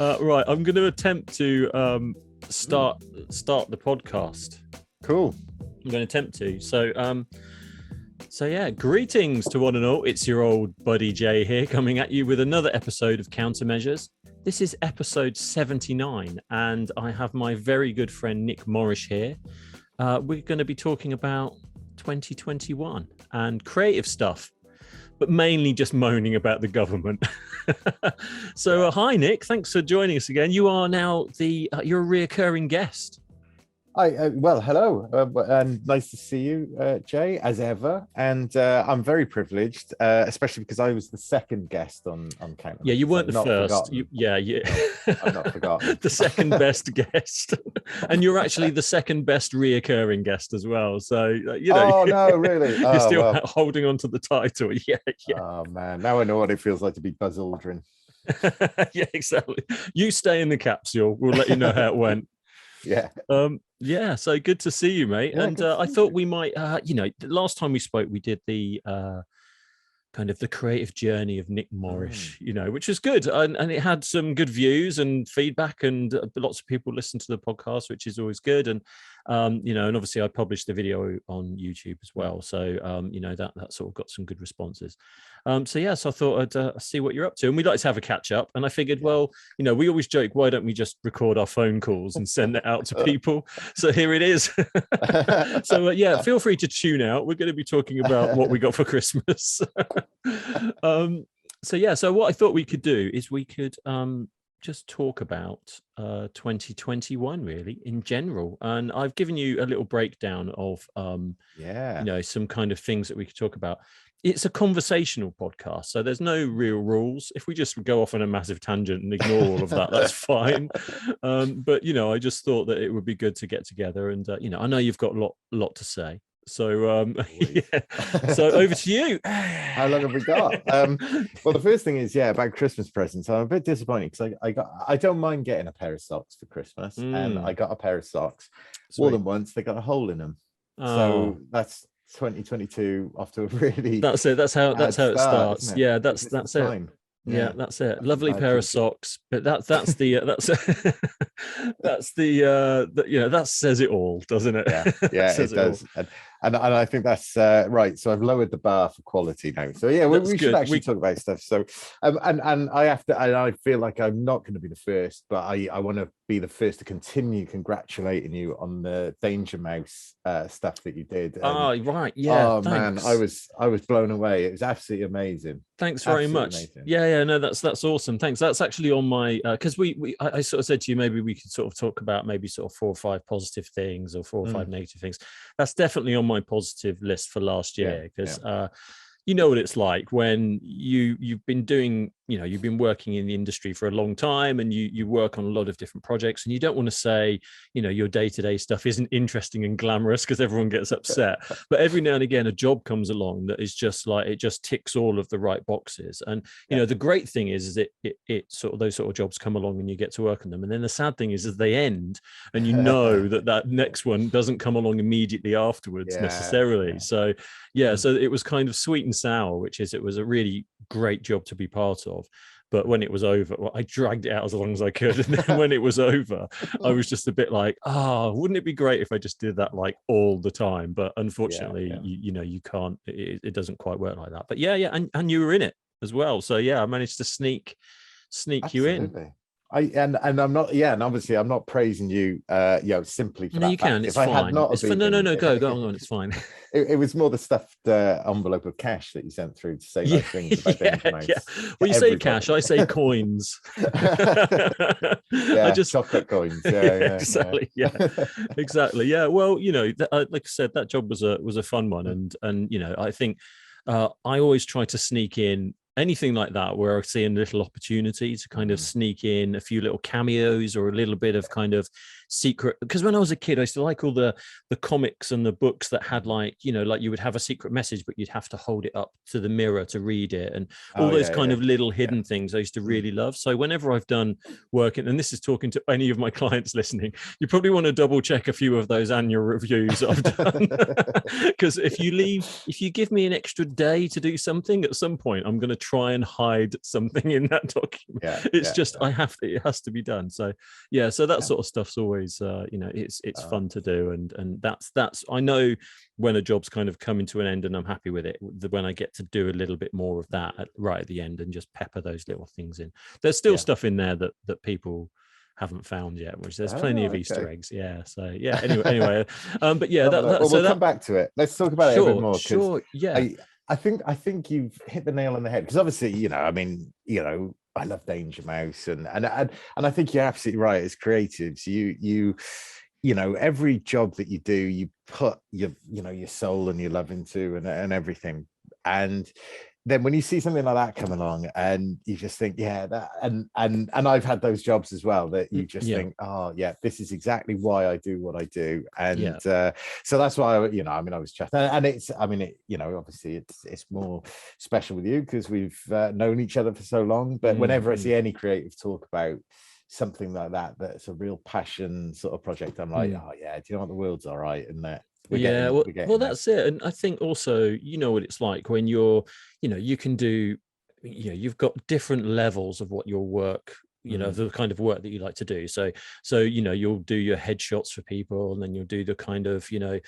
Right, I'm going to attempt to start the podcast. Cool. I'm going to attempt to. So yeah, greetings to one and all. It's your old buddy Jay here, coming at you with another episode of Countermeasures. This is episode 79, and I have my very good friend Nick Morris here. We're going to be talking about 2021 and creative stuff, but mainly just moaning about the government. So hi Nick, thanks for joining us again. You are now you're a reoccurring guest. Well, hello, and nice to see you, Jay, as ever. And I'm very privileged, especially because I was the second guest on Countermeasures. Yeah, you weren't the first. I'm not forgotten. The second best guest, and you're actually the second best reoccurring guest as well. So you know. Oh no, really? You're still holding on to the title. Yeah. Oh man, now I know what it feels like to be Buzz Aldrin. Yeah, exactly. You stay in the capsule. We'll let you know how it went. Yeah. So good to see you, mate. Yeah, and I thought we might, the last time we spoke, we did the kind of the creative journey of Nick Morris, which was good. And it had some good views and feedback, and lots of people listen to the podcast, which is always good. And, and obviously I published the video on YouTube as well. So, that sort of got some good responses. So I thought I'd see what you're up to. And we'd like to have a catch up. And I figured, we always joke, why don't we just record our phone calls and send it out to people? So here it is. So feel free to tune out. We're going to be talking about what we got for Christmas. So what I thought we could do is we could just talk about 2021 really in general, and I've given you a little breakdown of some kind of things that we could talk about. It's a conversational podcast, so there's no real rules. If we just go off on a massive tangent and ignore all of that, that's fine. But I just thought that it would be good to get together, and I know you've got a lot to say. So so over to you. How long have we got? Well, the first thing is about Christmas presents. I'm a bit disappointed because I don't mind getting a pair of socks for Christmas, and I got a pair of socks. Sweet. More than once they got a hole in them. So that's 2022 off to a really that's it starts. Yeah, that's it. Yeah, that's it. Lovely pair of socks, but that says it all, doesn't it? Yeah, it does. And I think that's right. So I've lowered the bar for quality now. So we should actually talk about stuff. So and I have to. And I feel like I'm not going to be the first, but I want to be the first to continue congratulating you on the Danger Mouse stuff that you did. Right, yeah. Oh thanks. Man, I was blown away. It was absolutely amazing. Thanks very much. Amazing. Yeah. No, that's awesome. Thanks. That's actually on my because I sort of said to you maybe we could sort of talk about maybe sort of 4 or 5 positive things or 4 or 5 negative things. That's definitely on my positive list for last year because you know what it's like when you've been doing, you've been working in the industry for a long time, and you work on a lot of different projects, and you don't want to say, your day-to-day stuff isn't interesting and glamorous because everyone gets upset. But every now and again, a job comes along that is just like, it just ticks all of the right boxes. And, the great thing is it sort of, those sort of jobs come along and you get to work on them. And then the sad thing is they end, and that next one doesn't come along immediately afterwards necessarily. So it was kind of sweet and sour, which is, it was a really great job to be part of. But when it was over, I dragged it out as long as I could. And then when it was over, I was just a bit like, wouldn't it be great if I just did that like all the time? But unfortunately, you can't, it doesn't quite work like that. But and you were in it as well. So I managed to sneak Absolutely. you in. And I'm not, and obviously I'm not praising you, simply for that. You can. It's fine. Go on. It's fine. It was more the stuffed envelope of cash that you sent through to say nice things about Danger Mouse. Well, you say cash, I say coins. Chocolate coins. Exactly. Exactly. Yeah. Well, like I said, that job was a fun one, and I think I always try to sneak in anything like that where I see a little opportunity to kind of sneak in a few little cameos or a little bit of kind of secret, because when I was a kid I used to like all the comics and the books that had like, you know, like you would have a secret message but you'd have to hold it up to the mirror to read it, and all those kind of little hidden things I used to really love. So whenever I've done work, and this is talking to any of my clients listening, you probably want to double check a few of those annual reviews I've done, because if you give me an extra day to do something, at some point I'm going to try and hide something in that document. It has to be done. So so that sort of stuff's always you know, it's fun to do, and that's I know when a job's kind of coming to an end and I'm happy with it, when I get to do a little bit more of that right at the end and just pepper those little things in. There's still stuff in there that people haven't found yet, which there's plenty of Easter eggs. Anyway, but we'll come back to it. Let's talk about it a bit more. Sure. I think you've hit the nail on the head, because obviously, you know, I mean, you know, I love Danger Mouse, and I think you're absolutely right. As creatives, you know, every job that you do, you put your soul and your love into, and everything. And then when you see something like that come along, and you just think, and I've had those jobs as well, that you just think, oh yeah, this is exactly why I do what I do. And so that's why I was chatting, and obviously it's more special with you because we've known each other for so long. But whenever I see any creative talk about something like that's a real passion sort of project, I'm like, oh yeah, do you know what, the world's all right, and that. Well, that's it. And I think also, you know what it's like when you're, you know, you can do, you know, you've got different levels of what your work, you know, the kind of work that you like to do. So you know, you'll do your headshots for people, and then you'll do the kind of, you know,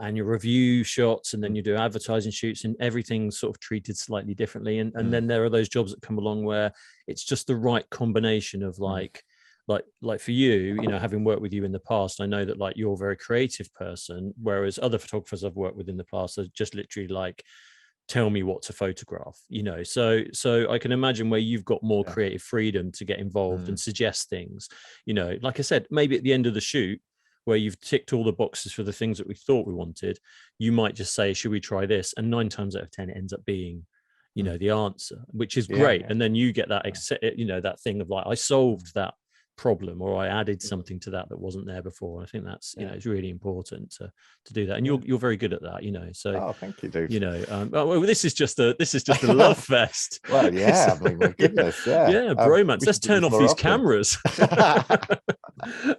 annual review shots, and then you do advertising shoots, and everything's sort of treated slightly differently. And then there are those jobs that come along where it's just the right combination of like for you, you know, having worked with you in the past, I know that like you're a very creative person, whereas other photographers I've worked with in the past are just literally like, tell me what to photograph, you know. So I can imagine where you've got more creative freedom to get involved and suggest things, you know. Like I said, maybe at the end of the shoot, where you've ticked all the boxes for the things that we thought we wanted, you might just say, should we try this? And 9 times out of 10 it ends up being, you know, the answer, which is great. And then you get that you know, that thing of like, I solved that problem, or I added something to that wasn't there before. I think that's, you know, it's really important to do that, and you're very good at that, you know. So thank you, dude. You know, well, this is just a love fest. Well, I mean, my goodness, bromance. Let's turn off these cameras.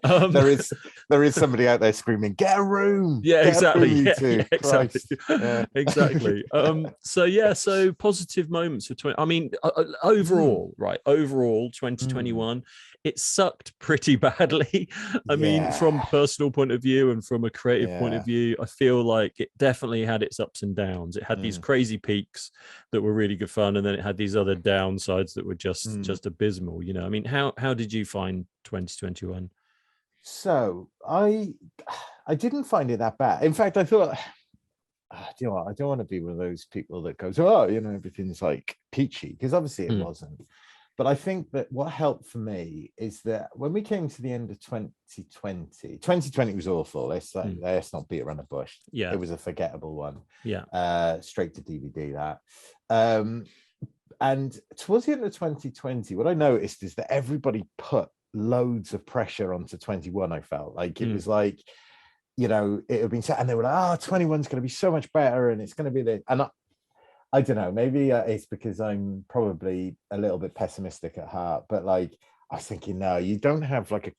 there is somebody out there screaming, get a room. Exactly. Exactly. So positive moments for 20. I mean, overall 2021, it sucked pretty badly. I mean, from a personal point of view and from a creative point of view, I feel like it definitely had its ups and downs. It had these crazy peaks that were really good fun, and then it had these other downsides that were just abysmal, you know. I mean, how did you find 2021? So I didn't find it that bad. In fact, I thought, do you know what, I don't want to be one of those people that goes, oh, you know, everything's like peachy, because obviously it wasn't. But I think that what helped for me is that when we came to the end of 2020 was awful. Let's not beat around the bush. It was a forgettable one. Straight to DVD that. And towards the end of 2020, what I noticed is that everybody put loads of pressure onto 21. I felt like it was like, you know, it had been set, and they were like, 21's going to be so much better, and it's going to be the, and I don't know, maybe it's because I'm probably a little bit pessimistic at heart, but like, I was thinking, no, you don't have like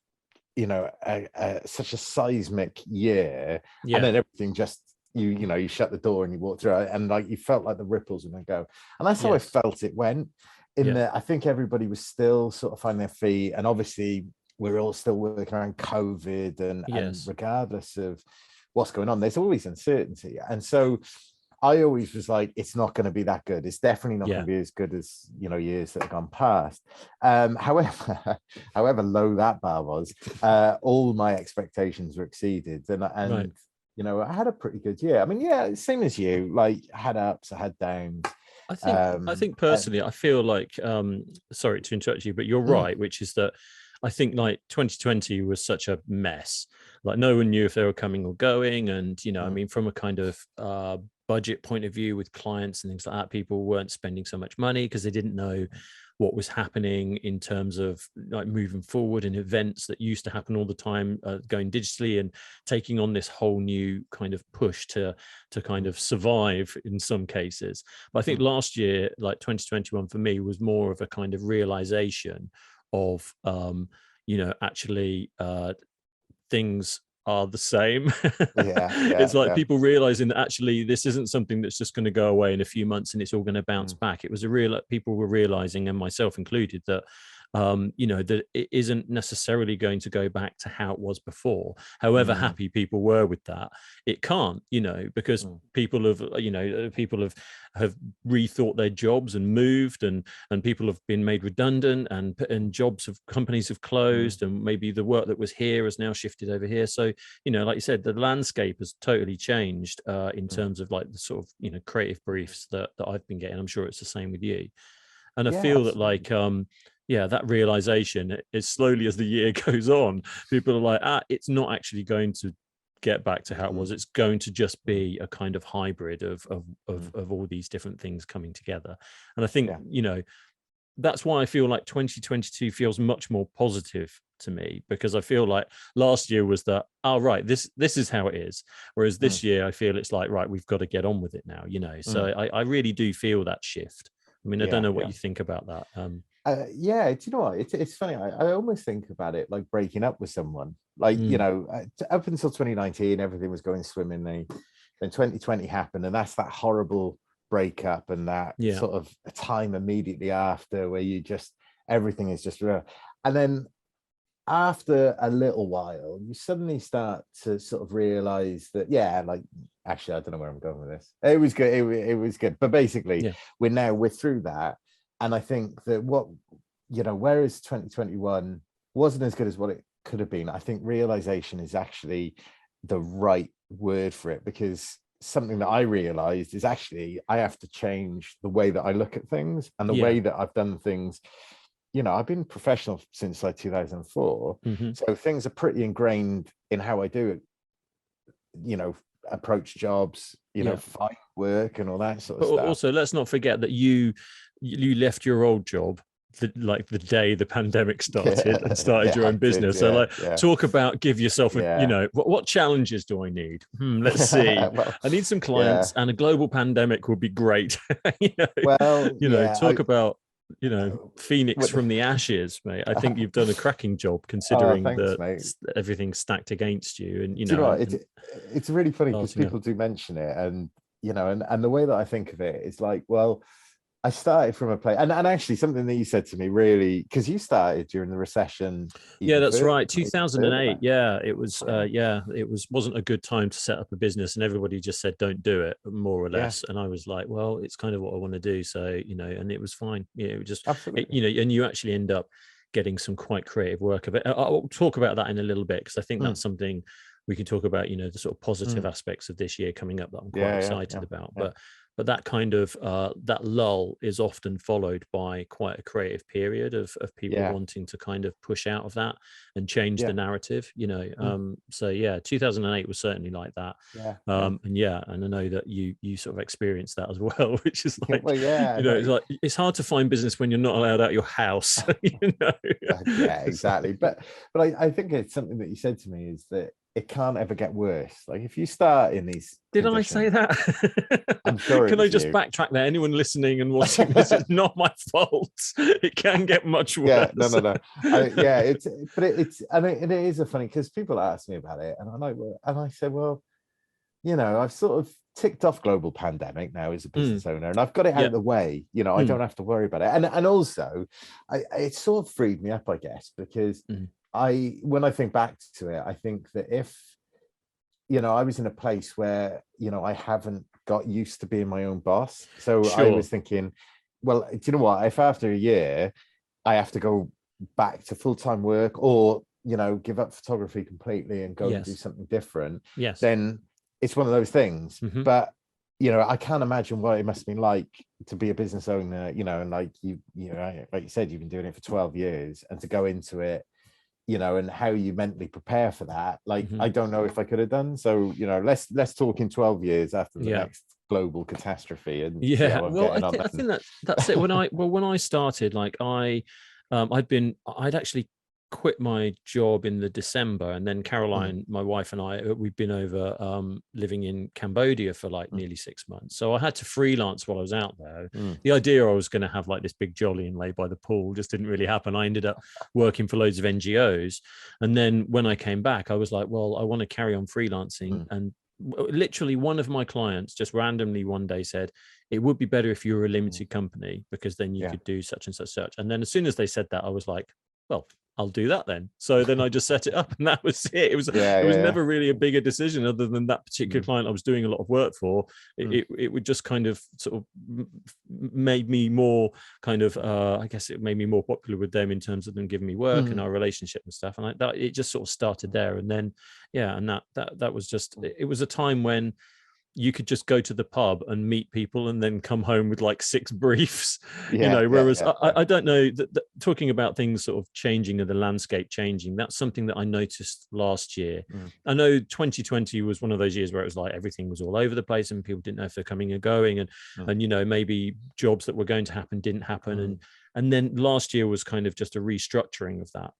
such a seismic year, and then everything just, you shut the door and you walk through it, and like you felt like the ripples were going to go. And that's how I felt it went. I think everybody was still sort of finding their feet, and obviously we're all still working around COVID, and regardless of what's going on, there's always uncertainty. And so I always was like, it's not going to be that good. It's definitely not going to be as good as, you know, years that have gone past. However low that bar was, all my expectations were exceeded, and you know, I had a pretty good year. I mean, same as you. Like, I had ups, I had downs. I think personally, I feel like, sorry to interrupt you, but you're right, which is that I think like 2020 was such a mess. Like, no one knew if they were coming or going, and you know, I mean, from a kind of budget point of view with clients and things like that, people weren't spending so much money because they didn't know what was happening in terms of like moving forward and events that used to happen all the time, going digitally and taking on this whole new kind of push to kind of survive in some cases. But I think last year, like 2021 for me, was more of a kind of realization of, actually things are the same. It's like people realizing that actually this isn't something that's just going to go away in a few months and it's all going to bounce back. It was people were realizing, and myself included, that that it isn't necessarily going to go back to how it was before. However happy people were with that, it can't, because people have rethought their jobs and moved, and people have been made redundant, and companies have closed, and maybe the work that was here has now shifted over here. So, like you said, the landscape has totally changed in terms of like the sort of, creative briefs that I've been getting. I'm sure it's the same with you. And I feel that like, that realization is slowly as the year goes on, people are like, it's not actually going to get back to how it was. It's going to just be a kind of hybrid of all these different things coming together. And I think, that's why I feel like 2022 feels much more positive to me, because I feel like last year was that, this is how it is. Whereas this year I feel it's like, right, we've got to get on with it now, So I really do feel that shift. I mean, I don't know what you think about that. Do you know what? It's funny. I almost think about it like breaking up with someone. Like, up until 2019, everything was going swimmingly. Then 2020 happened, and that's that horrible breakup, and that sort of a time immediately after where everything is just real. And then after a little while, you suddenly start to sort of realize that, actually, I don't know where I'm going with this. It was good. It was good. But basically, we're through that. And I think that whereas 2021 wasn't as good as what it could have been, I think realization is actually the right word for it, because something that I realized is actually I have to change the way that I look at things and the way that I've done things. I've been professional since like 2004. So things are pretty ingrained in how I do it, approach jobs, find work and all that sort of stuff. Also, let's not forget that you left your old job the day the pandemic started and started your own business. Talk about give yourself what challenges do I need? Let's see. Well, I need some clients, and a global pandemic would be great. Talk about Phoenix from the ashes, mate. I think you've done a cracking job considering everything's stacked against you. And do you know what? It's really funny because people do mention it, and and the way that I think of it is like, well, I started from a place, and actually something that you said to me really, because you started during the recession. Yeah, that's right. 2008. Yeah, it was. Wasn't a good time to set up a business, and everybody just said don't do it, more or less. And I was like, well, it's kind of what I want to do. So and it was fine. It was just and you actually end up getting some quite creative work of it. I'll talk about that in a little bit, because I think that's something we can talk about. The sort of positive aspects of this year coming up that I'm quite excited about. But that kind of that lull is often followed by quite a creative period of people wanting to kind of push out of that and change the narrative, So 2008 was certainly like that. And I know that you sort of experienced that as well, which is like, it's like it's hard to find business when you're not allowed out your house. Exactly. But I think it's something that you said to me is that it can't ever get worse. Like if you start in these I say that? I'm sorry. Can I just backtrack there? Anyone listening and watching this, it's not my fault. It can get much worse. No. It is a funny, because people ask me about it, and I'm like, and I said, well, I've sort of ticked off global pandemic now as a business owner, and I've got it out of the way. I don't have to worry about it, and also, it sort of freed me up, I guess, because when I think back to it, I think that if, I was in a place where, I haven't got used to being my own boss. So I was thinking, well, do you know what? If after a year I have to go back to full-time work, or, give up photography completely and go and do something different, then it's one of those things. But, I can't imagine what it must have been like to be a business owner, and like like you said, you've been doing it for 12 years, and to go into it, and how you mentally prepare for that. Like, I don't know if I could have done. So, let's talk in 12 years after the next global catastrophe and yeah. Well, I think that's it. When I started, like I'd actually quit my job in the December, and then Caroline, my wife, and I, we've been over living in Cambodia for like nearly 6 months. So I had to freelance while I was out there. The idea I was going to have like this big jolly and lay by the pool just didn't really happen. I ended up working for loads of NGOs, and then when I came back, I was like, well, I want to carry on freelancing. And literally one of my clients just randomly one day said, it would be better if you were a limited company, because then you could do such and such. And then as soon as they said that, I was like, well, I'll do that then. So then I just set it up, and that was it. It was never really a bigger decision other than that particular client I was doing a lot of work for. It would just kind of sort of made me more kind of, I guess it made me more popular with them in terms of them giving me work and our relationship and stuff. And it just sort of started there. And then, and that was just, it was a time when you could just go to the pub and meet people and then come home with like 6 briefs, whereas I don't know that talking about things sort of changing and the landscape changing, that's something that I noticed last year. I know 2020 was one of those years where it was like everything was all over the place and people didn't know if they're coming or going, and maybe jobs that were going to happen didn't happen. And then last year was kind of just a restructuring of that.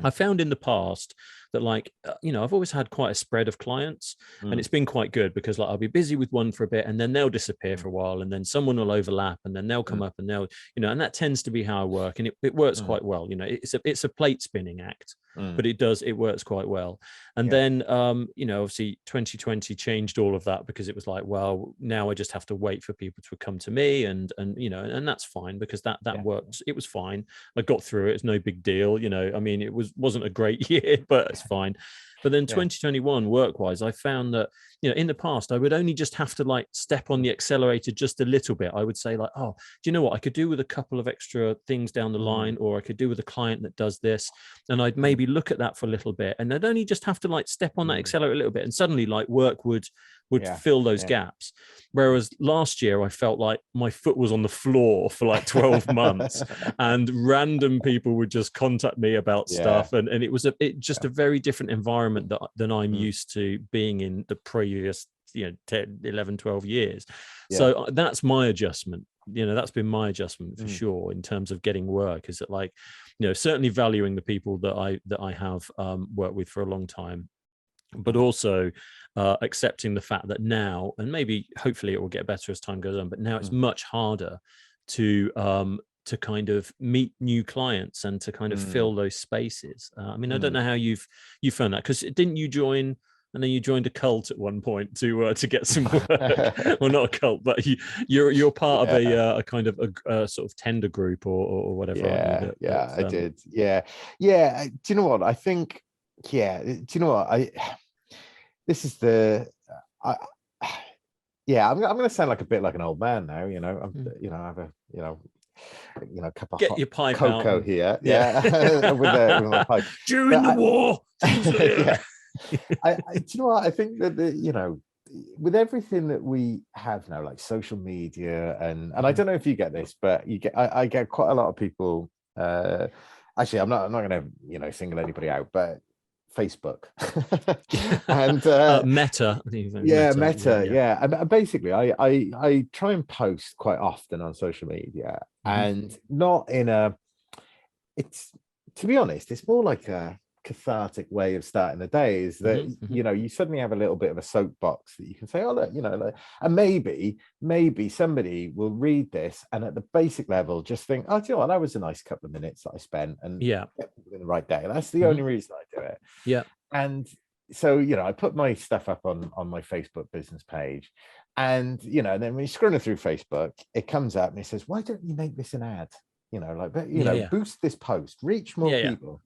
I found in the past that I've always had quite a spread of clients, and it's been quite good because like I'll be busy with one for a bit and then they'll disappear for a while, and then someone will overlap and then they'll come up and they'll, and that tends to be how I work, and it works quite well. It's a plate spinning act, but it works quite well. And then, obviously 2020 changed all of that because it was like, well, now I just have to wait for people to come to me and that's fine because that worked. It was fine. I got through it. It's no big deal. I mean, it wasn't a great year, but it's fine. But then 2021 work-wise, I found that, in the past, I would only just have to like step on the accelerator just a little bit. I would say like, oh, do you know what? I could do with a couple of extra things down the line, or I could do with a client that does this. And I'd maybe look at that for a little bit. And I'd only just have to like step on that accelerator a little bit. And suddenly like work would fill those gaps. Whereas last year, I felt like my foot was on the floor for like 12 months and random people would just contact me about stuff. And it was just a very different environment than I'm used to being in the previous 10, 11, 12 years. So that's my adjustment. That's been my adjustment for sure in terms of getting work, is that like, certainly valuing the people that I have worked with for a long time, but also accepting the fact that now, and maybe hopefully it will get better as time goes on, but now it's much harder to kind of meet new clients and to kind of fill those spaces. I mean, I don't know how you found that, because didn't you join? And then you joined a cult at one point to get some work. Well, not a cult, but you're part of a kind of a sort of tender group or whatever. I did. Yeah. Do you know what? I think. Yeah. Do you know what? This is I'm going to sound like a bit like an old man now. I have a cup of get your pipe cocoa out. Here. with my pipe during the war. Do you know what? I think that with everything that we have now, like social media, and I don't know if you get this, but I get quite a lot of people. Actually, I'm not going to single anybody out, but Facebook and Meta. Meta. And basically, I try and post quite often on social media, and not in it's, to be honest, it's more like a cathartic way of starting the day, is that you suddenly have a little bit of a soapbox that you can say, oh look, and maybe somebody will read this and at the basic level just think, oh, do you know what, that was a nice couple of minutes that I spent, and get people in the right day. That's the only reason I do it. And so I put my stuff up on my Facebook business page, and then when you're scrolling through Facebook, it comes up and it says, why don't you make this an ad? Boost this post, reach more people.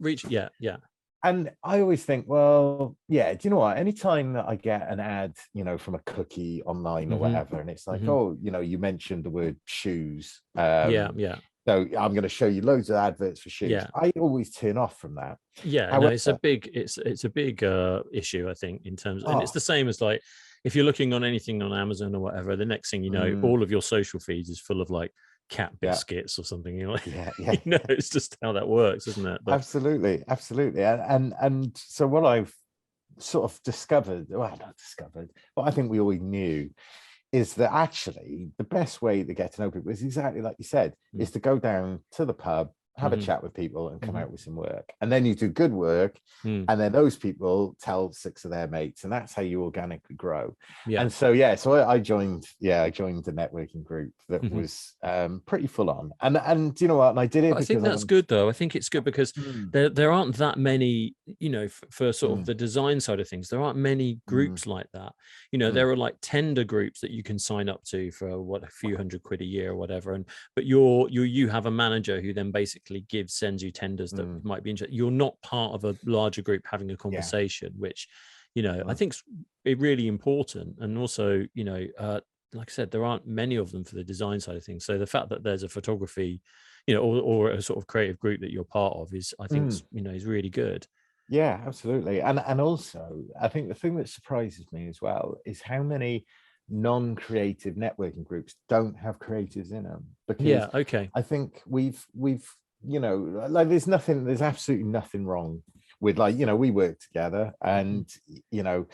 And I always think, well, do you know what? Anytime that I get an ad, from a cookie online or whatever, and it's like, oh, you mentioned the word shoes. So I'm going to show you loads of adverts for shoes. I always turn off from that. However, it's a big issue, I think, in terms of, and it's the same as like, if you're looking on anything on Amazon or whatever, the next thing you know, all of your social feeds is full of like cat biscuits or something, it's just how that works, isn't it? But absolutely. And so what I've sort of discovered, well, not discovered, but I think we always knew, is that actually the best way to get to know people is exactly like you said, is to go down to the pub, have a chat with people and come out with some work. And then you do good work. And then those people tell 6 of their mates, and that's how you organically grow. And so, so I joined the networking group that was pretty full on. And you know what? And I did it. I think that's good though. I think it's good because there aren't that many, you know, for sort of the design side of things, there aren't many groups like that. You know, there are like tender groups that you can sign up to for a few $100 a year or whatever. But you have a manager who then basically sends you tenders that might be interesting. You're not part of a larger group having a conversation, which, you know, I think is really important. And also, you know, like I said, there aren't many of them for the design side of things. So the fact that there's a photography, you know, or a sort of creative group that you're part of is, I think, you know, is really good. Yeah, absolutely. And also, I think the thing that surprises me as well is how many non-creative networking groups don't have creatives in them. Because I think we've you know, like there's absolutely nothing wrong with, like, you know, we work together and you know,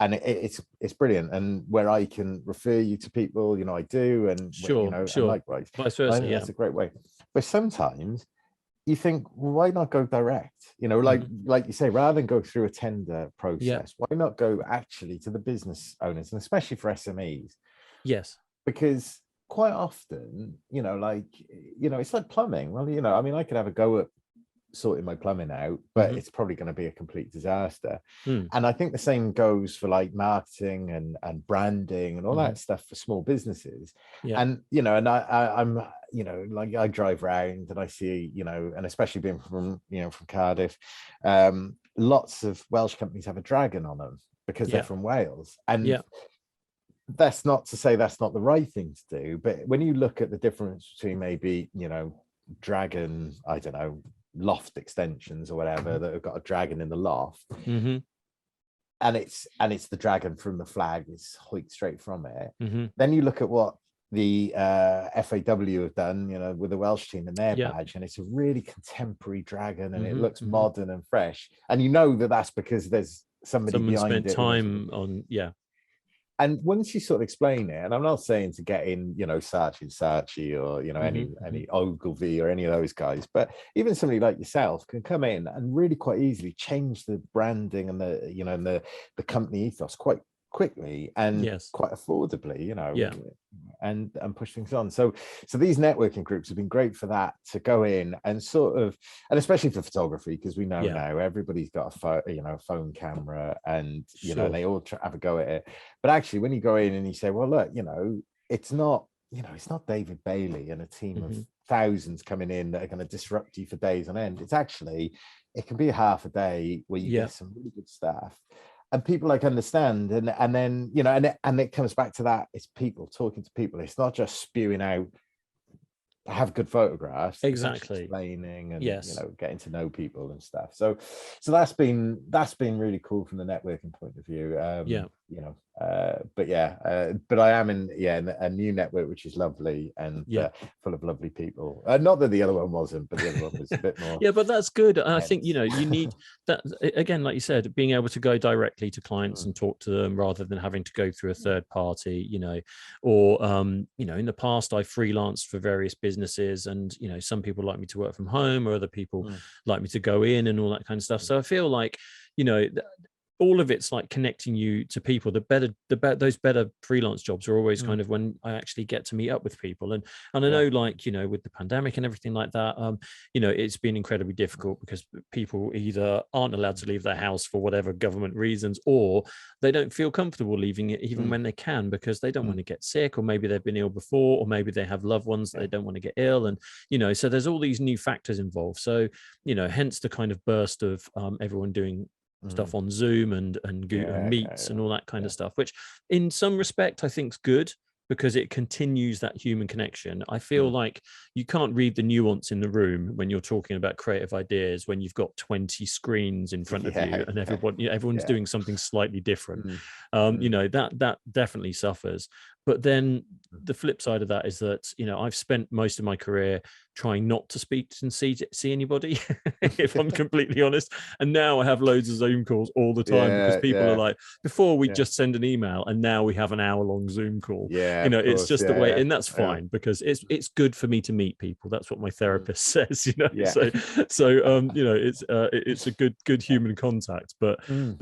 and it's brilliant, and where I can refer you to people, you know, I do, and you know, and likewise vice versa. That's a great way. But sometimes you think, well, why not go direct? You know, like you say, rather than go through a tender process, why not go actually to the business owners, and especially for SMEs? Yes, because quite often, you know, like, you know, it's like plumbing. Well, you know, I mean, I could have a go at sorting my plumbing out, but it's probably going to be a complete disaster. And I think the same goes for like marketing and branding and all that stuff for small businesses. And, you know, and I'm, you know, like I drive around and I see, you know, and especially being from, you know, from Cardiff, lots of Welsh companies have a dragon on them because they're from Wales. And that's not to say that's not the right thing to do, but when you look at the difference between maybe, you know, dragon, I don't know, loft extensions or whatever that have got a dragon in the loft, and it's the dragon from the flag is hoiked straight from it, then you look at what the FAW have done, you know, with the Welsh team and their badge, and it's a really contemporary dragon, and it looks modern and fresh, and you know that that's because there's someone behind spent time on And once you sort of explain it, and I'm not saying to get in, you know, Saatchi or, you know, any Ogilvy or any of those guys, but even somebody like yourself can come in and really quite easily change the branding and the, you know, and the company ethos quite quickly and quite affordably, you know, and push things on. So these networking groups have been great for that, to go in and sort of, and especially for photography, because we know now everybody's got a phone camera, and you know, they all have a go at it. But actually, when you go in and you say, well, look, you know, it's not David Bailey and a team of thousands coming in that are going to disrupt you for days on end. It's actually, it can be a half a day where you get some really good stuff. And people like understand, and then, you know, and it comes back to that, it's people talking to people. It's not just spewing out, have good photographs, exactly, explaining and you know, getting to know people and stuff. So that's been really cool from the networking point of view. You know, but I am in a new network, which is lovely and full of lovely people. Not that the other one wasn't, but the other one was a bit more. But that's good. And I think, you know, you need that, again, like you said, being able to go directly to clients and talk to them rather than having to go through a third party, you know, or you know, in the past I freelanced for various businesses, and you know, some people like me to work from home, or other people like me to go in and all that kind of stuff. So I feel like, you know, all of it's like connecting you to people. Those better freelance jobs are always kind of when I actually get to meet up with people. And I know, like, you know, with the pandemic and everything like that, you know, it's been incredibly difficult because people either aren't allowed to leave their house for whatever government reasons, or they don't feel comfortable leaving it even when they can, because they don't want to get sick, or maybe they've been ill before, or maybe they have loved ones that they don't want to get ill. And, you know, so there's all these new factors involved. So, you know, hence the kind of burst of everyone doing stuff on Zoom and Google Meets and all that kind of stuff, which in some respect I think is good, because it continues that human connection. I feel like you can't read the nuance in the room when you're talking about creative ideas when you've got 20 screens in front of you and everyone's doing something slightly different. You know, that definitely suffers. But then the flip side of that is that, you know, I've spent most of my career trying not to speak and see anybody, if I'm completely honest. And now I have loads of Zoom calls all the time because people are like, before we just send an email, and now we have an hour-long Zoom call. Yeah, it's just the way, and that's fine because it's good for me to meet people. That's what my therapist says. So it's a good human contact. But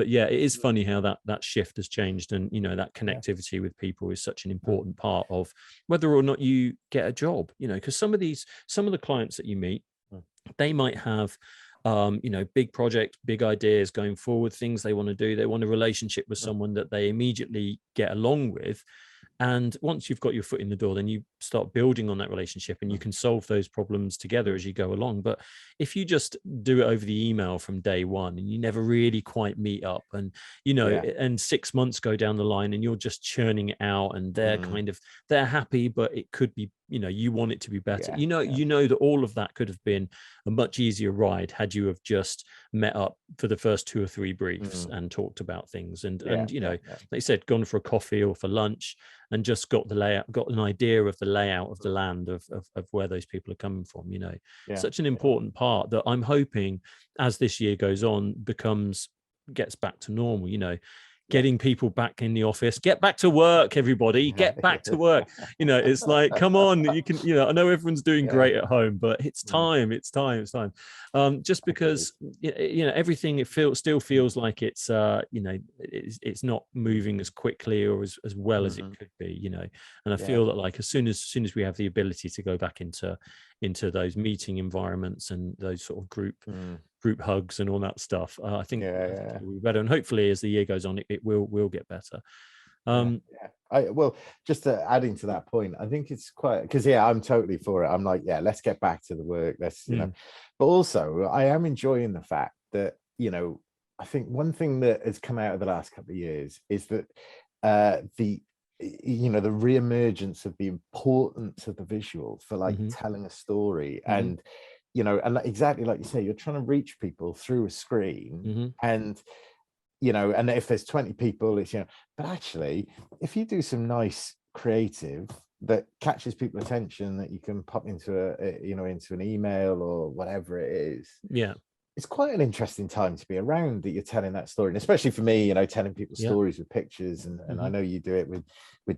yeah, it is funny how that shift has changed, and that connectivity with people is such an important part of whether or not you get a job. Because some of the clients that you meet, they might have big projects, big ideas going forward, things they want to do. They want a relationship with someone that they immediately get along with. And once you've got your foot in the door, then you start building on that relationship, and you can solve those problems together as you go along. But if you just do it over the email from day one, and you never really quite meet up, and and 6 months go down the line, and you're just churning it out, and they're they're happy, but it could be, you want it to be better. That all of that could have been a much easier ride had you have just met up for the first 2 or 3 briefs and talked about things, and like you said, gone for a coffee or for lunch, and just got an idea of the layout of the land of where those people are coming from. Such an important part that I'm hoping, as this year goes on, gets back to normal. Getting people back in the office, get back to work, everybody, get back to work. It's like, come on, you can, I know everyone's doing great at home, but it's time. Just because, everything, still feels like it's, it's not moving as quickly or as well as it could be, and I feel that, like, as soon as we have the ability to go back into those meeting environments and those sort of group hugs and all that stuff, I think it'll be better, and hopefully as the year goes on, it will get better. Well, just adding to that point, I think it's quite, because I'm totally for it. I'm like, let's get back to the work, let's but also I am enjoying the fact that I think one thing that has come out of the last couple of years is that the re-emergence of the importance of the visual for like telling a story, and and exactly like you say, you're trying to reach people through a screen, and and if there's 20 people, it's but actually, if you do some nice creative that catches people's attention, that you can pop into into an email or whatever it is, it's quite an interesting time to be around, that you're telling that story. And especially for me, telling people stories with pictures, and I know you do it with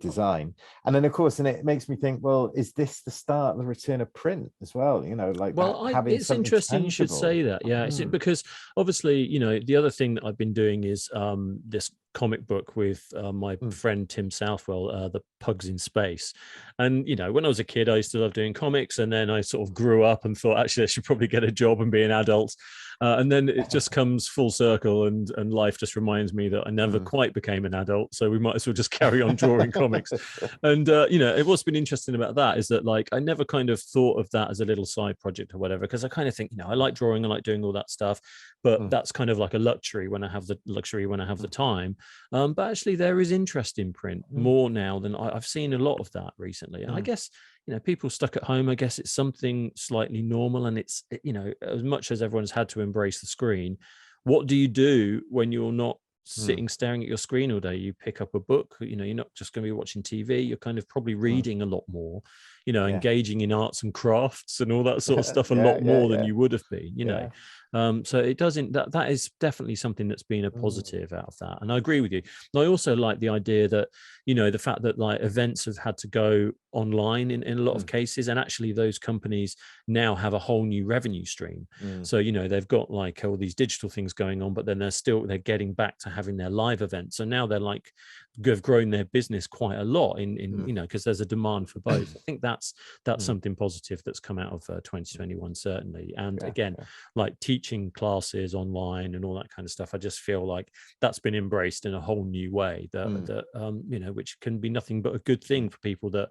design. And then of course, and it makes me think, well, is this the start of the return of print as well? It's interesting you should say that. It's because obviously, the other thing that I've been doing is this comic book with my friend Tim Southwell, The Pugs in Space. And when I was a kid, I used to love doing comics, and then I sort of grew up and thought, actually, I should probably get a job and be an adult. And then it just comes full circle, and life just reminds me that I never quite became an adult, so we might as well just carry on drawing comics. And what's been interesting about that is that, like, I never kind of thought of that as a little side project or whatever, because I kind of think, I like drawing, I like doing all that stuff, but that's kind of like a luxury when I have the time. But actually, there is interest in print more now than I've seen a lot of that recently. And I guess, people stuck at home, I guess it's something slightly normal. And it's, as much as everyone's had to embrace the screen, what do you do when you're not sitting staring at your screen all day? You pick up a book, you're not just going to be watching TV, you're kind of probably reading a lot more, engaging in arts and crafts and all that sort of stuff a lot more than you would have been, so it doesn't, that is definitely something that's been a positive out of that. And I agree with you. And I also like the idea that, the fact that, like, events have had to go online in a lot of cases, and actually those companies now have a whole new revenue stream. So they've got like all these digital things going on, but then they're getting back to having their live events. So now they're like, have grown their business quite a lot in because there's a demand for both. I think that's something positive that's come out of 2021, certainly. And again, like teaching classes online and all that kind of stuff, I just feel like that's been embraced in a whole new way, that which can be nothing but a good thing for people that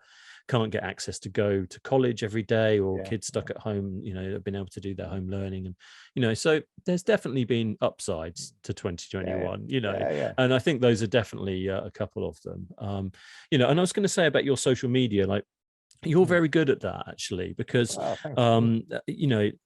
can't get access to go to college every day, or kids stuck at home, have been able to do their home learning. And so there's definitely been upsides to 2021, and I think those are definitely a couple of them. And I was going to say about your social media, like, you're very good at that, actually, because I think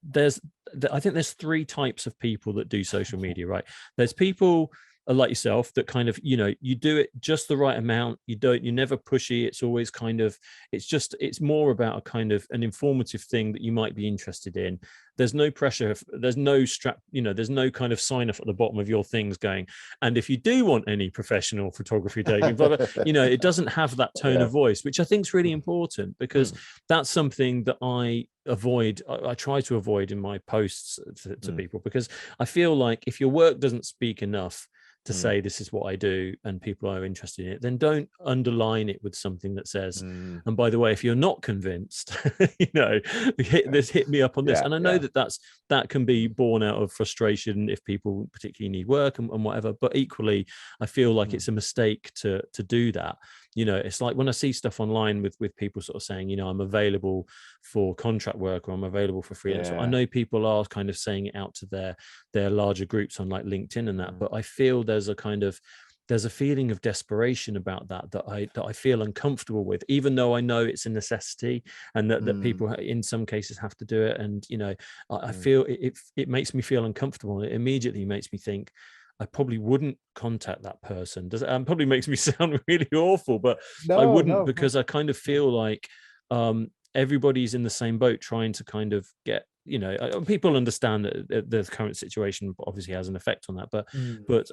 there's 3 types of people that do social media, right? There's people like yourself, that kind of, you know, you do it just the right amount. You're never pushy. It's always kind of, it's more about a kind of an informative thing that you might be interested in. There's no pressure. There's no strap, you know, there's no kind of sign off at the bottom of your things going, and if you do want any professional photography taking, blah, blah, you know, it doesn't have that tone of voice, which I think is really important, because that's something that I avoid. I try to avoid in my posts to people, because I feel like if your work doesn't speak enough to say this is what I do and people are interested in it, then don't underline it with something that says, and by the way, if you're not convinced, you know, hit me up on this. And I know that can be born out of frustration if people particularly need work and whatever, but equally I feel like it's a mistake to do that. You know, it's like when I see stuff online with people sort of saying, you know, I'm available for contract work, or I'm available for freelance. I know people are kind of saying it out to their larger groups on like LinkedIn and that, but I feel there's a feeling of desperation about that I feel uncomfortable with, even though I know it's a necessity, and that people in some cases have to do it. And, you know, I feel it makes me feel uncomfortable. It immediately makes me think, I probably wouldn't contact that person. Probably makes me sound really awful, but I wouldn't, because I kind of feel like everybody's in the same boat, trying to kind of get, you know, people understand that the current situation obviously has an effect on that, but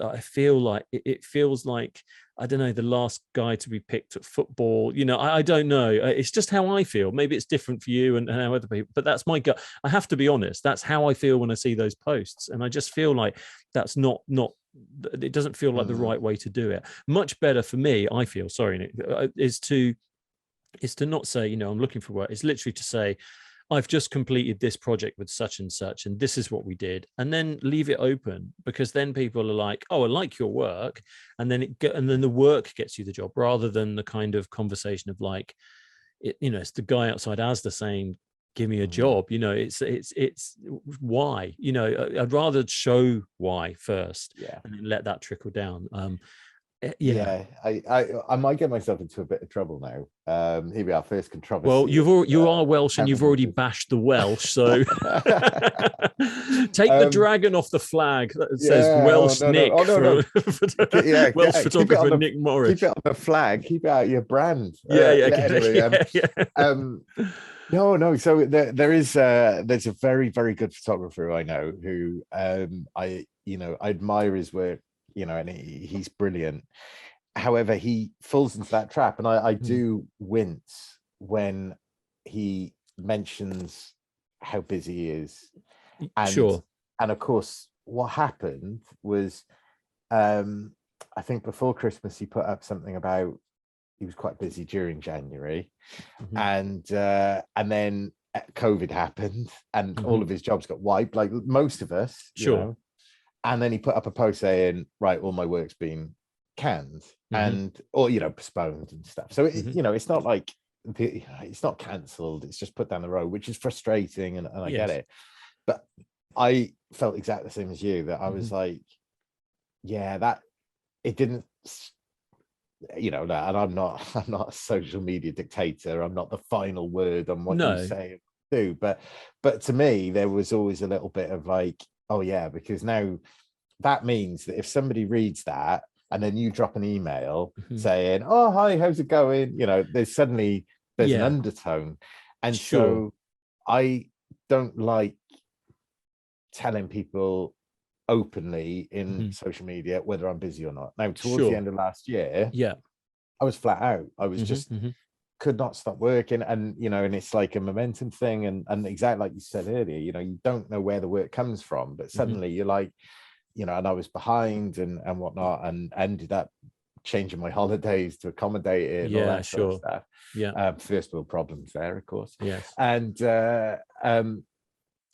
I feel like it feels like, I don't know, the last guy to be picked at football. You know, I don't know. It's just how I feel. Maybe it's different for you and how other people, but that's my gut. I have to be honest. That's how I feel when I see those posts, and I just feel like that's not. It doesn't feel like the right way to do it. Much better for me, I feel. Sorry, Nick, is to not say, you know, I'm looking for work. It's literally to say, I've just completed this project with such and such, and this is what we did, and then leave it open, because then people are like, oh, I like your work, and then the work gets you the job, rather than the kind of conversation of like, you know, it's the guy outside Asda saying, give me a job. You know, it's why, you know, I'd rather show why first, and then let that trickle down. I might get myself into a bit of trouble now. Here we are, first controversy. Well, you are Welsh, and you've already bashed the Welsh, so take the dragon off the flag that says Welsh Nick. Welsh photographer Nick Morris. Keep it on the flag. Keep it out your brand. No. So there's a very, very good photographer I know who I admire his work. You know, and he's brilliant. However, he falls into that trap, and I do wince when he mentions how busy he is. And, and of course, what happened was, I think before Christmas, he put up something about he was quite busy during January, and then COVID happened, and all of his jobs got wiped, like most of us. You know? And then he put up a post saying, right, all my work's been canned or, you know, postponed and stuff. So, you know, it's not like, it's not cancelled. It's just put down the road, which is frustrating. And I get it. But I felt exactly the same as you, that I was like, that it didn't, you know, and I'm not a social media dictator. I'm not the final word on what you say or do. But to me, there was always a little bit of like, oh yeah, because now that means that if somebody reads that and then you drop an email saying, oh, hi, how's it going? You know, there's an undertone. And so I don't like telling people openly in social media whether I'm busy or not. Now, towards the end of last year, I was flat out. I was just could not stop working, and you know, and it's like a momentum thing, and exactly like you said earlier, you know, you don't know where the work comes from, but suddenly you're like, you know, and I was behind and whatnot, and ended up changing my holidays to accommodate it and all that sort of stuff. First world problems there, of course. And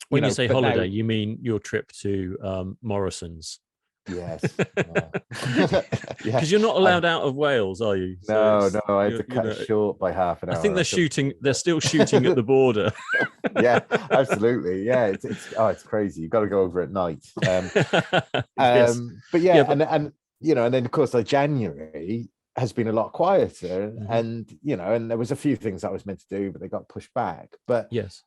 when you say holiday, now, you mean your trip to Morrison's? Yes. Because you're not allowed out of Wales, are you? So no, I had to cut it short by half an hour. I think they're still shooting at the border. Yeah, absolutely. Yeah, it's crazy. You've got to go over at night. But and you know, and then of course like January has been a lot quieter, and you know, and there was a few things I was meant to do, but they got pushed back. But yes,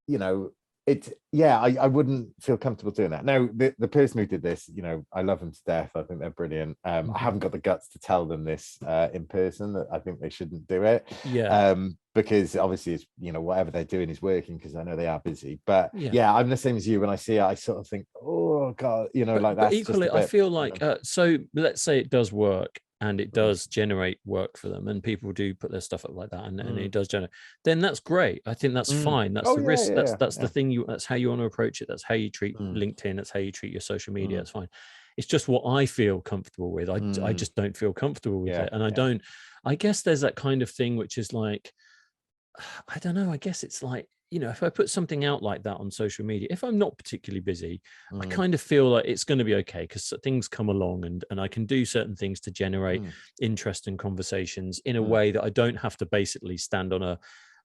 you know, I wouldn't feel comfortable doing that. Now, the person who did this, I love them to death. I think they're brilliant. I haven't got the guts to tell them this in person, that I think they shouldn't do it. Yeah. Because obviously it's, whatever they're doing is working, because I know they are busy. But yeah, I'm the same as you. When I see it, I sort of think, oh God, like that. But equally, I feel like, so let's say it does work, and it does generate work for them, and people do put their stuff up like that, and it does generate, then that's great. I think that's fine. That's the risk. That's the thing. That's how you want to approach it. That's how you treat LinkedIn. That's how you treat your social media. That's fine. It's just what I feel comfortable with. I just don't feel comfortable with it. And I guess there's that kind of thing, which is like, I don't know, I guess it's like, if I put something out like that on social media, if I'm not particularly busy, I kind of feel like it's going to be okay, because things come along, and I can do certain things to generate interest and conversations in a way that I don't have to basically stand on a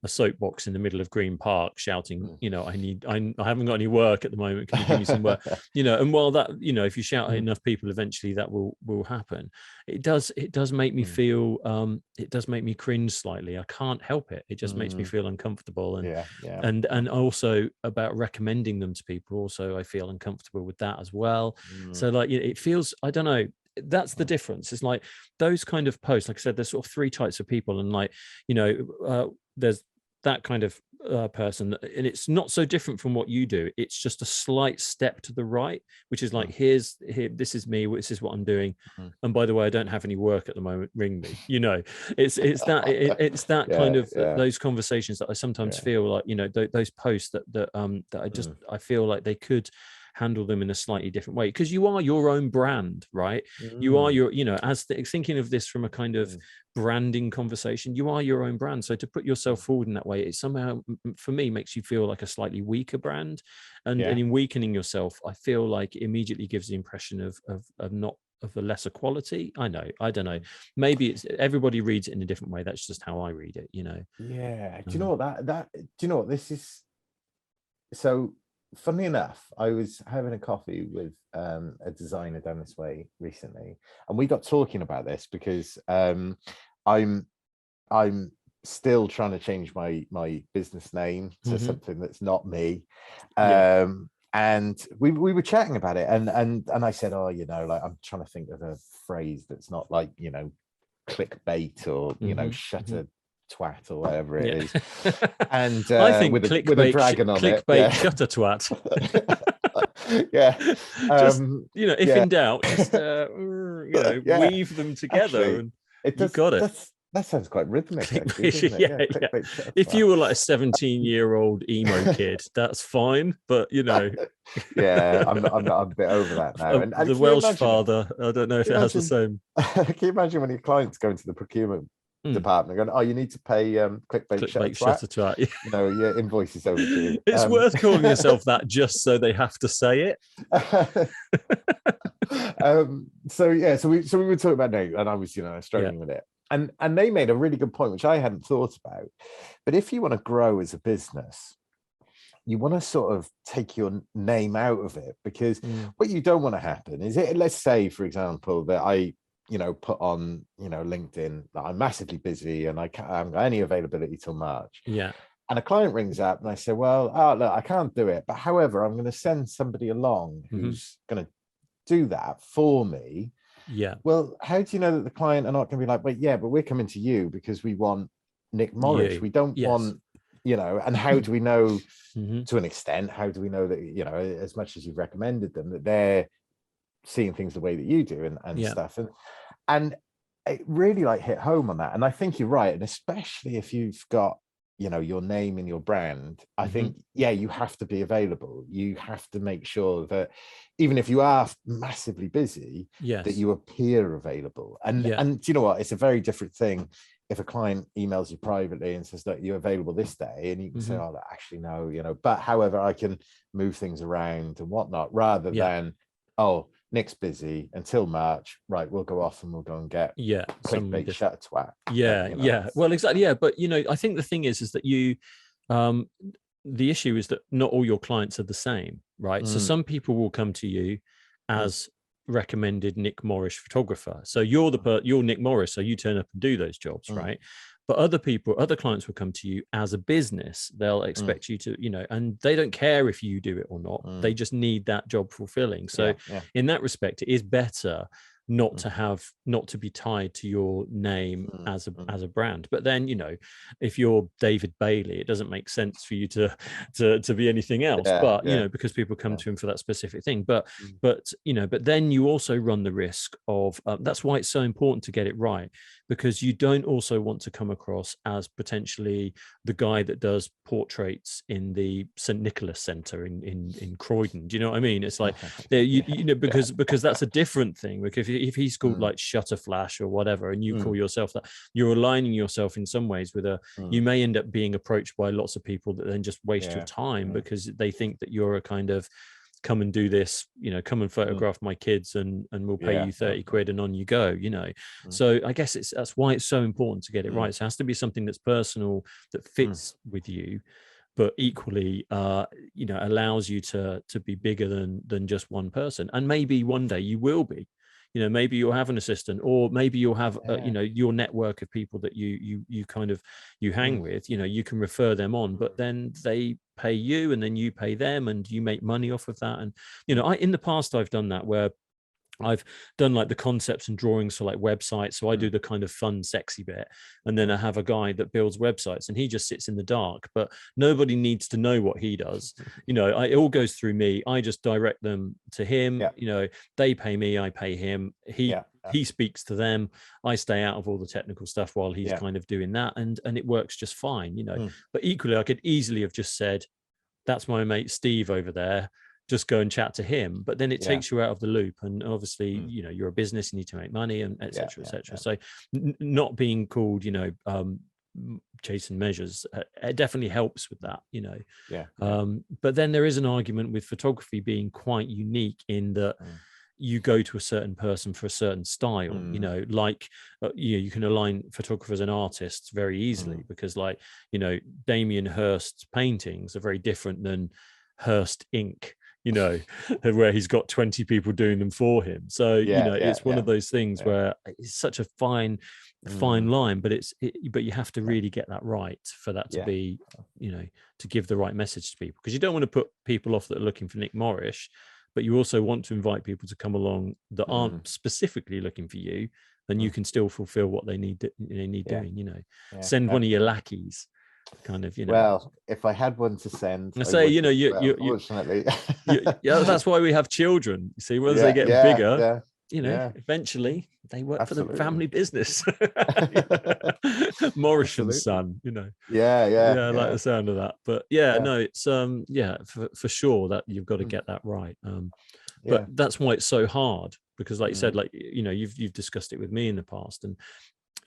soapbox in the middle of Green Park shouting, I haven't got any work at the moment, can you give me some work? And while that, if you shout at enough people, eventually that will happen. It does make me feel, it does make me cringe slightly. I can't help it. It just makes me feel uncomfortable. And also about recommending them to people, also I feel uncomfortable with that as well. So like, it feels, I don't know, that's the difference. It's like those kind of posts, like I said, there's sort of three types of people, and like, there's that kind of person, and it's not so different from what you do. It's just a slight step to the right, which is like, this is me, this is what I'm doing, and by the way, I don't have any work at the moment, ring me. It's that kind of those conversations that I sometimes feel like, those posts that I feel like they could handle them in a slightly different way, because you are your own brand, right? You are your, thinking of this from a kind of branding conversation, you are your own brand. So to put yourself forward in that way, it somehow, for me, makes you feel like a slightly weaker brand. And in weakening yourself, I feel like it immediately gives the impression of not of a lesser quality. I don't know. Maybe it's everybody reads it in a different way. That's just how I read it, Yeah. Do you know what do you know what this is? So funnily enough, I was having a coffee with a designer down this way recently, and we got talking about this, because I'm still trying to change my business name to something that's not me. And we were chatting about it, and I said, like, I'm trying to think of a phrase that's not like, clickbait or shut a twat or whatever it is. And I think with a dragon on it. Clickbait, shut a twat. Just, if in doubt, just weave them together. Actually, and you got it. That sounds quite rhythmic. Actually, if you were like a 17-year-old emo kid, that's fine. But I'm a bit over that now. And the Welsh father, I don't know if it has the same. Can you imagine when your clients go into the procurement department going, oh, you need to pay clickbait shut a twat. Your invoice is overdue. It's worth calling yourself that just so they have to say it. So we were talking about now, and I was struggling with it, and they made a really good point, which I hadn't thought about. But if you want to grow as a business, you want to sort of take your name out of it, because what you don't want to happen is, let's say, for example, that I put on LinkedIn that I'm massively busy and I haven't got any availability till March. And a client rings up and I say, well, look, I can't do it, but however, I'm going to send somebody along who's going to do that for me. Well, how do you know that the client are not going to be like, wait, but we're coming to you because we want Nick Morris. We don't want, and how do we know to an extent, how do we know that, as much as you've recommended them, that they're seeing things the way that you do and stuff. And it really hit home on that. And I think you're right. And especially if you've got, your name and your brand, I think, you have to be available. You have to make sure that even if you are massively busy, that you appear available. And do you know what? It's a very different thing if a client emails you privately and says that you're available this day, and you can say, oh, actually, no, but however, I can move things around and whatnot, rather than, oh, Nick's busy until March, right? We'll go off and we'll go and get clickbait shut a twat. Well, exactly. But I think the thing is that you, the issue is that not all your clients are the same, right? So some people will come to you as recommended Nick Morris photographer. So you're Nick Morris, so you turn up and do those jobs, right? But other clients will come to you as a business. They'll expect you to, and they don't care if you do it or not. They just need that job fulfilling. So in that respect, it is better not to be tied to your name as a brand. But then, if you're David Bailey, it doesn't make sense for you to be anything else. But because people come to him for that specific thing. But then you also run the risk of that's why it's so important to get it right, because you don't also want to come across as potentially the guy that does portraits in the St. Nicholas Centre in Croydon. Do you know what I mean? It's like because that's a different thing. Because if he's called like Shutterflash or whatever, and you call yourself that, you're aligning yourself in some ways with you may end up being approached by lots of people that then just waste your time because they think that you're a kind of come and do this, come and photograph my kids and we'll pay you 30 quid and on you go, So I guess that's why it's so important to get it right. It has to be something that's personal, that fits with you, but equally, allows you to be bigger than just one person. And maybe one day you will be. Maybe you'll have an assistant, or maybe you'll have, your network of people that you hang with, you can refer them on, but then they pay you and then you pay them and you make money off of that. And, in the past, I've done that where I've done like the concepts and drawings for like websites. So I do the kind of fun, sexy bit. And then I have a guy that builds websites and he just sits in the dark, but nobody needs to know what he does. It all goes through me. I just direct them to him. They pay me, I pay him. He speaks to them. I stay out of all the technical stuff while he's kind of doing that. And it works just fine, but equally I could easily have just said, that's my mate, Steve over there. Just go and chat to him, but then it takes you out of the loop. And obviously, you're a business, you need to make money, and etc. etc. So not being called, Jason Measures, it definitely helps with that, but then there is an argument with photography being quite unique in that you go to a certain person for a certain style, you can align photographers and artists very easily because Damien Hirst's paintings are very different than Hearst Inc., where he's got 20 people doing them for him. So, it's one of those things where it's such a fine line, but but you have to really get that right for that to be, to give the right message to people, because you don't want to put people off that are looking for Nick Morris, but you also want to invite people to come along that aren't specifically looking for you, and you can still fulfill what they need doing, send one of your lackeys. Kind of, Well, if I had one to send, I say, unfortunately, that's why we have children. You see, once they get bigger, eventually they work for the family business. Morrison's son, I like the sound of that. But no, it's for sure that you've got to get that right. But that's why it's so hard, because like you said, you've discussed it with me in the past,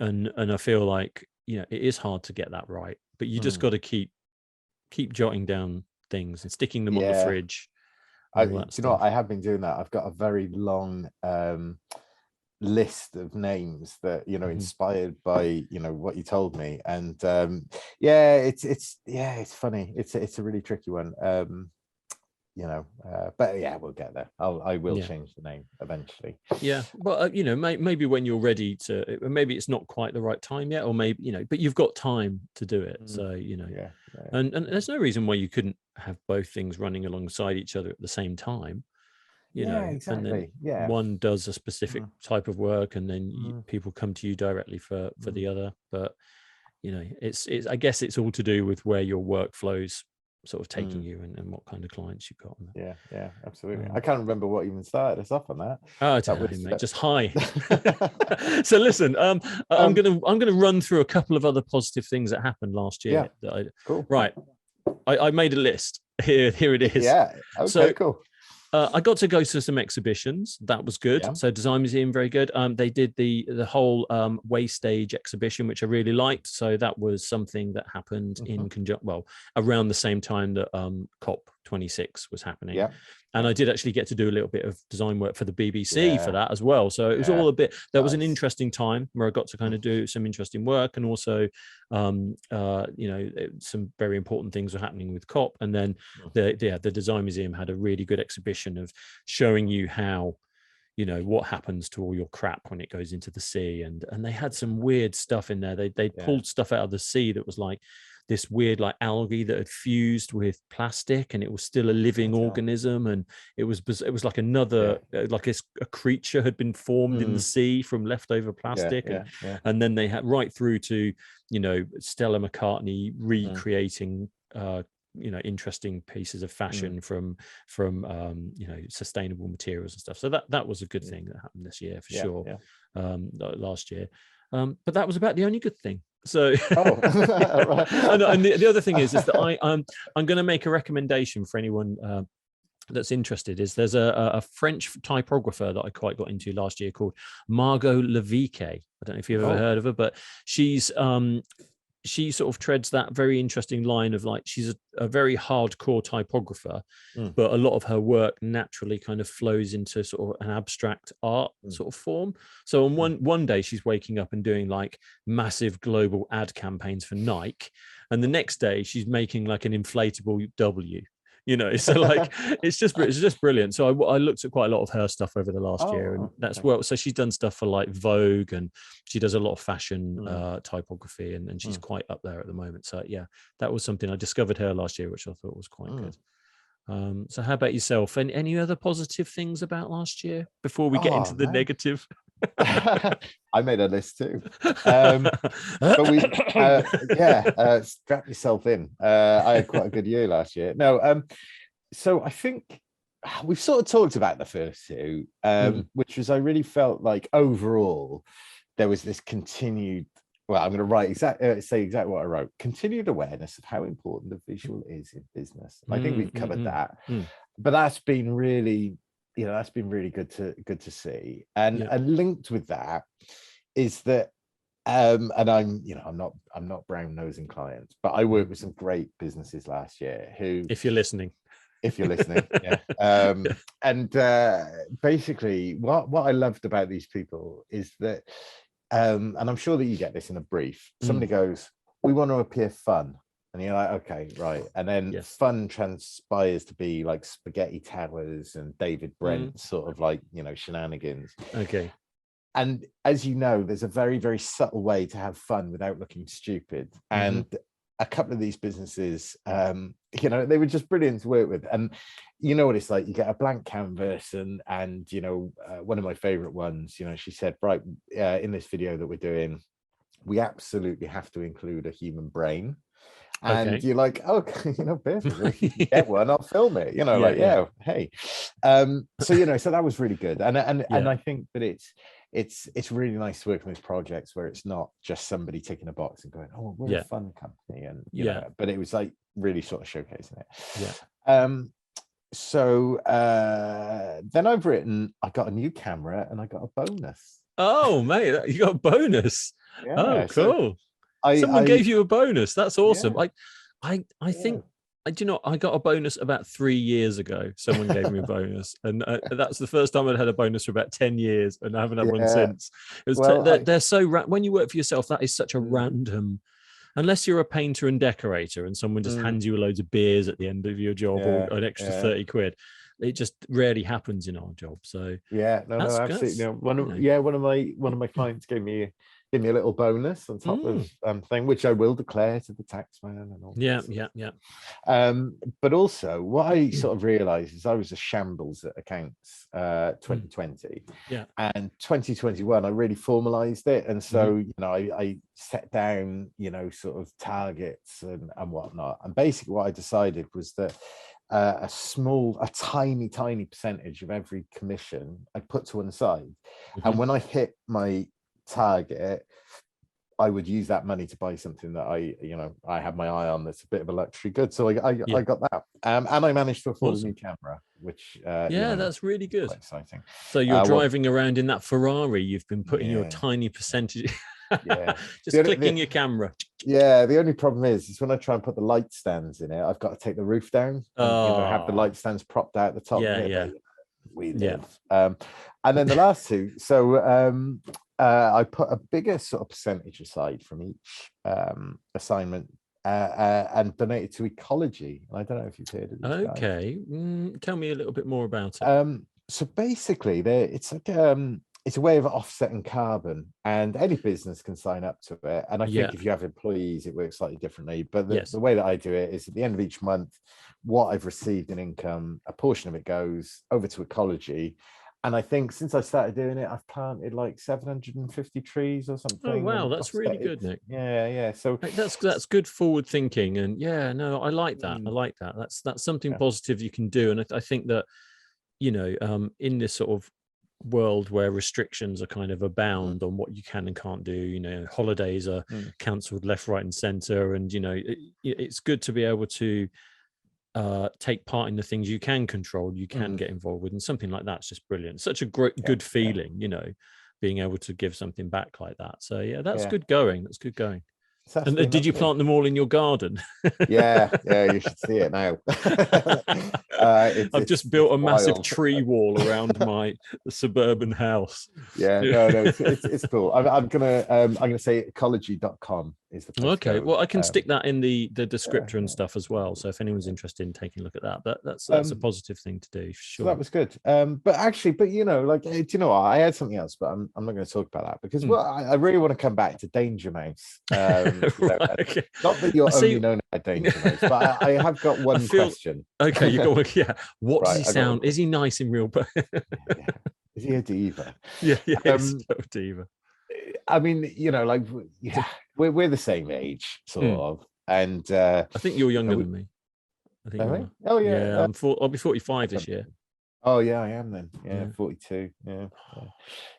and I feel like it is hard to get that right, but you just got to keep jotting down things and sticking them on the fridge. I have been doing that. I've got a very long list of names that inspired by what you told me, and it's funny. It's a really tricky one. But we'll get there. I will change the name eventually. But maybe when you're ready to, maybe it's not quite the right time yet, or maybe but you've got time to do it. So and there's no reason why you couldn't have both things running alongside each other at the same time. Exactly. And then one does a specific type of work, and then people come to you directly for the other. But it's I guess it's all to do with where your workflows sort of taking you and what kind of clients you've got. Absolutely. I can't remember what even started us off on that. I don't know, mate, just hi. So listen, I'm gonna run through a couple of other positive things that happened last year. Cool. Right, I made a list. Here it is. Cool. I got to go to some exhibitions. That was good. So Design Museum, very good. They did the whole Waystage exhibition, which I really liked. So that was something that happened in conjunction, around the same time that COP26 was happening. And I did actually get to do a little bit of design work for the BBC for that as well. So it was all a bit, that was an interesting time where I got to kind of do some interesting work, and also, some very important things were happening with COP. And then the Design Museum had a really good exhibition of showing you how, what happens to all your crap when it goes into the sea, and they had some weird stuff in there. They pulled stuff out of the sea that was like this weird like algae that had fused with plastic, and it was still a living organism, and it was like another like a creature had been formed in the sea from leftover plastic. And then they had right through to Stella McCartney recreating interesting pieces of fashion from sustainable materials and stuff. So that was a good thing that happened this year for sure. Last year, but that was about the only good thing. So right. and the other thing is that I'm going to make a recommendation for anyone that's interested. Is there's a French typographer that I quite got into last year called Margot Levique. I don't know if you've ever heard of her, but she's she sort of treads that very interesting line of like, she's a very hardcore typographer, but a lot of her work naturally kind of flows into sort of an abstract art sort of form. So on one day she's waking up and doing like massive global ad campaigns for Nike, and the next day she's making like an inflatable W. So like it's just brilliant. So I looked at quite a lot of her stuff over the last year, and that's so she's done stuff for like Vogue, and she does a lot of fashion typography, and she's quite up there at the moment. So yeah, that was something I discovered her last year, which I thought was quite good. So how about yourself? And any other positive things about last year before we get into the negative? I made a list too, but we strap yourself in. I had quite a good year last year. So I think we've sort of talked about the first two, which was I really felt like overall there was this continued, well, I'm going to say exactly what I wrote: continued awareness of how important the visual is in business. I think we've covered that, but that's been really good to see. And linked with that is that and I'm not brown nosing clients, but I worked with some great businesses last year who, if you're listening, and basically what I loved about these people is that and I'm sure that you get this in a brief, somebody goes, we want to appear fun. And you're like, okay, right. And then fun transpires to be like spaghetti towers and David Brent sort of like, shenanigans. Okay. And as you know, there's a very, very subtle way to have fun without looking stupid. And a couple of these businesses, they were just brilliant to work with. And you know what it's like, you get a blank canvas and one of my favorite ones, she said, right, in this video that we're doing, we absolutely have to include a human brain. And you're like, okay, perfect. Get one, I'll film it. Hey. So that was really good. And I think that it's really nice to work on these projects where it's not just somebody ticking a box and going, oh, we're a fun company, and but it was like really sort of showcasing it. So then I've written, I got a new camera and I got a bonus. Oh mate, you got a bonus. Cool. So someone gave you a bonus. That's awesome. I think I got a bonus about 3 years ago. Someone gave me a bonus, and that's the first time I'd had a bonus for about 10 years, and I haven't had one since. It was they're so when you work for yourself, that is such a random, unless you're a painter and decorator and someone just hands you loads of beers at the end of your job or an extra 30 quid. It just rarely happens in our job. So absolutely. One of my clients gave me a little bonus on top of thing, which I will declare to the tax man and all. But also what I sort of realized is I was a shambles at accounts 2020, and 2021 I really formalized it, and so I set down sort of targets and whatnot, and basically what I decided was that a tiny percentage of every commission I put to one side, and when I hit my target, I would use that money to buy something that I have my eye on that's a bit of a luxury good. So I got that, and I managed to afford a new camera, which that's really good. Exciting. So you're driving around in that Ferrari. You've been putting your tiny percentage. Just clicking your camera. The only problem is when I try and put the light stands in it, I've got to take the roof down and have the light stands propped out the top. We live. And then the last two, so I put a bigger sort of percentage aside from each assignment and donated to ecology. I don't know if you've heard of this. Tell me a little bit more about it. So basically, it's like it's a way of offsetting carbon, and any business can sign up to it. And I think if you have employees, it works slightly differently. But the way that I do it is at the end of each month, what I've received in income, a portion of it goes over to ecology. And I think since I started doing it, I've planted like 750 trees or something. Oh wow, that's really good, Nick. Yeah. So that's good forward thinking, and I like that. I like that. That's something positive you can do, and I think that in this sort of world where restrictions are kind of abound on what you can and can't do, holidays are cancelled left, right, and center, and it's good to be able to take part in the things you can control, you can get involved with, and something like that's just brilliant. Such a great good feeling, being able to give something back like that. So that's good going. That's good going. And did you plant them all in your garden? Yeah, you should see it now. I've just built a massive tree wall around my suburban house. No, it's cool. I'm gonna say ecology.com is the place. Okay, well, I can stick that in the descriptor and stuff as well. So if anyone's interested in taking a look at that, but that's a positive thing to do. Sure, so that was good. But like, do you know what? I had something else, but I'm not going to talk about that because I really want to come back to Danger Mouse. Okay. Not that you're only known as Danger Mouse, but I have got one question. Okay, you got one. Yeah. What does he sound? Is he nice in real? Is he a diva? Yeah, he's a diva. I mean, like, we're the same age, sort of, and I think you're younger than me. I think. Oh yeah. I'll be 45 this year. Oh yeah, I am then. Yeah, 42. Yeah.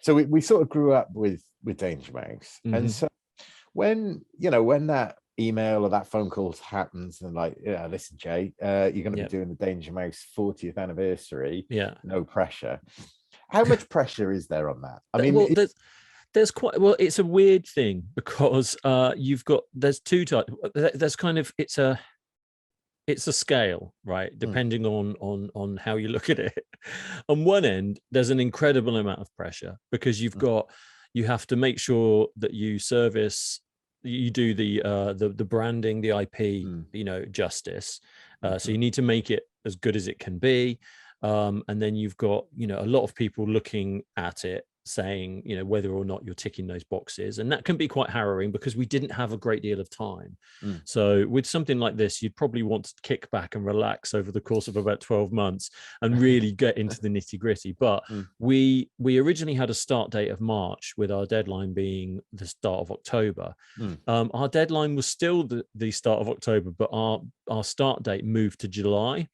So we sort of grew up with Danger Mouse, and so when that email or that phone call happens and like, listen, Jay, you're going to be doing the Danger Mouse 40th anniversary. Yeah. No pressure. How much pressure is there on that? I mean, there's quite, well, it's a weird thing because there's two types. There's kind of, it's a scale, right? Depending on how you look at it. On one end, there's an incredible amount of pressure because you have to make sure that you do the branding, the IP, justice. So you need to make it as good as it can be. And then you've got, a lot of people looking at it saying, whether or not you're ticking those boxes. And that can be quite harrowing because we didn't have a great deal of time. So with something like this, you'd probably want to kick back and relax over the course of about 12 months and really get into the nitty gritty. But we originally had a start date of March with our deadline being the start of October. Our deadline was still the start of October, but our start date moved to July.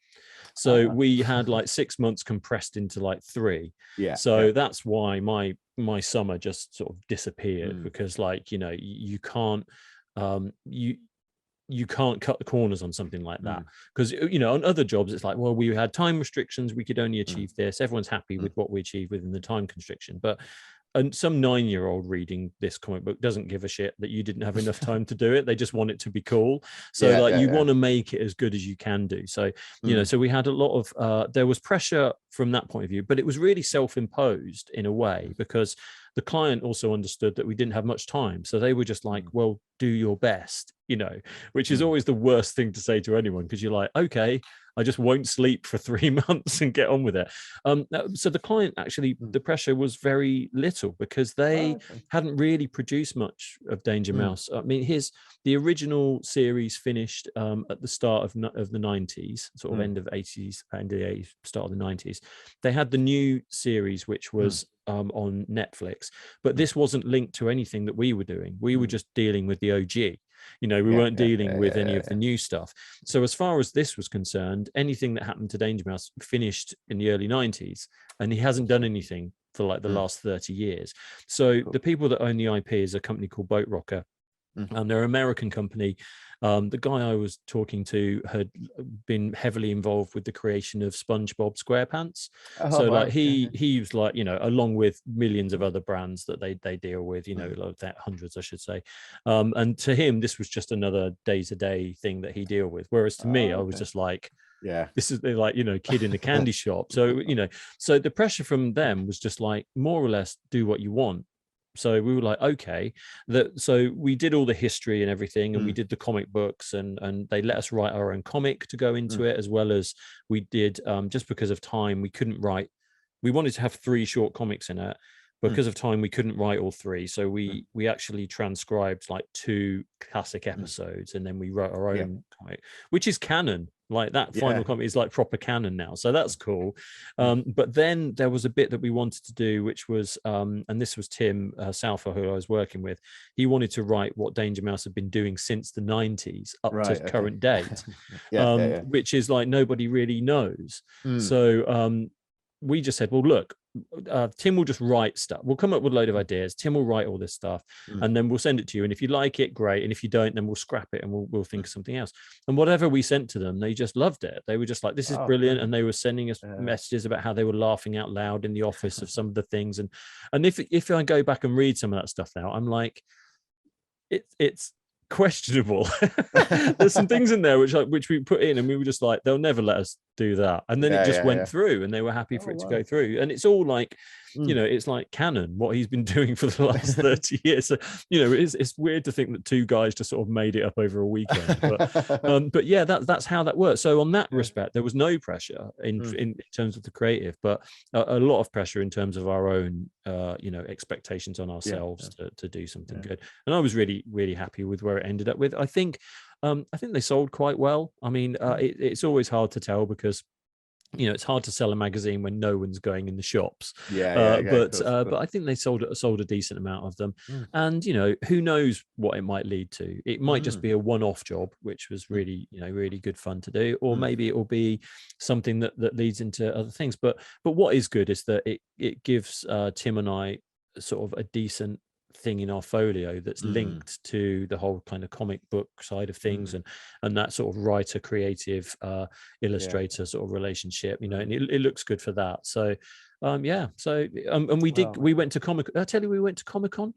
So we had like 6 months compressed into like 3. That's why my summer just sort of disappeared because like, you can't you can't cut the corners on something like that because, on other jobs, it's like, well, we had time restrictions. We could only achieve this. Everyone's happy with what we achieve within the time constriction. But some 9-year-old reading this comic book doesn't give a shit that you didn't have enough time to do it. They just want it to be cool. So you want to make it as good as you can do. So, so we had a lot of, there was pressure from that point of view, but it was really self-imposed in a way because the client also understood that we didn't have much time. So they were just like, well, do your best, which is always the worst thing to say to anyone because you're like, okay, I just won't sleep for 3 months and get on with it. So the client actually, the pressure was very little because they hadn't really produced much of Danger Mouse. I mean, the original series finished at the start of the 90s, sort of end of 80s, end of the 80s, start of the 90s. They had the new series, which was on Netflix, but this wasn't linked to anything that we were doing. We were just dealing with the OG. We weren't dealing with any of the new stuff. So as far as this was concerned, anything that happened to Danger Mouse finished in the early 90s, and he hasn't done anything for like the last 30 years. So the people that own the IP is a company called Boat Rocker. They're an American company. The guy I was talking to had been heavily involved with the creation of SpongeBob SquarePants. He was like, along with millions of other brands that they deal with, like that, hundreds, I should say. And to him, this was just another day-to-day thing that he deal with. Whereas to me, I was just like, this is like, kid in the candy shop. So, so the pressure from them was just like, more or less, do what you want. So we were like, okay, so we did all the history and everything, and we did the comic books, and they let us write our own comic to go into it, as well as we did, just because of time, we couldn't write we wanted to have 3 short comics in it. Because of time, we couldn't write all 3, so we actually transcribed like 2 classic episodes, and then we wrote our own comic, which is canon. Like that final comic is like proper canon now, so that's cool. But then there was a bit that we wanted to do, which was, and this was Tim Salfa, who I was working with. He wanted to write what Danger Mouse had been doing since the 90s up to current date, which is like nobody really knows. So we just said, well, look, Tim will just write stuff. We'll come up with a load of ideas. Tim will write all this stuff, and then we'll send it to you. And if you like it, great. And if you don't, then we'll scrap it and we'll think of something else. And whatever we sent to them, they just loved it. They were just like, this is brilliant. And they were sending us messages about how they were laughing out loud in the office of some of the things. And if I go back and read some of that stuff now, I'm like, it's questionable. There's some things in there which we put in, and we were just like, they'll never let us do that. And then it just went through, and they were happy for it to go through. And it's all like, you know, it's like canon, what he's been doing for the last 30 years. So, you know, it's weird to think that 2 guys just sort of made it up over a weekend. But yeah, that's how that works. So on that respect, there was no pressure in terms of the creative, but a lot of pressure in terms of our own, you know, expectations on ourselves to do something good. And I was really, really happy with where it ended up with. I think they sold quite well. I mean, it's always hard to tell because, you know, it's hard to sell a magazine when no one's going in the shops. But I think they sold a decent amount of them. And, you know, who knows what it might lead to. It might just be a one-off job, which was really, you know, really good fun to do, or maybe it will be something that leads into other things. But what is good is that it gives Tim and I sort of a decent thing in our folio that's linked to the whole kind of comic book side of things, and that sort of writer creative illustrator sort of relationship, you know, and it looks good for that. So and we went to Comic-Con.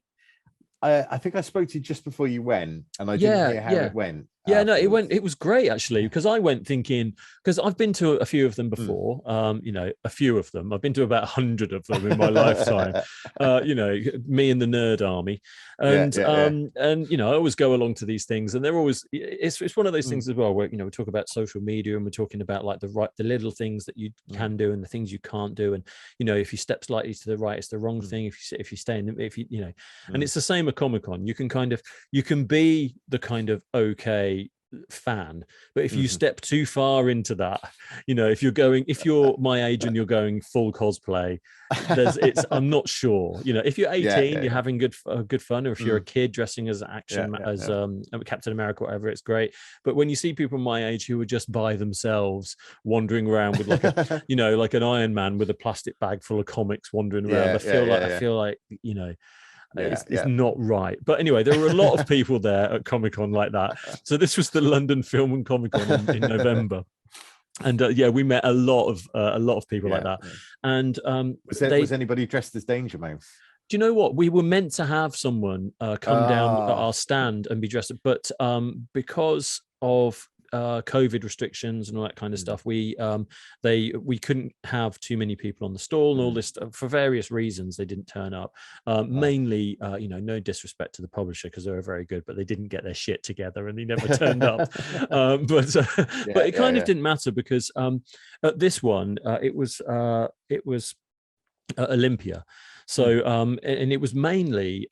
I think I spoke to you just before you went, and I didn't hear how it went. It was great actually, because I went thinking, because I've been to a few of them before, you know, a few of them. I've been to about 100 of them in my lifetime. You know, me and the nerd army, and you know, I always go along to these things, and they're always, it's one of those things as well where, you know, we talk about social media, and we're talking about like the little things that you can do and the things you can't do, and you know, if you step slightly to the right, it's the wrong thing. If you stay in, if you know, and it's the same at Comic-Con. You can be the kind of okay fan, but if you step too far into that, you know, if you're my age and you're going full cosplay, I'm not sure, you know, if you're 18 you're having good fun, or if you're a kid dressing as Captain America, whatever, it's great. But when you see people my age who are just by themselves wandering around with like a you know, like an Iron Man with a plastic bag full of comics wandering around, I feel like you know, it's not right. But anyway, there were a lot of people there at Comic-Con like that. So this was the London Film and Comic-Con in November, and we met a lot of people like that. And was anybody dressed as Danger Mouse? Do you know what? We were meant to have someone come down at our stand and be dressed, but because of COVID restrictions and all that kind of stuff, we couldn't have too many people on the stall and all this for various reasons. They didn't turn up, mainly you know, no disrespect to the publisher, because they were very good, but they didn't get their shit together and he never turned up. But it kind of didn't matter, because at this one it was Olympia. So and it was mainly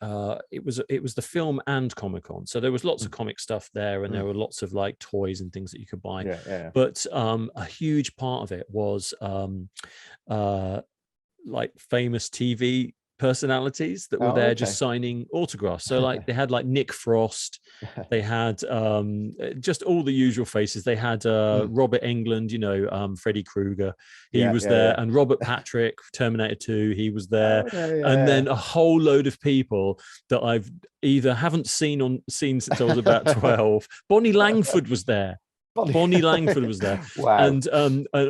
it was the film and Comic-Con, so there was lots of comic stuff there, and there were lots of like toys and things that you could buy, but a huge part of it was like famous TV personalities that were there just signing autographs. So like they had like Nick Frost, they had just all the usual faces. They had Robert Englund, you know, Freddy Krueger, he was there, and Robert Patrick, Terminator 2, he was there, and then a whole load of people that I've either haven't seen since I was about 12. Bonnie Langford was there. Bonnie Langford was there. Wow. And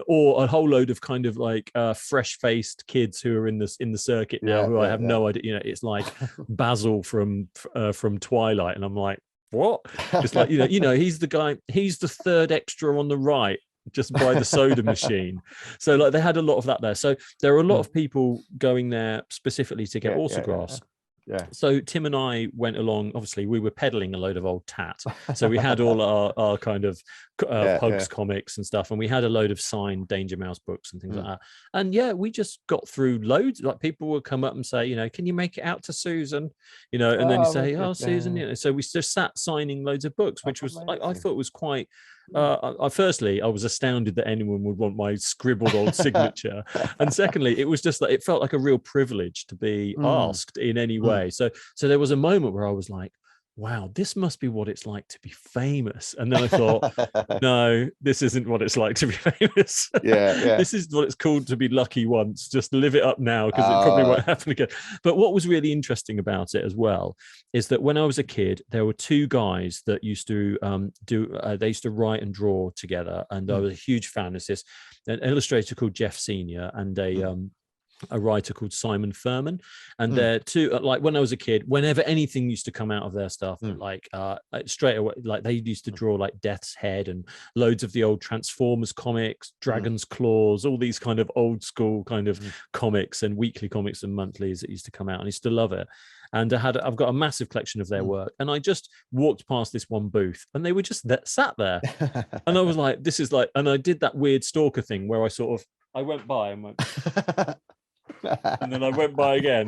or a whole load of kind of like fresh-faced kids who are in the circuit now, who I have no idea. You know, it's like Basil from Twilight, and I'm like, what? It's like, you know, he's the guy. He's the third extra on the right, just by the soda machine. So like they had a lot of that there. So there are a lot of people going there specifically to get autographs. So Tim and I went along. Obviously, we were peddling a load of old tat. So we had all our kind of Pugs comics and stuff, and we had a load of signed Danger Mouse books and things like that. And yeah, we just got through loads. Like people would come up and say, you know, can you make it out to Susan, you know, and then you say, oh, Susan, you know. So we just sat signing loads of books, which was I thought was quite firstly, I was astounded that anyone would want my scribbled old signature, and secondly, it was just like, it felt like a real privilege to be asked in any way. So there was a moment where I was like, wow, this must be what it's like to be famous. And then I thought, no, this isn't what it's like to be famous. This is what it's called to be lucky once. Just live it up now, because it probably won't happen again. But what was really interesting about it as well is that when I was a kid, there were two guys that used to they used to write and draw together, and I was a huge fan of this, an illustrator called Jeff Senior and a writer called Simon Furman, and they're two, like when I was a kid, whenever anything used to come out of their stuff, like straight away, like they used to draw like Death's Head and loads of the old Transformers comics, Dragon's Claws, all these kind of old school kind of comics and weekly comics and monthlies that used to come out, and I used to love it. And I've got a massive collection of their work, and I just walked past this one booth, and they were just sat there, and I was like, this is like, and I did that weird stalker thing where I went by and went and then I went by again,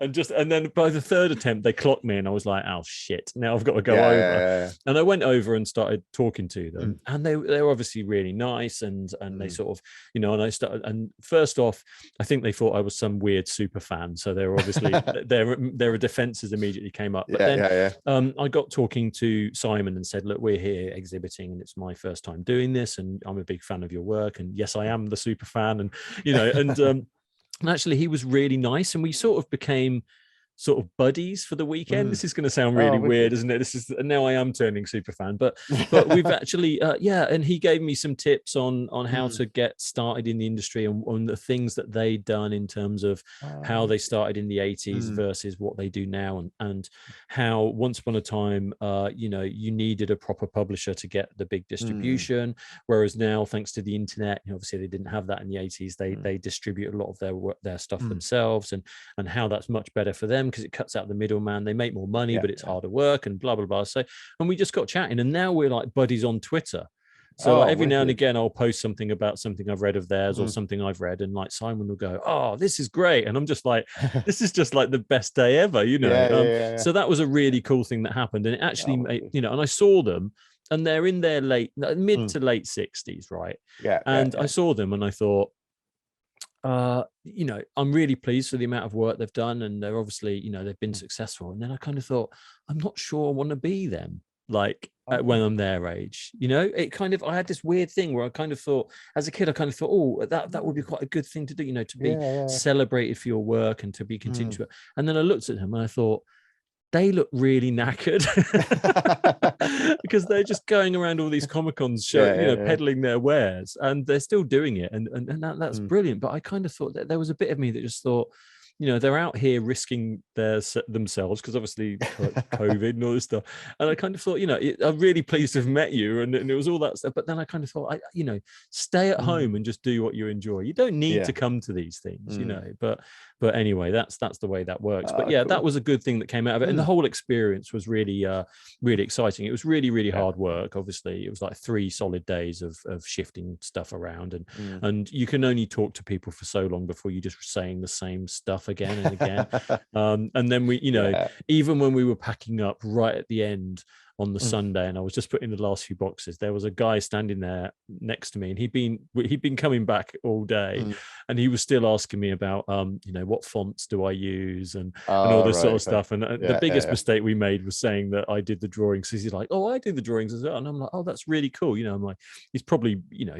and then by the third attempt they clocked me, and I was like, oh shit, now I've got to go over. And I went over and started talking to them, and they were obviously really nice, and they sort of, you know, and I started, and first off, I think they thought I was some weird super fan, so they were obviously their defenses immediately came up. But then I got talking to Simon and said, look, we're here exhibiting, and it's my first time doing this, and I'm a big fan of your work, and yes, I am the super fan, and you know, and actually he was really nice, and we sort of became sort of buddies for the weekend. This is going to sound really weird, isn't it? This is, now I am turning super fan, but we've actually and he gave me some tips on how to get started in the industry, and on the things that they'd done in terms of how they started in the 80s versus what they do now, and how once upon a time you know, you needed a proper publisher to get the big distribution, whereas now, thanks to the internet, obviously they didn't have that in the 80s, they distribute a lot of their stuff themselves, and how that's much better for them because it cuts out the middleman. They make more money, but it's harder work, and blah blah blah. So, and we just got chatting, and now we're like buddies on Twitter. So every now and again, I'll post something about something I've read of theirs, or something I've read, and like Simon will go, "Oh, this is great," and I'm just like, "This is just like the best day ever," you know. So that was a really cool thing that happened, and it actually made, you know, and I saw them, and they're in their mid to late 60s, right? I saw them, and I thought, you know, I'm really pleased for the amount of work they've done, and they're obviously, you know, they've been successful. And then I kind of thought, I'm not sure I want to be them, like when I'm their age, you know. It kind of, I had this weird thing where I kind of thought, as a kid, I kind of thought, oh, that would be quite a good thing to do, you know, to be celebrated for your work and to be continued. And then I looked at them and I thought, they look really knackered because they're just going around all these Comic-Cons, peddling their wares, and they're still doing it, and that's brilliant. But I kind of thought that there was a bit of me that just thought, you know, they're out here risking themselves because obviously COVID and all this stuff. And I kind of thought, you know, I'm really pleased to have met you, and it was all that stuff. But then I kind of thought, you know, stay at home and just do what you enjoy. You don't need to come to these things, you know. But anyway, that's the way that works. But yeah, cool. That was a good thing that came out of it, and the whole experience was really really exciting. It was really, really hard work. Obviously, it was like 3 solid days of shifting stuff around, and you can only talk to people for so long before you're just saying the same stuff again and again. And then we, you know, even when we were packing up right at the end on the Sunday, and I was just putting the last few boxes, there was a guy standing there next to me, and he'd been coming back all day, and he was still asking me about you know, what fonts do I use, and all this sort of stuff. And the biggest mistake we made was saying that I did the drawings. So he's like, oh, I do the drawings as well, and I'm like, oh, that's really cool, you know. I'm like, he's probably, you know,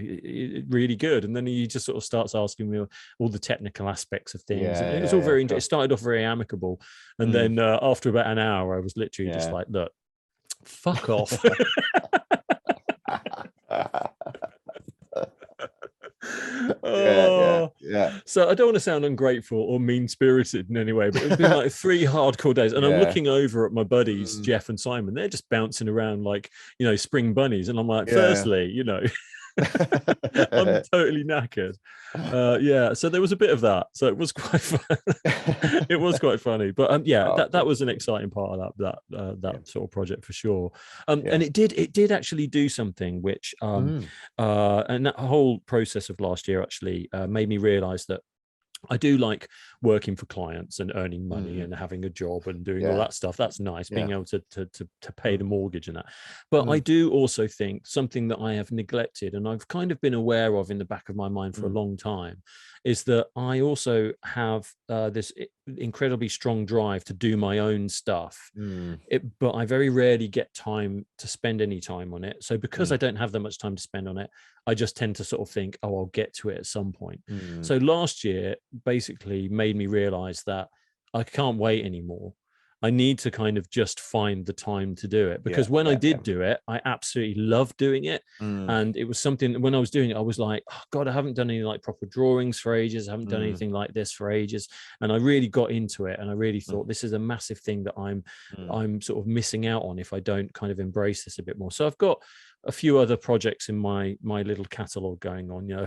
really good. And then he just sort of starts asking me all the technical aspects of things, and it was all very it started off very amicable, and then after about an hour I was literally just like, look, fuck off. So I don't want to sound ungrateful or mean-spirited in any way, but it's been like 3 hardcore days, and I'm looking over at my buddies Jeff and Simon. They're just bouncing around like, you know, spring bunnies, and I'm like, firstly, you know, I'm totally knackered. Yeah, so there was a bit of that. So it was quite fun. It was quite funny. But yeah, that was an exciting part of that sort of project for sure. And it did actually do something which and that whole process of last year actually made me realize that I do like working for clients and earning money and having a job and doing all that stuff. That's nice, being able to pay the mortgage and that. But I do also think something that I have neglected and I've kind of been aware of in the back of my mind for a long time is that I also have this incredibly strong drive to do my own stuff. But I very rarely get time to spend any time on it. So because I don't have that much time to spend on it, I just tend to sort of think, oh, I'll get to it at some point. So last year basically made me realize that I can't wait anymore. I need to kind of just find the time to do it, because when I did do it, I absolutely loved doing it. And it was something, when I was doing it, I was like, oh God, I haven't done any like proper drawings for ages. I haven't done anything like this for ages. And I really got into it. And I really thought this is a massive thing that I'm sort of missing out on if I don't kind of embrace this a bit more. So I've got a few other projects in my little catalog going on, you know.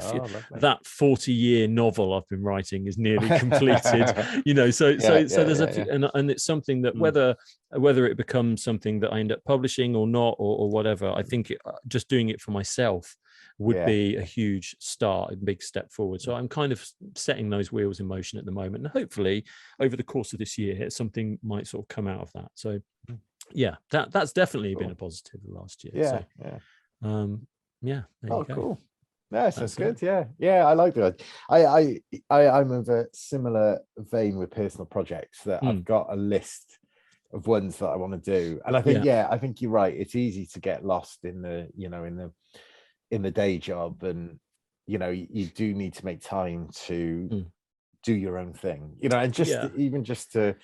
That 40-year novel I've been writing is nearly completed, you know, so there's a few, and it's something that whether it becomes something that I end up publishing or not, or whatever, I think just doing it for myself would be a huge start, a big step forward. So I'm kind of setting those wheels in motion at the moment, and hopefully over the course of this year something might sort of come out of that. So yeah, that's definitely been a positive last year. Cool. Yes, that's good. Yeah, I like that. I'm of a similar vein with personal projects, that I've got a list of ones that I want to do, and I think I think you're right. It's easy to get lost in the, you know, in the day job, and you know, you do need to make time to do your own thing, you know, and just even just to,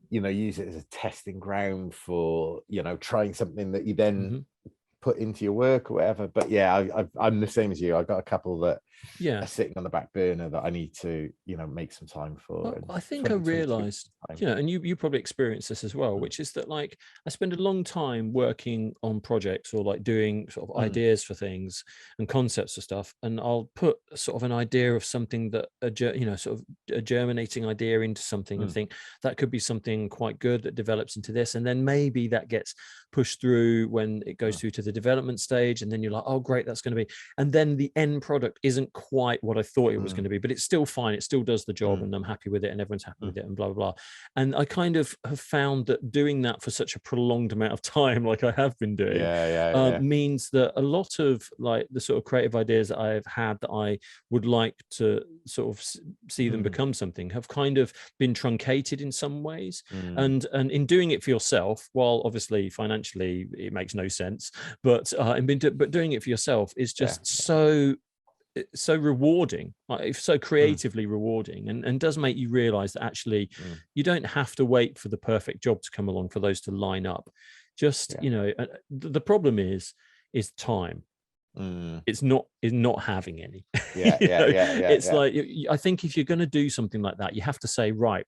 you know, use it as a testing ground for, you know, trying something that you then put into your work or whatever. But I'm the same as you. I've got a couple that are sitting on the back burner that I need to, you know, make some time for. Well, I think I realized, you know, and you probably experienced this as well, which is that like I spend a long time working on projects or like doing sort of ideas for things and concepts of stuff, and I'll put sort of an idea of something that you know, sort of a germinating idea into something and think that could be something quite good that develops into this, and then maybe that gets pushed through when it goes through to the development stage, and then you're like, oh great, that's going to be, and then the end product isn't quite what I thought it was going to be, but it's still fine, it still does the job, and I'm happy with it, and everyone's happy with it, and blah blah blah. And I kind of have found that doing that for such a prolonged amount of time, like I have been doing, means that a lot of like the sort of creative ideas that I've had that I would like to sort of see them become something have kind of been truncated in some ways. And in doing it for yourself, while obviously financially it makes no sense, but doing it for yourself is just so rewarding, like so creatively rewarding, and does make you realize that actually you don't have to wait for the perfect job to come along for those to line up. Just you know, the problem is time. It's not having any. It's like, I think if you're going to do something like that, you have to say, right,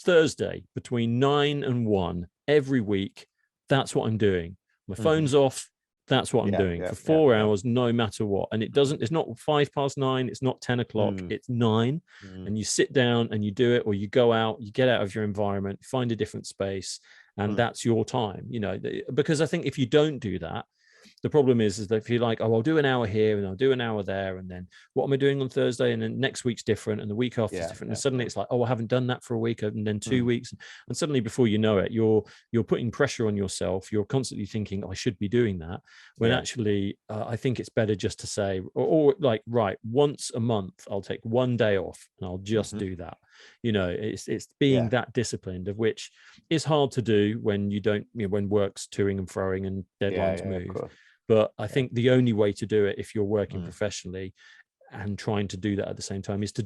Thursday between 9 and 1 every week, that's what I'm doing. My phone's off. That's what I'm doing for 4 hours, no matter what. And it's not 9:05, it's not 10 o'clock, it's 9. And you sit down and you do it, or you go out, you get out of your environment, find a different space, and that's your time, you know, because I think if you don't do that, the problem is that if you're like, oh, I'll do an hour here and I'll do an hour there, and then what am I doing on Thursday? And then next week's different, and the week after is different. And suddenly it's like, oh, I haven't done that for a week, and then 2 weeks. And suddenly before you know it, you're putting pressure on yourself. You're constantly thinking, oh, I should be doing that. When actually, I think it's better just to say, or like, right, once a month, I'll take 1 day off and I'll just do that. You know, it's being that disciplined, of which is hard to do when you don't, you know, when work's toing and froing and deadlines move. But I think the only way to do it, if you're working professionally and trying to do that at the same time, is to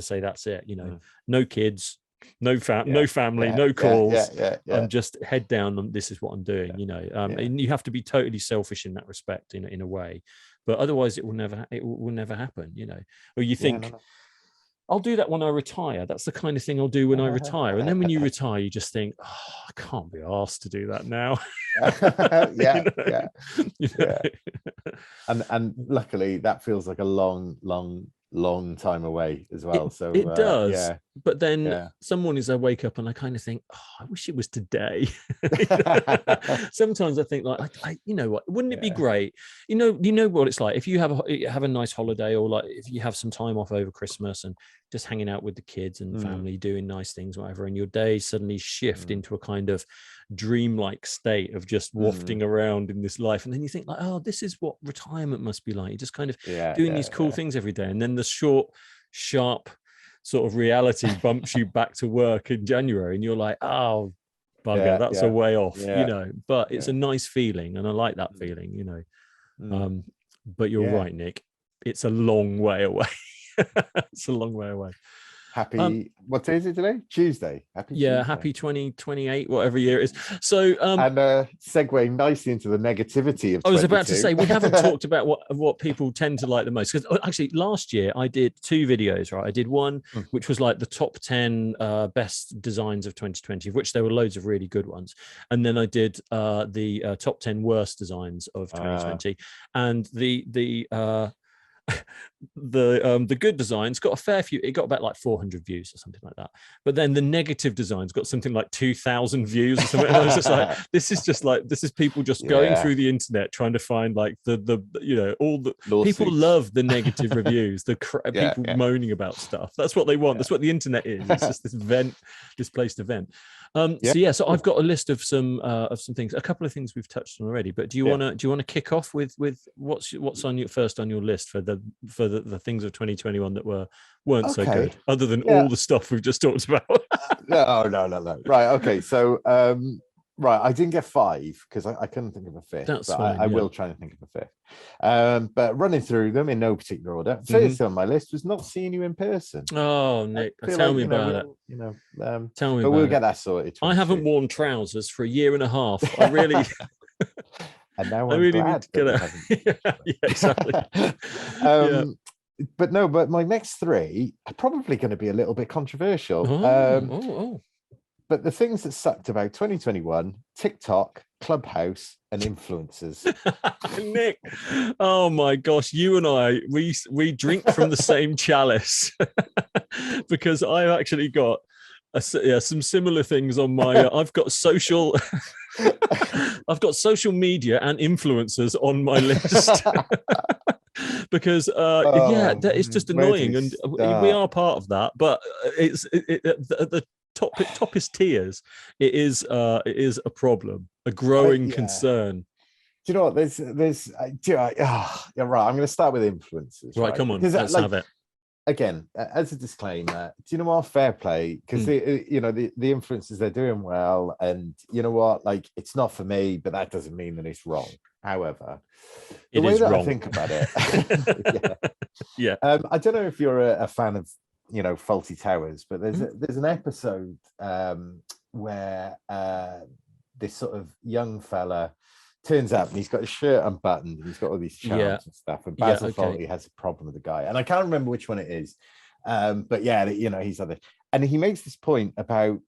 say, that's it, you know, no kids, no family, no calls. I'm just head down, and this is what I'm doing, you know. And you have to be totally selfish in that respect, in a way, but otherwise it will never happen, you know. Or you think, I'll do that when I retire. That's the kind of thing I'll do when I retire. And then when you retire, you just think, oh, I can't be asked to do that now. And luckily that feels like a long time away as well. It does. Yeah. But then some mornings I wake up and I kind of think, oh, I wish it was today. Sometimes I think like, you know what, wouldn't it be great? You know what it's like if you have a nice holiday, or like if you have some time off over Christmas and just hanging out with the kids and family, doing nice things, whatever, and your days suddenly shift into a kind of dreamlike state of just wafting around in this life. And then you think like, oh, this is what retirement must be like. You're just kind of doing these cool things every day. And then the short, sharp sort of reality bumps you back to work in January, and you're like, oh bugger, that's a way off, you know. But it's a nice feeling, and I like that feeling, you know. But you're right, Nick, it's a long way away. It's a long way away. Happy, what day is it today? Tuesday. Happy 2028, whatever year it is. So and segue nicely into the negativity of 22. I was about to say, we haven't talked about what people tend to like the most, because actually last year I did 2 videos, right? I did one which was like the top 10 best designs of 2020, of which there were loads of really good ones, and then I did the top 10 worst designs of 2020, and the good designs got a fair few. It got about like 400 views or something like that. But then the negative designs got something like 2,000 views or something. And I was just like, this is people just going through the internet trying to find like the you know, all the lawsuits. People love the negative reviews, people moaning about stuff. That's what they want. That's what the internet is. It's just this place to vent. So I've got a list of some things, a couple of things we've touched on already. But do you want to kick off with what's on your first on your list for the things of 2021 that weren't so good, other than all the stuff we've just talked about? No. Right. Okay. So right, I didn't get 5 because I couldn't think of a 5th. That's but fine, I will try and think of a 5th. But running through them in no particular order, first on my list was not seeing you in person. Oh, Nick, tell me about it. You know, tell me. But we'll get that sorted. I haven't worn trousers for a year and a half. I really. And now I'm really glad need to get it. Exactly. But my next 3 are probably going to be a little bit controversial. But the things that sucked about 2021: TikTok, Clubhouse, and influencers. Nick, oh my gosh, you and I, we drink from the same chalice, because I've actually got some similar things on my. I've got social media and influencers on my list. Because that is just annoying, and we are part of that. But it's the toppest tiers. It is a problem, a growing concern. Do you know what? There's right. I'm going to start with influencers. Right, come on, let's have it. Again, as a disclaimer, do you know what? Fair play, because the influencers, they're doing well, and you know what? Like, it's not for me, but that doesn't mean that it's wrong. However, the way that I think about it, I don't know if you're a fan of Fawlty Towers, but there's an episode where this sort of young fella turns up and he's got his shirt unbuttoned and he's got all these charms and stuff, and Basil Fawlty has a problem with the guy, and I can't remember which one it is, but he's other, and he makes this point about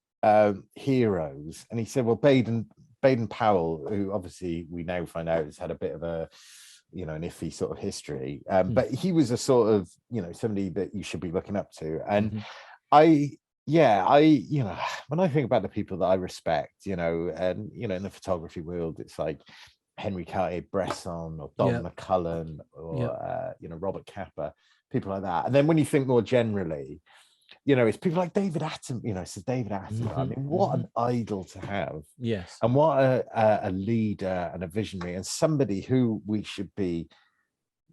heroes, and he said, well, Baden Powell, who obviously we now find out has had a bit of a an iffy sort of history, but he was a sort of somebody that you should be looking up to, and when I think about the people that I respect, and in the photography world, it's like Henry Cartier-Bresson or Don McCullen or Robert Capa, people like that. And then when you think more generally, it's people like David Attenborough. So David Attenborough, I mean, what an idol to have. Yes. And what a leader and a visionary, and somebody who we should be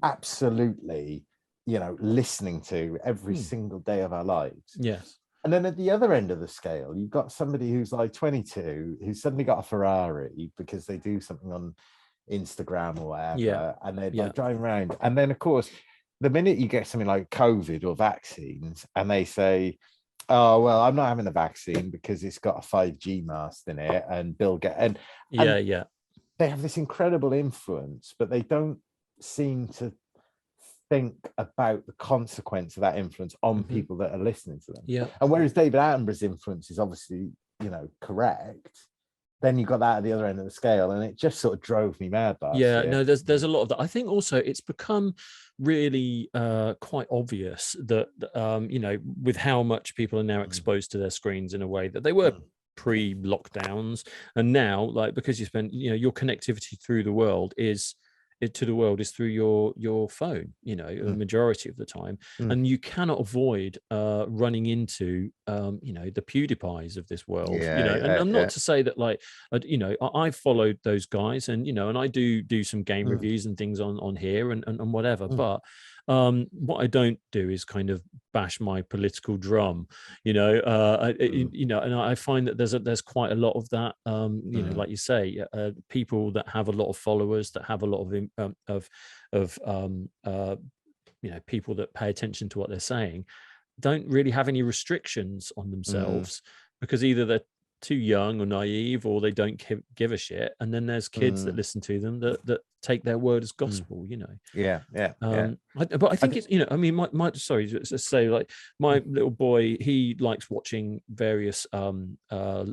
absolutely, listening to every single day of our lives. Yes. And then at the other end of the scale, you've got somebody who's like 22, who's suddenly got a Ferrari because they do something on Instagram or whatever, and they're like driving around. And then, of course, the minute you get something like COVID or vaccines, and they say, "Oh, well, I'm not having the vaccine because it's got a 5G mast in it," and Bill Gates, they have this incredible influence, but they don't seem to think about the consequence of that influence on people that are listening to them. Yeah. And whereas David Attenborough's influence is obviously, correct, then you got that at the other end of the scale, and it just sort of drove me mad. No, there's a lot of that. I think also it's become really quite obvious that with how much people are now exposed to their screens in a way that they were pre-lockdowns, and now, like, because you spend your connectivity through the world is through your phone, the majority of the time, and you cannot avoid running into the PewDiePies of this world. And I'm not to say that, like, I've followed those guys, and and I do some game reviews and things on here and whatever, but what I don't do is kind of bash my political drum, and I find that there's quite a lot of that, like you say, people that have a lot of followers, that have a lot of people that pay attention to what they're saying, don't really have any restrictions on themselves, because either they're too young or naive, or they don't give a shit, and then there's kids that listen to them that take their word as gospel. But I think it's my sorry, just say, like, my little boy, he likes watching various gameplay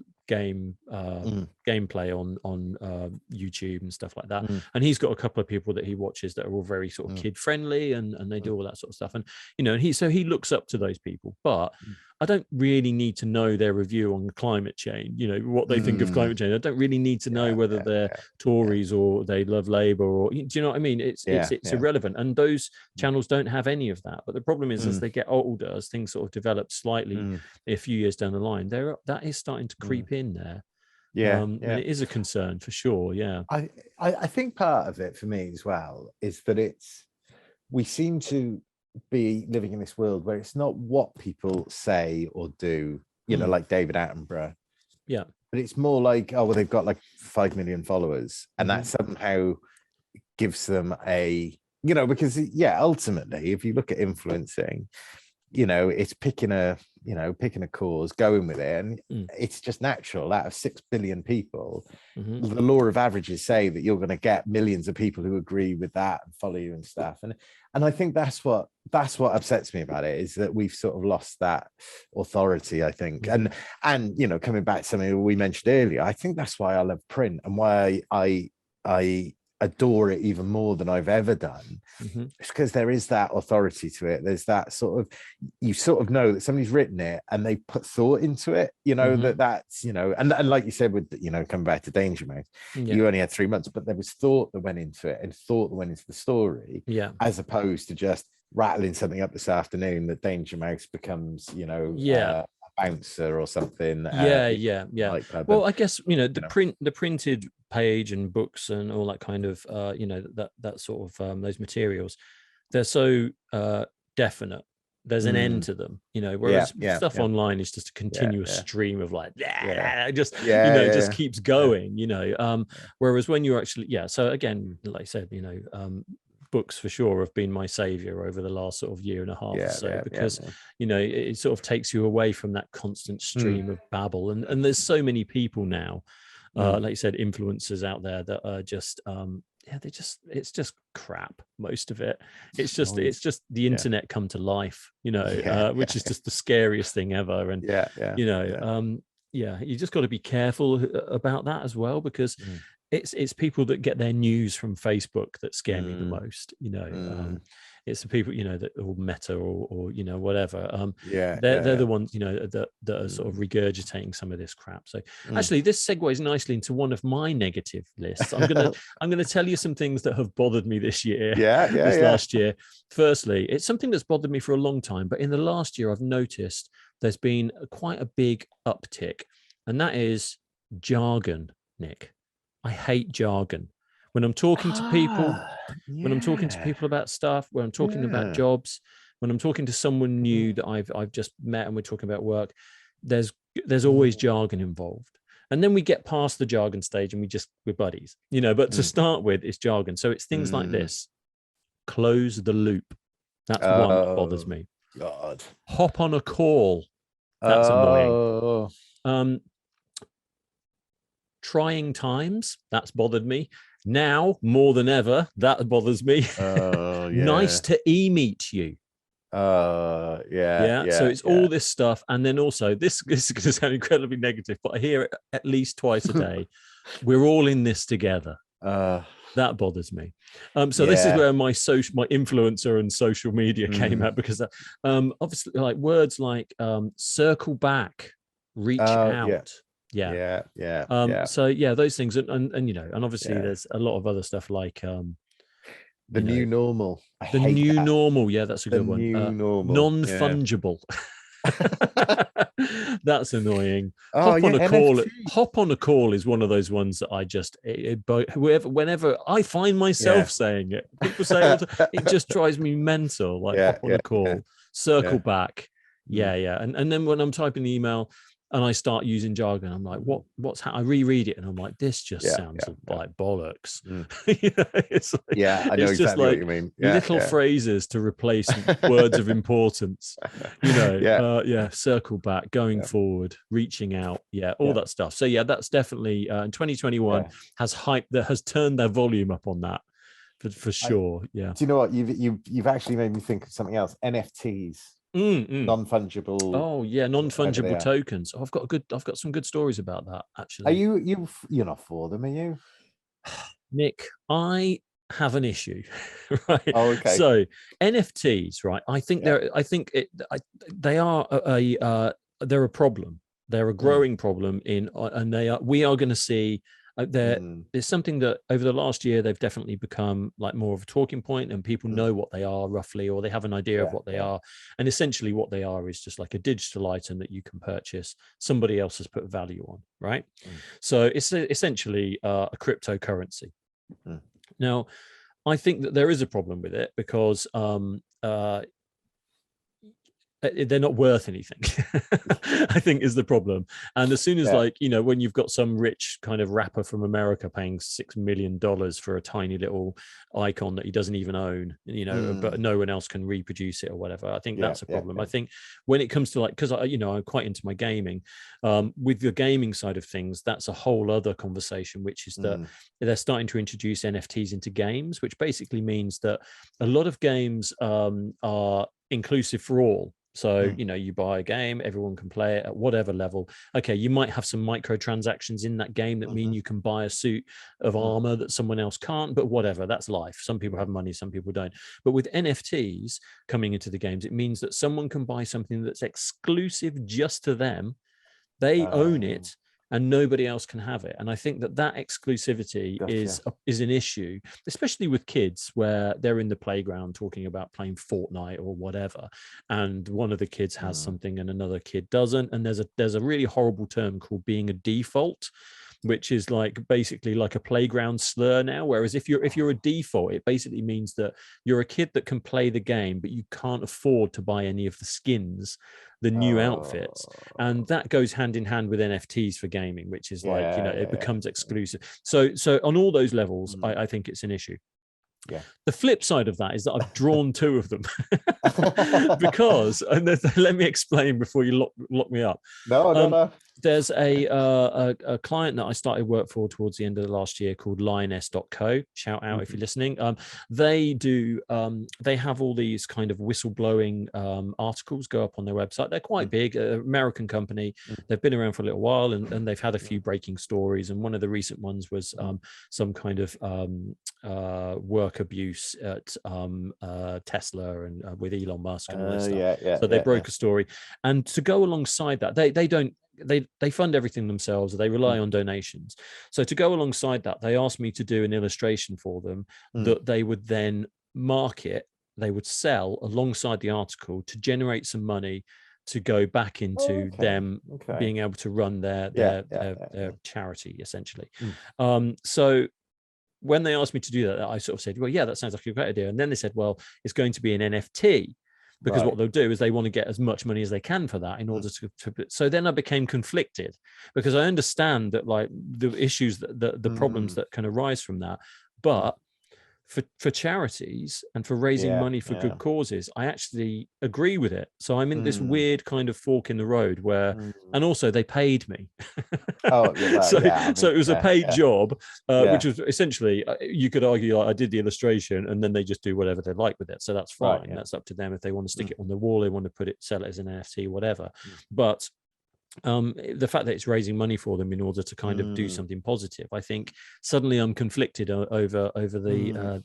on YouTube and stuff like that, and he's got a couple of people that he watches that are all very sort of kid friendly, and they do all that sort of stuff, and he looks up to those people, but I don't really need to know their review on climate change, what they think of climate change. I don't really need to know whether they're Tories or they love Labour, or, do you know what I mean? It's irrelevant, and those channels don't have any of that. But the problem is, as they get older, as things sort of develop slightly a few years down the line, that is starting to creep in there. And it is a concern for sure. I think part of it for me as well is that we seem to be living in this world where it's not what people say or do, like David Attenborough, but it's more like, oh well, they've got like 5 million followers, and that somehow gives them a, because ultimately, if you look at influencing, it's picking a cause, going with it, and it's just natural. Out of 6 billion people, the law of averages say that you're going to get millions of people who agree with that and follow you and stuff. And I think that's what upsets me about it, is that we've sort of lost that authority, I think. And coming back to something we mentioned earlier, I think that's why I love print, and why I adore it even more than I've ever done. It's because there is that authority to it. There's that sort of, you sort of know that somebody's written it and they put thought into it, that's, and like you said with, coming back to Danger Mouse, you only had 3 months, but there was thought that went into it, and thought that went into the story, as opposed to just rattling something up this afternoon that Danger Mouse becomes, a bouncer or something. Well, I guess the printed page and books and all that kind of that sort of those materials, they're so definite. There's an end to them, whereas stuff online is just a continuous stream of like just keeps going, whereas when you're actually so again, like I said, books for sure have been my savior over the last sort of year and a half or so, because it sort of takes you away from that constant stream of babble, and there's so many people now, like you said, influencers out there that are just it's just crap, most of it. It's just the internet come to life, which is just the scariest thing ever. And you just got to be careful about that as well, because it's people that get their news from Facebook that scare me the most. It's the people that are Meta or whatever. They're the ones that are sort of regurgitating some of this crap. So actually, this segues nicely into one of my negative lists. I'm gonna tell you some things that have bothered me this year. Last year. Firstly, it's something that's bothered me for a long time, but in the last year, I've noticed there's been quite a big uptick, and that is jargon, Nick. I hate jargon. When I'm talking to people, when I'm talking to people about stuff, when I'm talking about jobs, when I'm talking to someone new that I've just met and we're talking about work, there's always jargon involved. And then we get past the jargon stage and we're buddies, but to start with, it's jargon. So it's things like this: close the loop. That's one that bothers me. God. Hop on a call. That's annoying. Trying times, that's bothered me. Now more than ever, that bothers me. Nice to e-meet you. Yeah. So it's all this stuff, and then also this is going to sound incredibly negative, but I hear it at least twice a day. We're all in this together. That bothers me. So this is where my influencer and social media came out, because obviously, like words like circle back, reach out. So those things, and you know, and obviously there's a lot of other stuff like the new normal. The new normal. Yeah, that's a good one. Non-fungible. That's annoying. Hop on a call is one of those ones that I just whenever I find myself saying it, people say it just drives me mental. Like hop on a call, circle back. And then when I'm typing the email and I start using jargon, I'm like, I reread it and I'm like, this just sounds like bollocks. It's like, I know exactly what you mean. Little phrases to replace words of importance. Circle back, going forward, reaching out, all that stuff. So that's definitely in 2021 has turned their volume up on that for sure. Do you know what, you've actually made me think of something else. NFTs. Non-fungible. Non-fungible tokens. I've got some good stories about that, actually. Are you're not for them, are you? Nick, I have an issue. Right. Okay. So NFTs, right? I think they're a problem. They're a growing problem we are going to see. There's something that over the last year they've definitely become like more of a talking point, and people know what they are roughly, or they have an idea of what they are. And essentially what they are is just like a digital item that you can purchase. Somebody else has put value on, right? So it's essentially a cryptocurrency. Now, I think that there is a problem with it because they're not worth anything. I think is the problem. And as soon as when you've got some rich kind of rapper from America paying $6 million for a tiny little icon that he doesn't even own, but no one else can reproduce it or whatever, I think that's a problem. I think when it comes to like, because I'm quite into my gaming, with the gaming side of things, that's a whole other conversation, which is that they're starting to introduce NFTs into games, which basically means that a lot of games are inclusive for all. So, you buy a game, everyone can play it at whatever level. Okay, you might have some microtransactions in that game that mean you can buy a suit of armor that someone else can't, but whatever, that's life. Some people have money, some people don't. But with NFTs coming into the games, it means that someone can buy something that's exclusive just to them. They own it, and nobody else can have it. And I think that exclusivity is an issue, especially with kids, where they're in the playground talking about playing Fortnite or whatever, and one of the kids has something and another kid doesn't. And there's a really horrible term called being a default, which is like basically like a playground slur now. Whereas if you're a default, it basically means that you're a kid that can play the game, but you can't afford to buy any of the skins, the new outfits. And that goes hand in hand with NFTs for gaming, which is like, it becomes exclusive. So on all those levels, I think it's an issue. The flip side of that is that I've drawn two of them because, and let me explain before you lock me up. No. There's a client that I started work for towards the end of the last year called lioness.co. Shout out if you're listening. They have all these kind of whistleblowing articles go up on their website. They're quite big, American company. They've been around for a little while, and they've had a few breaking stories. And one of the recent ones was some kind of work abuse at Tesla and with Elon Musk and all this stuff. So they broke a story, and to go alongside that, they fund everything themselves. They rely on donations. So to go alongside that, they asked me to do an illustration for them that they would then market. They would sell alongside the article to generate some money to go back into them being able to run their charity, essentially. So when they asked me to do that, I sort of said, well, yeah, that sounds like a great idea. And then they said, well, it's going to be an NFT, because what they'll do is they want to get as much money as they can for that in order to so then I became conflicted, because I understand that like the issues, the problems that can arise from that. But for charities and for raising money for good causes, I actually agree with it. So I'm in this weird kind of fork in the road where, and also they paid me. Oh, yeah, well, so it was a paid job, which was essentially, you could argue, like, I did the illustration and then they just do whatever they like with it. So that's fine. Right, that's up to them. If they want to stick it on the wall, they want to put it, sell it as an NFT, whatever. But the fact that it's raising money for them in order to kind of do something positive, I think suddenly I'm conflicted over the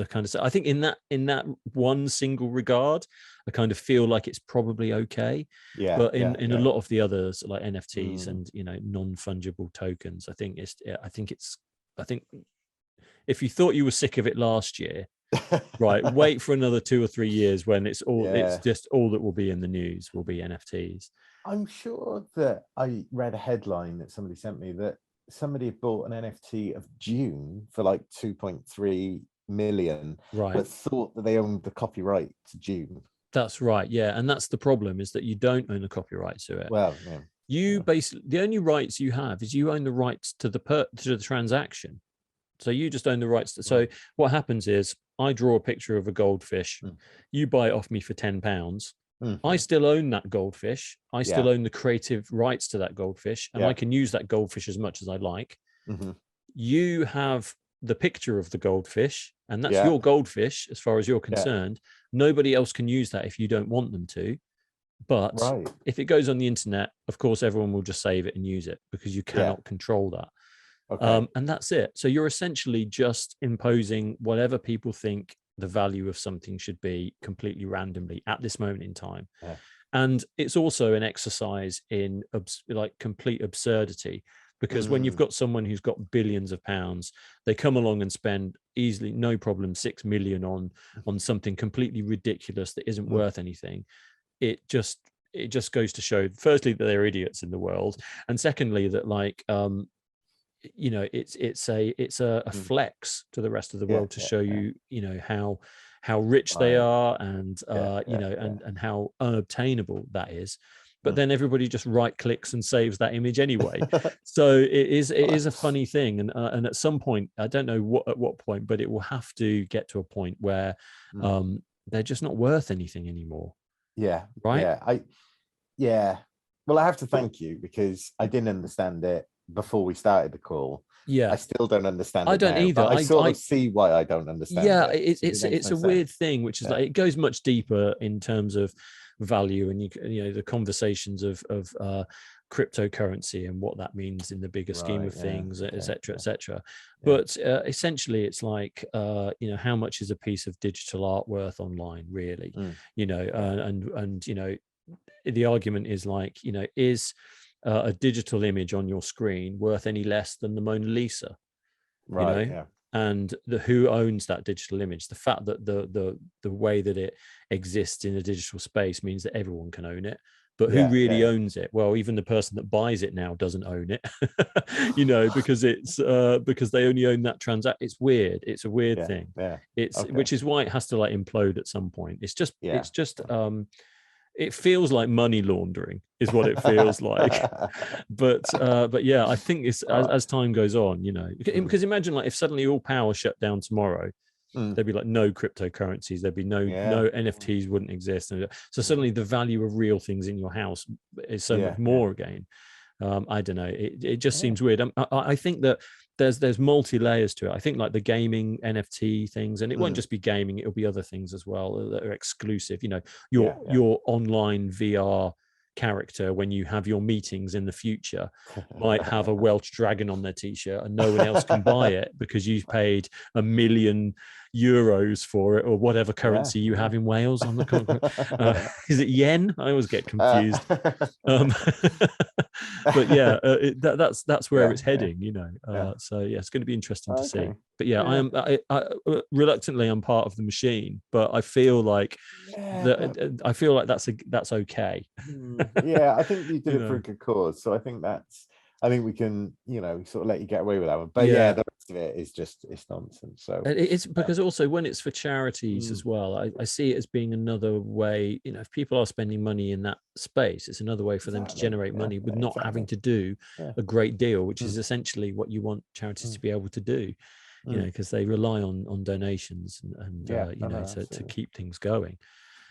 kind of stuff. I think in that one single regard, I kind of feel like it's probably okay. But in a lot of the others, like NFTs and, you know, non-fungible tokens, I think if you thought you were sick of it last year, right, wait for another 2 or 3 years when it's just all that will be in the news will be NFTs. I'm sure that I read a headline that somebody sent me that somebody had bought an NFT of June for like 2.3 million, right, but thought that they owned the copyright to June. That's right, yeah. And that's the problem, is that you don't own the copyright to it. Well, basically, the only rights you have is you own the rights to the transaction. So you just own the rights to, so what happens is I draw a picture of a goldfish, you buy it off me for £10. I still own that goldfish. I still own the creative rights to that goldfish, and I can use that goldfish as much as I like. You have the picture of the goldfish, and that's your goldfish as far as you're concerned. Nobody else can use that if you don't want them to. But if it goes on the internet, of course, everyone will just save it and use it, because you cannot control that. And that's it. So you're essentially just imposing whatever people think the value of something should be completely randomly at this moment in time. And it's also an exercise in like complete absurdity, because when you've got someone who's got billions of pounds, they come along and spend easily, no problem, 6 million on something completely ridiculous that isn't worth anything. It just goes to show, firstly, that they're idiots in the world, and secondly, that, like, you know, it's a flex to the rest of the world to show you, you know, how rich they are, and you know, and how unobtainable that is. But then everybody just right clicks and saves that image anyway. So it is a funny thing, and at some point, I don't know at what point, but it will have to get to a point where they're just not worth anything anymore. Right. Well, I have to thank you, because I didn't understand it before we started the call. I still don't understand it. I don't either. I sort of see why I don't understand it. It's a weird thing, which is like, it goes much deeper in terms of value, and you know, the conversations of cryptocurrency and what that means in the bigger scheme of things, etc., etc. But essentially, it's like, you know, how much is a piece of digital art worth online, really? You know, and you know, the argument is like, you know, is a digital image on your screen worth any less than the Mona Lisa? Right. You know? And who owns that digital image? The fact that the way that it exists in a digital space means that everyone can own it. But who really owns it? Well, even the person that buys it now doesn't own it, you know, because it's because they only own that transaction. It's weird. It's a weird thing. Which is why it has to like implode at some point. It's just it feels like money laundering is what it feels like. But yeah, I think it's as time goes on, you know, because imagine, like, if suddenly all power shut down tomorrow, there'd be like no cryptocurrencies, there'd be no NFTs wouldn't exist, and so suddenly the value of real things in your house is so much more again. I don't know, it just seems weird. I think that there's multi layers to it. I think like the gaming NFT things, and it won't just be gaming, it'll be other things as well that are exclusive, you know, your online VR character, when you have your meetings in the future, might have a Welsh dragon on their t-shirt, and no one else can buy it because you've paid €1 million for it, or whatever currency you have in Wales. On the is it yen? I always get confused. But yeah, that's where it's heading, you know. So yeah, it's going to be interesting to see. But yeah, I reluctantly, I'm part of the machine, but I feel like that's okay. I think you did it for a good cause, so I think we can, you know, sort of let you get away with that one. But the rest of it is just, it's nonsense. So it's because also when it's for charities as well, I see it as being another way, you know, if people are spending money in that space, it's another way for them to generate money with not having to do a great deal, which is essentially what you want charities to be able to do. you know, because they rely on donations and you know, to keep things going.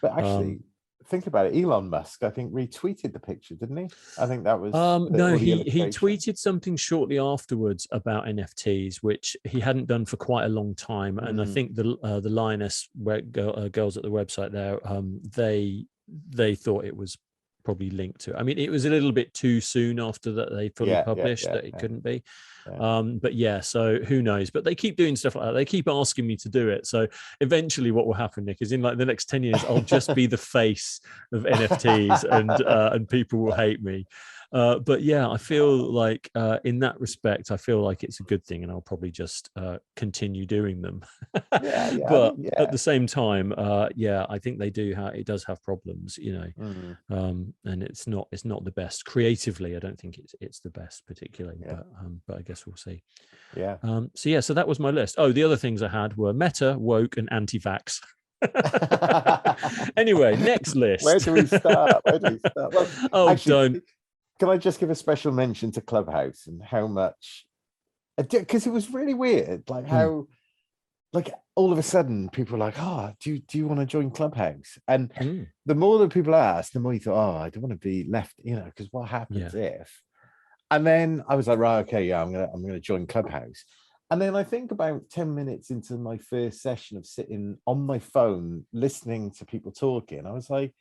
But actually, think about it. Elon Musk, I think, retweeted the picture, didn't he? I think that was no, he tweeted something shortly afterwards about NFTs, which he hadn't done for quite a long time. And I think the Lioness girls at the website there, they thought it was probably linked to. I mean, it was a little bit too soon after that they fully published that it couldn't be. But yeah, so who knows? But they keep doing stuff like that. They keep asking me to do it. So eventually, what will happen, Nick, is in like the next 10 years, I'll just be the face of NFTs, and people will hate me. But yeah, I feel like in that respect, I feel like it's a good thing, and I'll probably just continue doing them. But at the same time, I think it does have problems, you know, and it's not the best creatively. I don't think it's the best particularly, but I guess we'll see. So that was my list. Oh, the other things I had were Meta, woke, and anti-vax. Anyway, next list. Where do we start? Well, actually, don't. Can I just give a special mention to Clubhouse and how much, because it was really weird, like how, like all of a sudden people were like, oh, do you want to join Clubhouse? And the more that people asked, the more you thought, oh, I don't want to be left, you know, because what happens if? And then I was like, right, okay, I'm gonna join Clubhouse. And then I think about 10 minutes into my first session of sitting on my phone listening to people talking, I was like,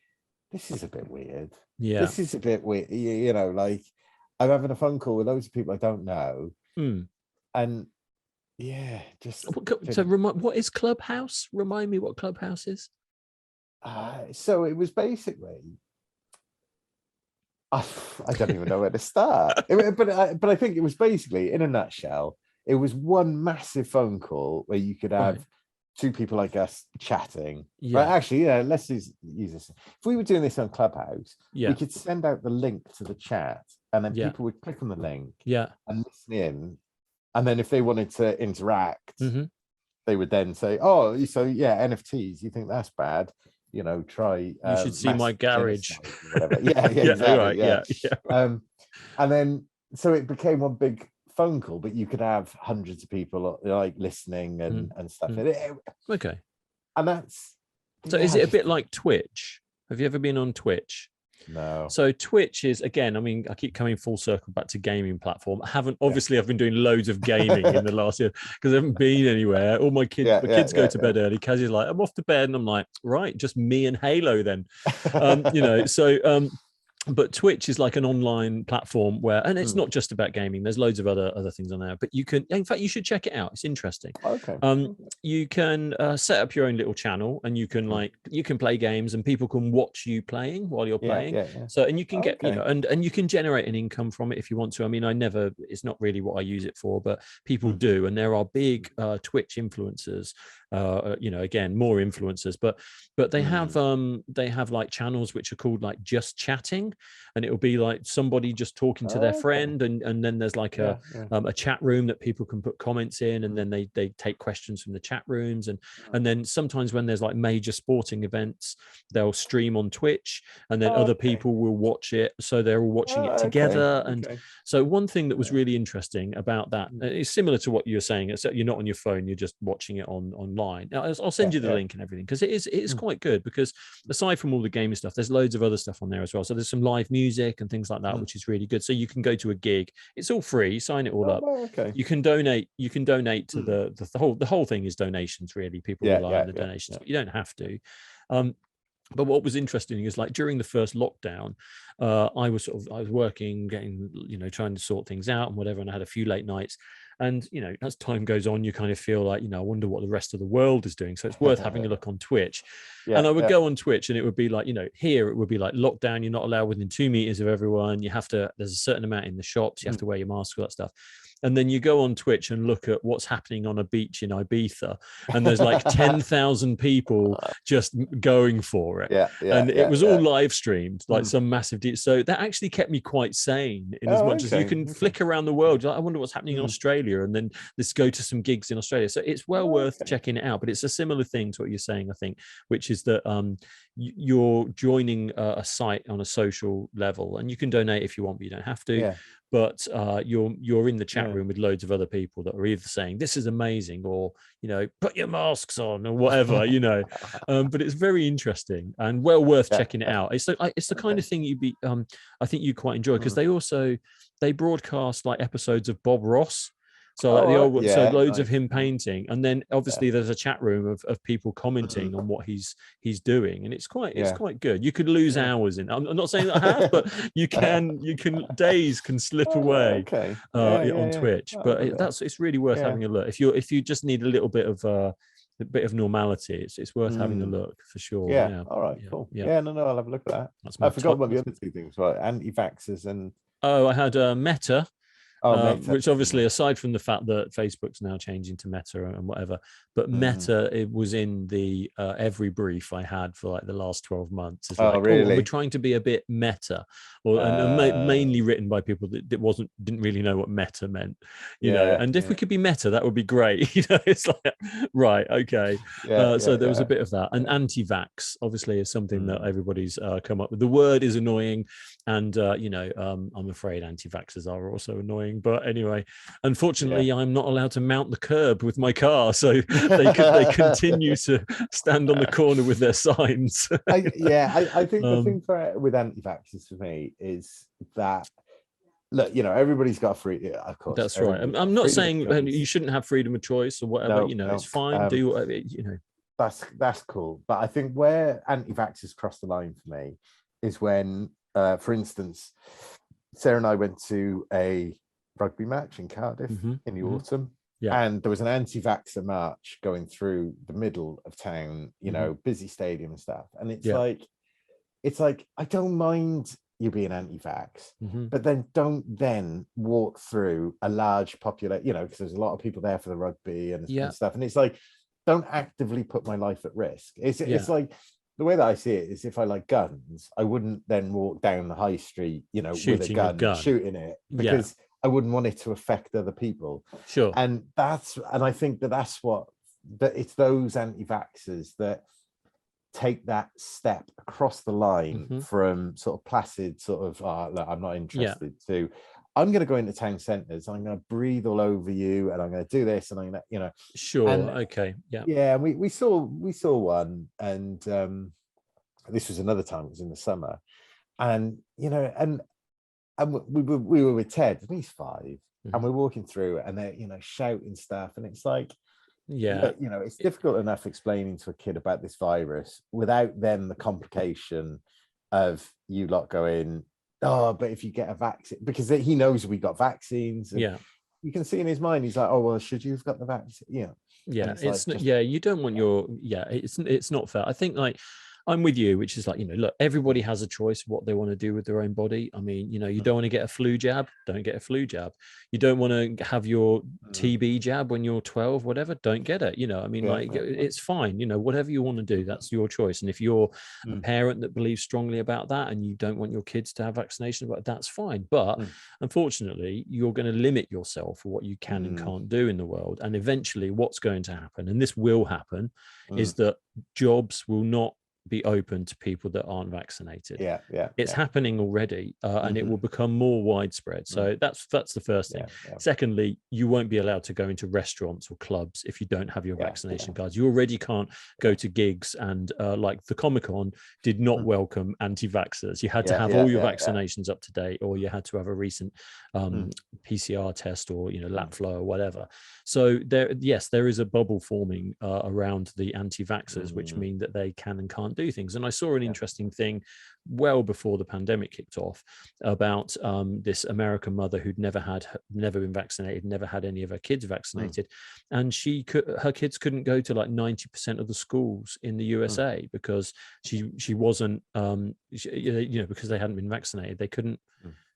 this is a bit weird. This is a bit weird. You know, like I'm having a phone call with loads of people I don't know. And just. So what is Clubhouse? Remind me what Clubhouse is. So it was basically, I don't even know where to start. But I think it was basically, in a nutshell, it was one massive phone call where you could have two people like us chatting. Right? Actually, let's use this. If we were doing this on Clubhouse, we could send out the link to the chat, and then people would click on the link and listen in. And then if they wanted to interact, they would then say, oh, so NFTs, you think that's bad? You know, try. You should see my garage. Exactly. And then, so it became one big phone call, but you could have hundreds of people like listening and stuff. Okay. And that's. So is it a bit like Twitch? Have you ever been on Twitch? No. So Twitch is, again, I mean, I keep coming full circle back to gaming platform. I've been doing loads of gaming in the last year because I haven't been anywhere. All my kids go to bed early. Kazzy's like, I'm off to bed. And I'm like, right, just me and Halo then. You know, so but Twitch is like an online platform where, and it's not just about gaming. There's loads of other things on there, but you can, in fact, you should check it out. It's interesting. Okay. You can set up your own little channel, and you can you can play games, and people can watch you playing while you're playing. So, and you can get, you know, and you can generate an income from it if you want to. I mean, it's not really what I use it for, but people do, and there are big Twitch influencers. You know, again, more influencers, but they have like channels which are called like just chatting, and it'll be like somebody just talking to their friend, and then there's like a chat room that people can put comments in, and then they take questions from the chat rooms, and then sometimes when there's like major sporting events, they'll stream on Twitch, and then other people will watch it, so they're all watching it together. And so one thing that was really interesting about that is similar to what you're saying, except you're not on your phone, you're just watching it online. I'll send you the link and everything, because it is quite good, because aside from all the gaming stuff, there's loads of other stuff on there as well. So there's some live music and things like that, which is really good. So you can go to a gig, it's all free, sign it all up. You can donate to the whole thing is donations, really. People rely on the donations, but you don't have to. But what was interesting is, like, during the first lockdown, I was working, getting, you know, trying to sort things out and whatever, and I had a few late nights. And, you know, as time goes on, you kind of feel like, you know, I wonder what the rest of the world is doing. So it's worth having a look on Twitch. And I would go on Twitch, and it would be like, you know, here it would be like lockdown. You're not allowed within 2 meters of everyone. There's a certain amount in the shops. You have to wear your mask, all that stuff. And then you go on Twitch and look at what's happening on a beach in Ibiza, and there's like 10,000 people just going for it. And it was all live streamed, like some massive deal. So that actually kept me quite sane, in as much as you can flick around the world. Like, I wonder what's happening in Australia, and then let's go to some gigs in Australia. So it's well worth checking it out. But it's a similar thing to what you're saying, I think, which is that you're joining a site on a social level, and you can donate if you want, but you don't have to. but you're in the chat room with loads of other people that are either saying this is amazing, or put your masks on, or whatever, but it's very interesting and well worth checking it out. It's the kind of thing I think you quite enjoy, because they broadcast like episodes of Bob Ross. So loads of him painting, and then obviously there's a chat room of people commenting on what he's doing, and it's quite good. You could lose hours in. I'm not saying that I have, but you can days can slip away on Twitch. But it's really worth having a look if you just need a little bit of normality. It's worth having a look for sure. All right, cool. No, I'll have a look at that. I forgot about the other two things, right? Anti-vaxxers and I had Meta. Which obviously, aside from the fact that Facebook's now changing to Meta and whatever, but Meta, it was in the every brief I had for like the last 12 months. It's like, really? We're trying to be a bit meta, and mainly written by people that didn't really know what meta meant, you know. And if we could be meta, that would be great. It's like, right, okay. So there was a bit of that, and anti-vax obviously is something that everybody's come up with. The word is annoying, and I'm afraid anti-vaxxers are also annoying. But anyway, unfortunately, I'm not allowed to mount the curb with my car, so they continue to stand on the corner with their signs. I think the thing with anti-vaxxers for me is that, look, everybody's got free. Of course, that's right. I'm not saying you shouldn't have freedom of choice or whatever. It's fine. Do whatever. That's cool. But I think where anti-vaxxers cross the line for me is when, for instance, Sarah and I went to a rugby match in Cardiff in the autumn, and there was an anti-vaxxer march going through the middle of town, busy stadium and stuff, and it's like I don't mind you being anti-vax, but then don't walk through a large population, because there's a lot of people there for the rugby and stuff, and it's like, don't actively put my life at risk. It's like, the way that I see it is, if I like guns, I wouldn't then walk down the high street, with a gun, shooting it, because I wouldn't want it to affect other people. Sure. And I think that's it's those anti-vaxxers that take that step across the line from sort of placid sort of, look, I'm not interested, to, I'm going to go into town centres, I'm going to breathe all over you, and I'm going to do this, and I'm going to, Sure. Okay. Yeah. Yeah. We saw one, and this was another time. It was in the summer, and and we were with Ted, and he's 5, and we're walking through, and they're shouting stuff, and it's like, it's difficult enough explaining to a kid about this virus without then the complication of you lot going, oh, but if you get a vaccine, because he knows we got vaccines. And you can see in his mind, he's like, oh, well, should you have got the vaccine? It's you don't want your, it's not fair. I think, like, I'm with you, which is like, look, everybody has a choice of what they want to do with their own body. I mean, you don't want to get a flu jab, don't get a flu jab. You don't want to have your TB jab when you're 12, whatever, don't get it. It's fine. Whatever you want to do, that's your choice. And if you're a parent that believes strongly about that, and you don't want your kids to have vaccinations, but that's fine. But unfortunately, you're going to limit yourself for what you can and can't do in the world. And eventually what's going to happen, and this will happen, is that jobs will not be open to people that aren't vaccinated. It's happening already, and it will become more widespread. So that's the first thing. Secondly, you won't be allowed to go into restaurants or clubs if you don't have your vaccination cards. You already can't go to gigs, and like the Comic-Con did not welcome anti-vaxxers. You had to have all your vaccinations up to date, or you had to have a recent PCR test, or lap flow or whatever. So there is a bubble forming around the anti-vaxxers, which mean that they can and can't do things. And I saw an interesting thing well before the pandemic kicked off about this American mother who'd never been vaccinated, never had any of her kids vaccinated, and her kids couldn't go to like 90% of the schools in the USA because she wasn't because they hadn't been vaccinated. They couldn't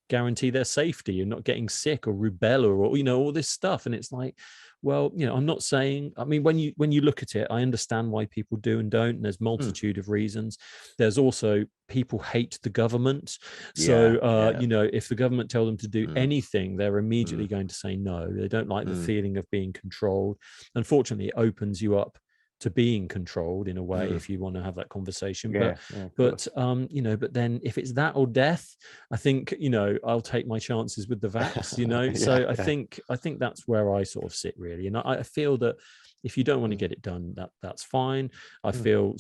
guarantee their safety and not getting sick, or rubella, or all this stuff. And it's like, well, I'm not saying, I mean, when you look at it, I understand why people do and don't, and there's multitude of reasons. There's also, people hate the government, so if the government tell them to do anything, they're immediately going to say no. They don't like the feeling of being controlled. Unfortunately, it opens you up to being controlled in a way, if you want to have that conversation. But but then if it's that or death, I think, I'll take my chances with the vax, so I think that's where I sort of sit, really. And I feel that if you don't want to get it done, that's fine. I feel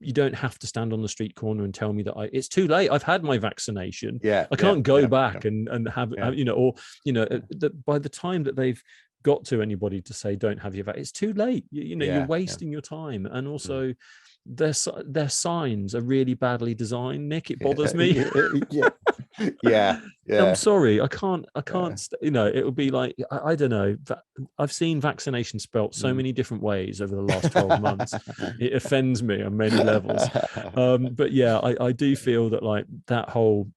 you don't have to stand on the street corner and tell me that it's too late. I've had my vaccination. I can't go back and have, by the time that they've got to anybody to say don't have your vaccine, it's too late. You're wasting your time. And also their signs are really badly designed, Nick. It bothers me. I'm sorry, I can't it would be like, I don't know, I've seen vaccination spelt so many different ways over the last 12 months. It offends me on many levels. But I do feel that, like, that whole,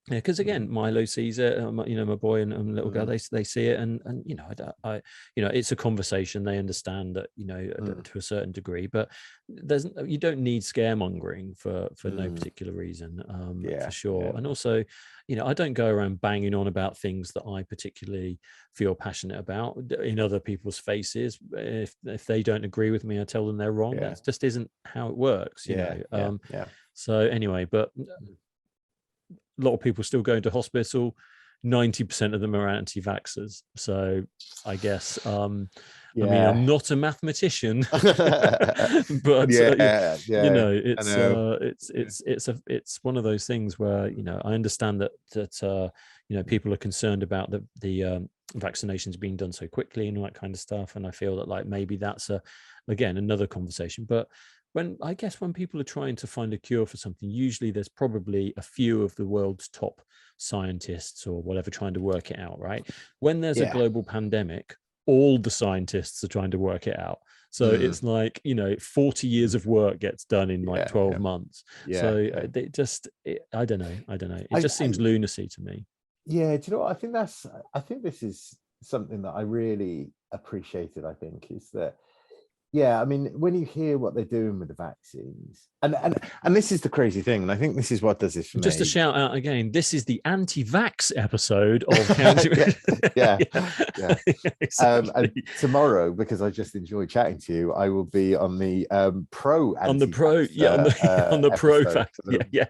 because again, Milo sees it, my boy and little girl, they see it, and I it's a conversation. They understand that, to a certain degree, but you don't need scaremongering for no particular reason, for sure. And also, I don't go around banging on about things that I particularly feel passionate about in other people's faces. If they don't agree with me, I tell them they're wrong. That just isn't how it works, So anyway, but a lot of people still going to hospital. 90% of them are anti-vaxxers. So I guess, I mean, I'm not a mathematician, but it's one of those things where, I understand that people are concerned about the vaccinations being done so quickly and all that kind of stuff. And I feel that, like, maybe that's again, another conversation. But when people are trying to find a cure for something, usually there's probably a few of the world's top scientists or whatever trying to work it out, right? When there's a global pandemic, all the scientists are trying to work it out. So it's like, 40 years of work gets done in like 12 months. So I don't know. It just seems lunacy to me. Yeah, do you know what? I think this is something that I really appreciated, I think, is that, I mean, when you hear what they're doing with the vaccines, and this is the crazy thing, and I think this is what does this for me. Just to shout out again, this is the anti-vax episode of County. Exactly. And tomorrow, because I just enjoyed chatting to you, I will be on the pro on the pro pro factor.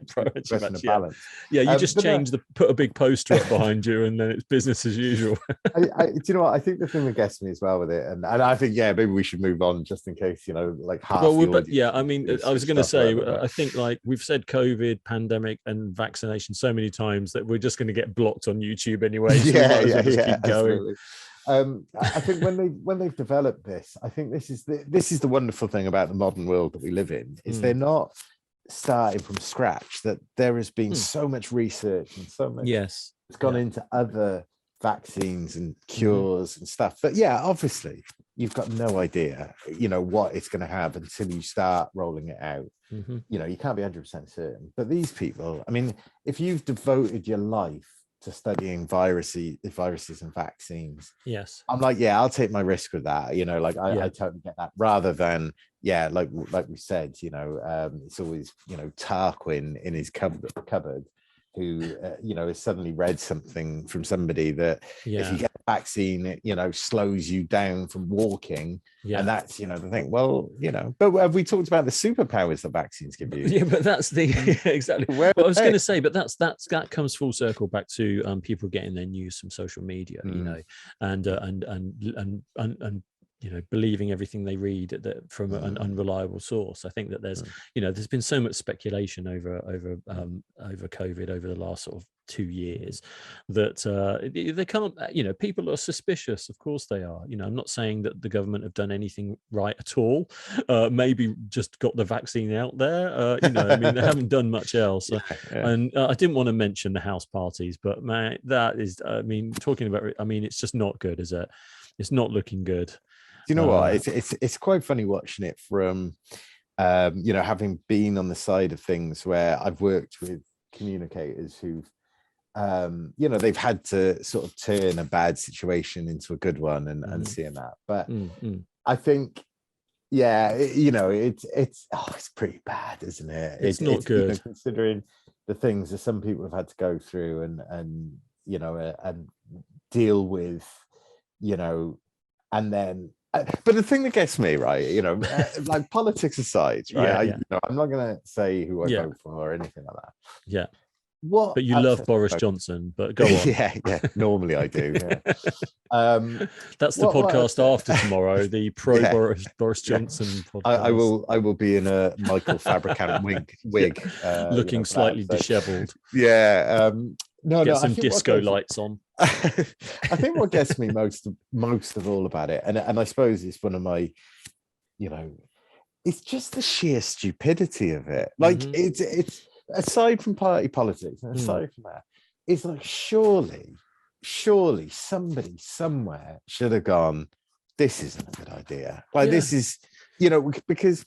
Pro anti-vax. Balance. You just put a big poster up behind you, and then it's business as usual. Do you know what? I think the thing that gets me as well with it, and I think maybe we should move on, just in case, like half. I mean, I was going to say, I think, like, we've said COVID, pandemic, and vaccination so many times that we're just going to get blocked on YouTube anyway. So we might as well just keep going. I think when they've developed this, I think this is the wonderful thing about the modern world that we live in, is they're not starting from scratch. That there has been so much research and so much it's gone into other vaccines and cures and stuff. But obviously you've got no idea, what it's going to have until you start rolling it out. You can't be 100% certain. But these people, I mean, if you've devoted your life to studying viruses and vaccines, I'm like, I'll take my risk with that. I totally get that. Rather than, like we said, it's always, Tarquin in his cupboard, who has suddenly read something from somebody that if you get a vaccine, slows you down from walking. And that's, the thing. Well, but have we talked about the superpowers that vaccines give you? But that's the exactly what I was going to say. But that comes full circle back to people getting their news from social media, and believing everything they read from an unreliable source. I think that there's, there's been so much speculation over COVID over the last sort of 2 years that they can't, people are suspicious. Of course they are. I'm not saying that the government have done anything right at all. Maybe just got the vaccine out there. I mean, they haven't done much else. And I didn't want to mention the house parties, but man, that is, I mean, talking about, I mean, it's just not good, is it? It's not looking good. Do you know what? It's quite funny watching it from, having been on the side of things where I've worked with communicators who've, they've had to sort of turn a bad situation into a good one and seeing that. But I think, it's pretty bad, isn't it? It's not good. Considering the things that some people have had to go through and deal with, and then But the thing that gets me, right, like politics aside, right, I'm not going to say who I vote for or anything like that. Yeah. But you love Boris Johnson, but go on. Yeah. Normally I do. Yeah. That's the podcast after tomorrow, the pro Boris Johnson podcast. I will be in a Michael Fabricant wig, looking slightly disheveled. Yeah. Get some disco lights on. I think what gets me most of all about it, and I suppose it's one of my, it's just the sheer stupidity of it. Like it's aside from party politics, and aside from that, it's like surely somebody somewhere should have gone, this isn't a good idea. Like this is, because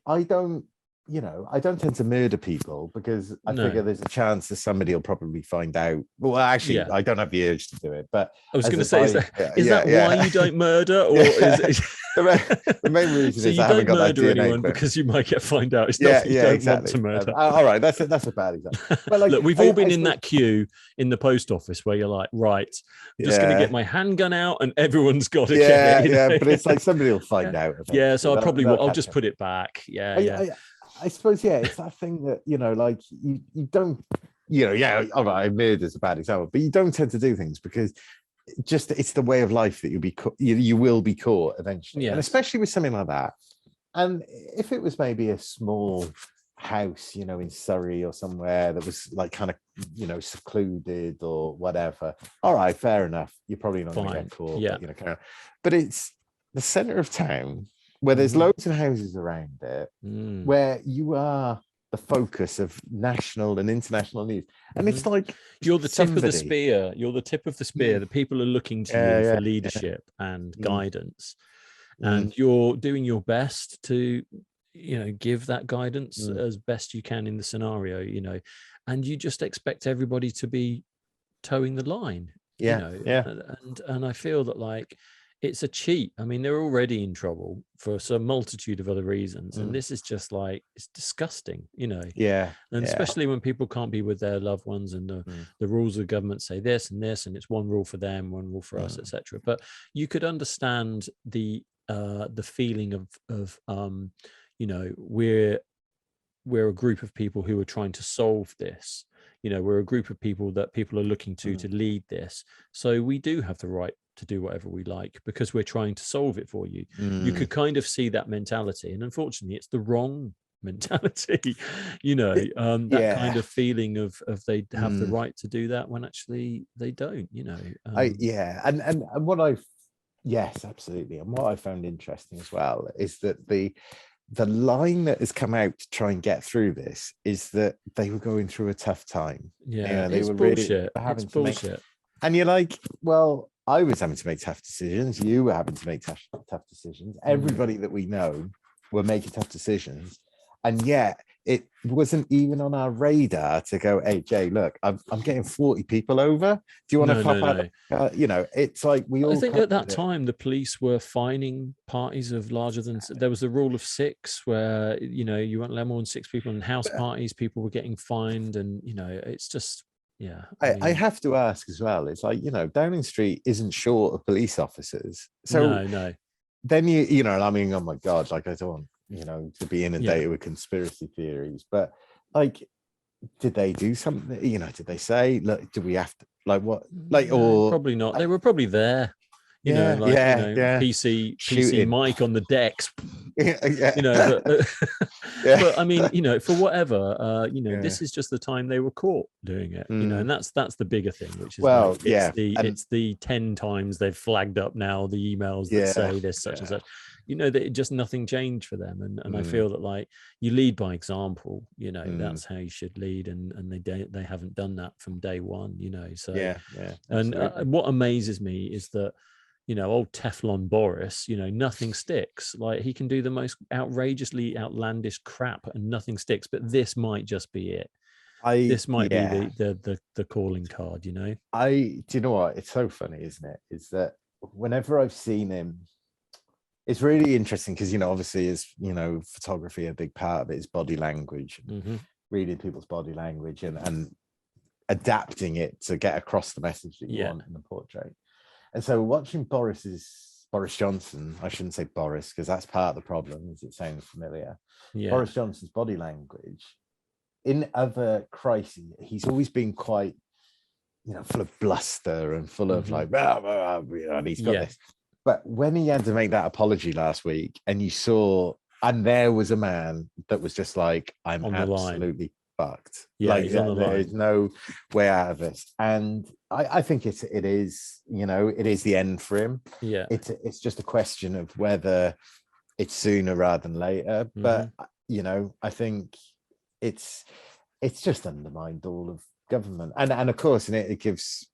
I don't tend to murder people because I figure there's a chance that somebody will probably find out. Well, actually, I don't have the urge to do it. But I was going to say, is that why you don't murder, or is it... the main reason is I haven't got that DNA. You don't murder anyone because you might get found out. It's not you don't want to murder. All right, that's a bad example. But look, we've all been in that queue in the post office where you're like, right, I'm just going to get my handgun out, and everyone's got to get it. But it's like somebody will find out. Yeah, so I'll just put it back. I suppose, it's that thing that, like you don't, all right, murder's a bad example, but you don't tend to do things because it's the way of life that you will be caught eventually. And especially with something like that. And if it was maybe a small house, in Surrey or somewhere that was like kind of, secluded or whatever, all right, fair enough. You're probably not going to get caught. Yeah. But it's the centre of town, where there's loads of houses around it, where you are the focus of national and international news. And it's like you're the tip of the spear. You're the tip of the spear. The people are looking to you for leadership and guidance. And you're doing your best to, give that guidance as best you can in the scenario, and you just expect everybody to be towing the line. And I feel that like it's a cheat. I mean, they're already in trouble for some multitude of other reasons. And this is just like, it's disgusting, And especially when people can't be with their loved ones and the rules of the government say this and this, and it's one rule for them, one rule for us, etc. But you could understand the feeling of we're a group of people who are trying to solve this. We're a group of people that people are looking to lead this. So we do have the right to do whatever we like because we're trying to solve it for you. You could kind of see that mentality, and unfortunately it's the wrong mentality, that kind of feeling of they have the right to do that when actually they don't, and what I've absolutely, and what I found interesting as well is that the line that has come out to try and get through this is that they were going through a tough time. They were bullshit. Really having to bullshit. And you're like, well, I was having to make tough decisions. You were having to make tough decisions. Everybody that we know were making tough decisions. And yet it wasn't even on our radar to go, hey, Jay, look, I'm getting 40 people over. Do you want to pop out? It's like we all... I think at that time, the police were fining parties of larger than... There was a rule of 6 where, you weren't allowed more than 6 people in house parties. People were getting fined and, it's just... I have to ask as well. It's like, Downing Street isn't short of police officers. So no. Then I mean, oh my God, like I don't want, to be inundated with conspiracy theories. But like, did they do something? Did they say, look, do we have to, like what? Like, or probably not. They were probably there. PC Mike on the decks, but I mean, for whatever, this is just the time they were caught doing it, and that's the bigger thing, which is it's the 10 times they've flagged up now the emails that say this such and such, that just nothing changed for them, and I feel that like you lead by example, that's how you should lead, and they haven't done that from day one, so and what amazes me is that old Teflon Boris, nothing sticks. Like he can do the most outrageously outlandish crap and nothing sticks. But this might just be it. This might be the calling card. Do you know what? It's so funny, isn't it? Is that whenever I've seen him, it's really interesting because obviously, is photography, a big part of it is body language, reading people's body language and adapting it to get across the message that you want in the portrait. And so watching Boris's Boris Johnson, I shouldn't say Boris because that's part of the problem, as it sounds familiar. Yeah. Boris Johnson's body language in other crises, he's always been quite, full of bluster and full of like, and he's got this. But when he had to make that apology last week, and you saw, and there was a man that was just like, I'm absolutely fucked. Yeah, like there is no way out of this. And I think it is, it is the end for him. Yeah. It's just a question of whether it's sooner rather than later. But I think it's just undermined all of government. And of course, it gives,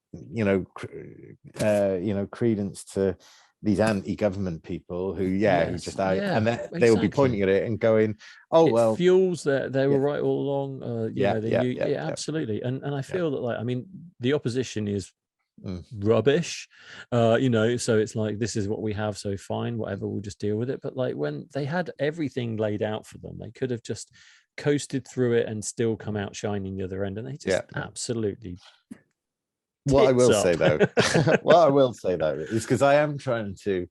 credence to these anti-government people who just out, and they will be pointing at it and going, "Oh, it fuels that they were right all along." Absolutely. And I feel that, like, I mean, the opposition is rubbish, so it's like, this is what we have, so fine, whatever, we'll just deal with it. But like, when they had everything laid out for them, they could have just coasted through it and still come out shining the other end, and they just absolutely. What I will say though is, because I am trying to,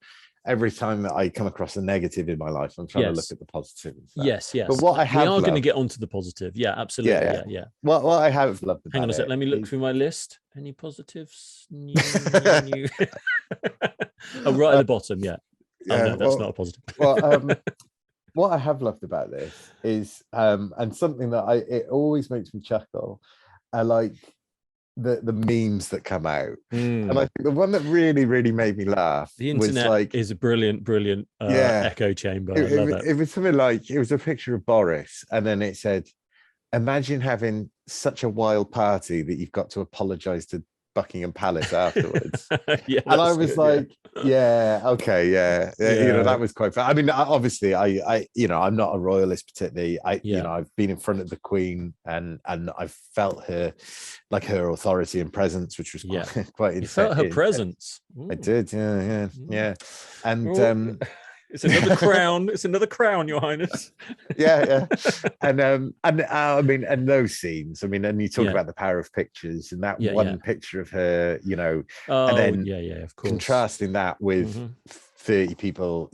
every time that I come across a negative in my life, I'm trying to look at the positive. Yes. But what I have, we are going to get onto the positive. Yeah, absolutely. Yeah. What I have loved about Hang on a sec. Let me look through my list. Any positives? New. Oh, right at the bottom. Yeah. No, that's not a positive. What I have loved about this is, and something that it always makes me chuckle, I like the memes that come out. And I think the one that really, really made me laugh, the internet, was like, is a brilliant echo chamber. I love it. It was something like, it was a picture of Boris, and then it said, imagine having such a wild party that you've got to apologize to Buckingham Palace afterwards. And I was like, that was quite fun. I mean, obviously I'm not a royalist particularly. I've been in front of the Queen and I've felt her authority and presence, which was quite you felt her presence. I did, yeah. And it's another crown. It's another crown, Your Highness. And I mean, and those scenes. I mean, and you talk about the power of pictures, and that one picture of her, and then of course, contrasting that with 30 people,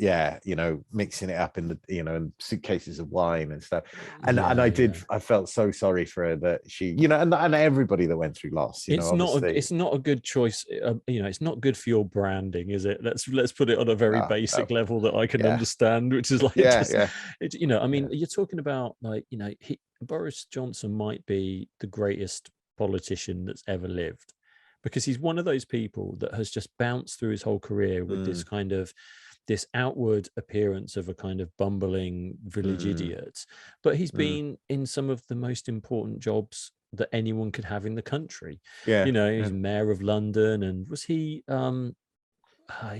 mixing it up in the, in suitcases of wine and stuff. And I felt so sorry for her that she, and everybody that went through loss. It's not a good choice. It's not good for your branding, is it? Let's put it on a very basic level that I can understand, which is like, I mean, you're talking about, like, Boris Johnson might be the greatest politician that's ever lived, because he's one of those people that has just bounced through his whole career with this outward appearance of a kind of bumbling village idiot. But he's been in some of the most important jobs that anyone could have in the country. He's mayor of London, and was he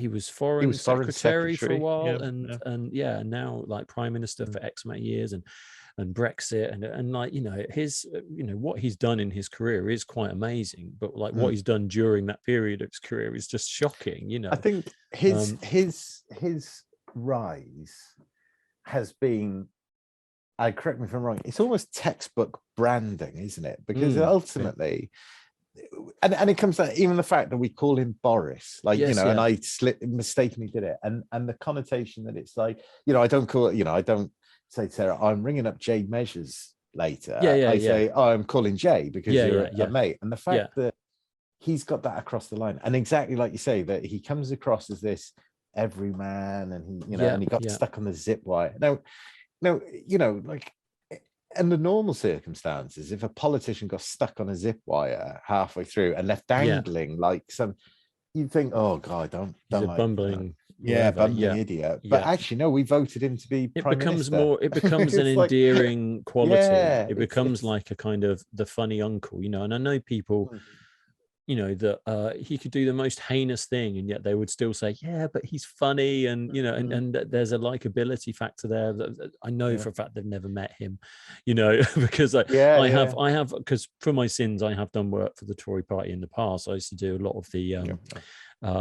was foreign secretary for a while, and now like prime minister for X amount of years, and Brexit, and like, his what he's done in his career is quite amazing, but like what he's done during that period of his career is just shocking. I think his rise has been, correct me if I'm wrong, it's almost textbook branding, isn't it? Because ultimately, and it comes to even the fact that we call him Boris, like, and I mistakenly did it, and the connotation that it's like, I don't call it, I don't say, Sarah, I'm ringing up Jay Measures later. I say, I'm calling Jay because you're a mate. And the fact that he's got that across the line, and exactly like you say, that he comes across as this everyman, and he, and he got stuck on the zip wire. Now, like, in the normal circumstances, if a politician got stuck on a zip wire halfway through and left dangling like some, you'd think, oh God, don't like bumbling. Bumbling idiot. But actually, no, we voted him to be prime minister. It becomes an endearing quality. It becomes like a kind of the funny uncle, and I know people, that he could do the most heinous thing, and yet they would still say, but he's funny, and and there's a likability factor there that I know for a fact they've never met him, because I have because for my sins I have done work for the Tory party in the past. I used to do a lot of the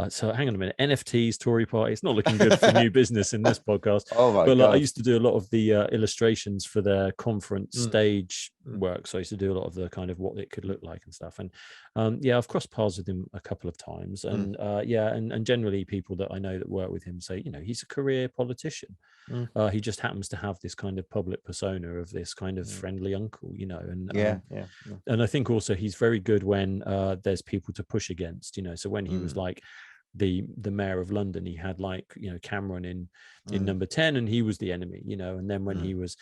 so hang on a minute, NFTs, Tory party. It's not looking good for new business in this podcast. Oh my God. I used to do a lot of the illustrations for their conference stage work. So I used to do a lot of the kind of what it could look like and stuff. And yeah, I've crossed paths with him a couple of times. And yeah, and generally people that I know that work with him say, you know, he's a career politician. He just happens to have this kind of public persona of this kind of friendly uncle, you know. And and I think also he's very good when there's people to push against, you know. So when he was like the mayor of London, he had, like, you know, Cameron in Number 10, and he was the enemy, you know. And then when he was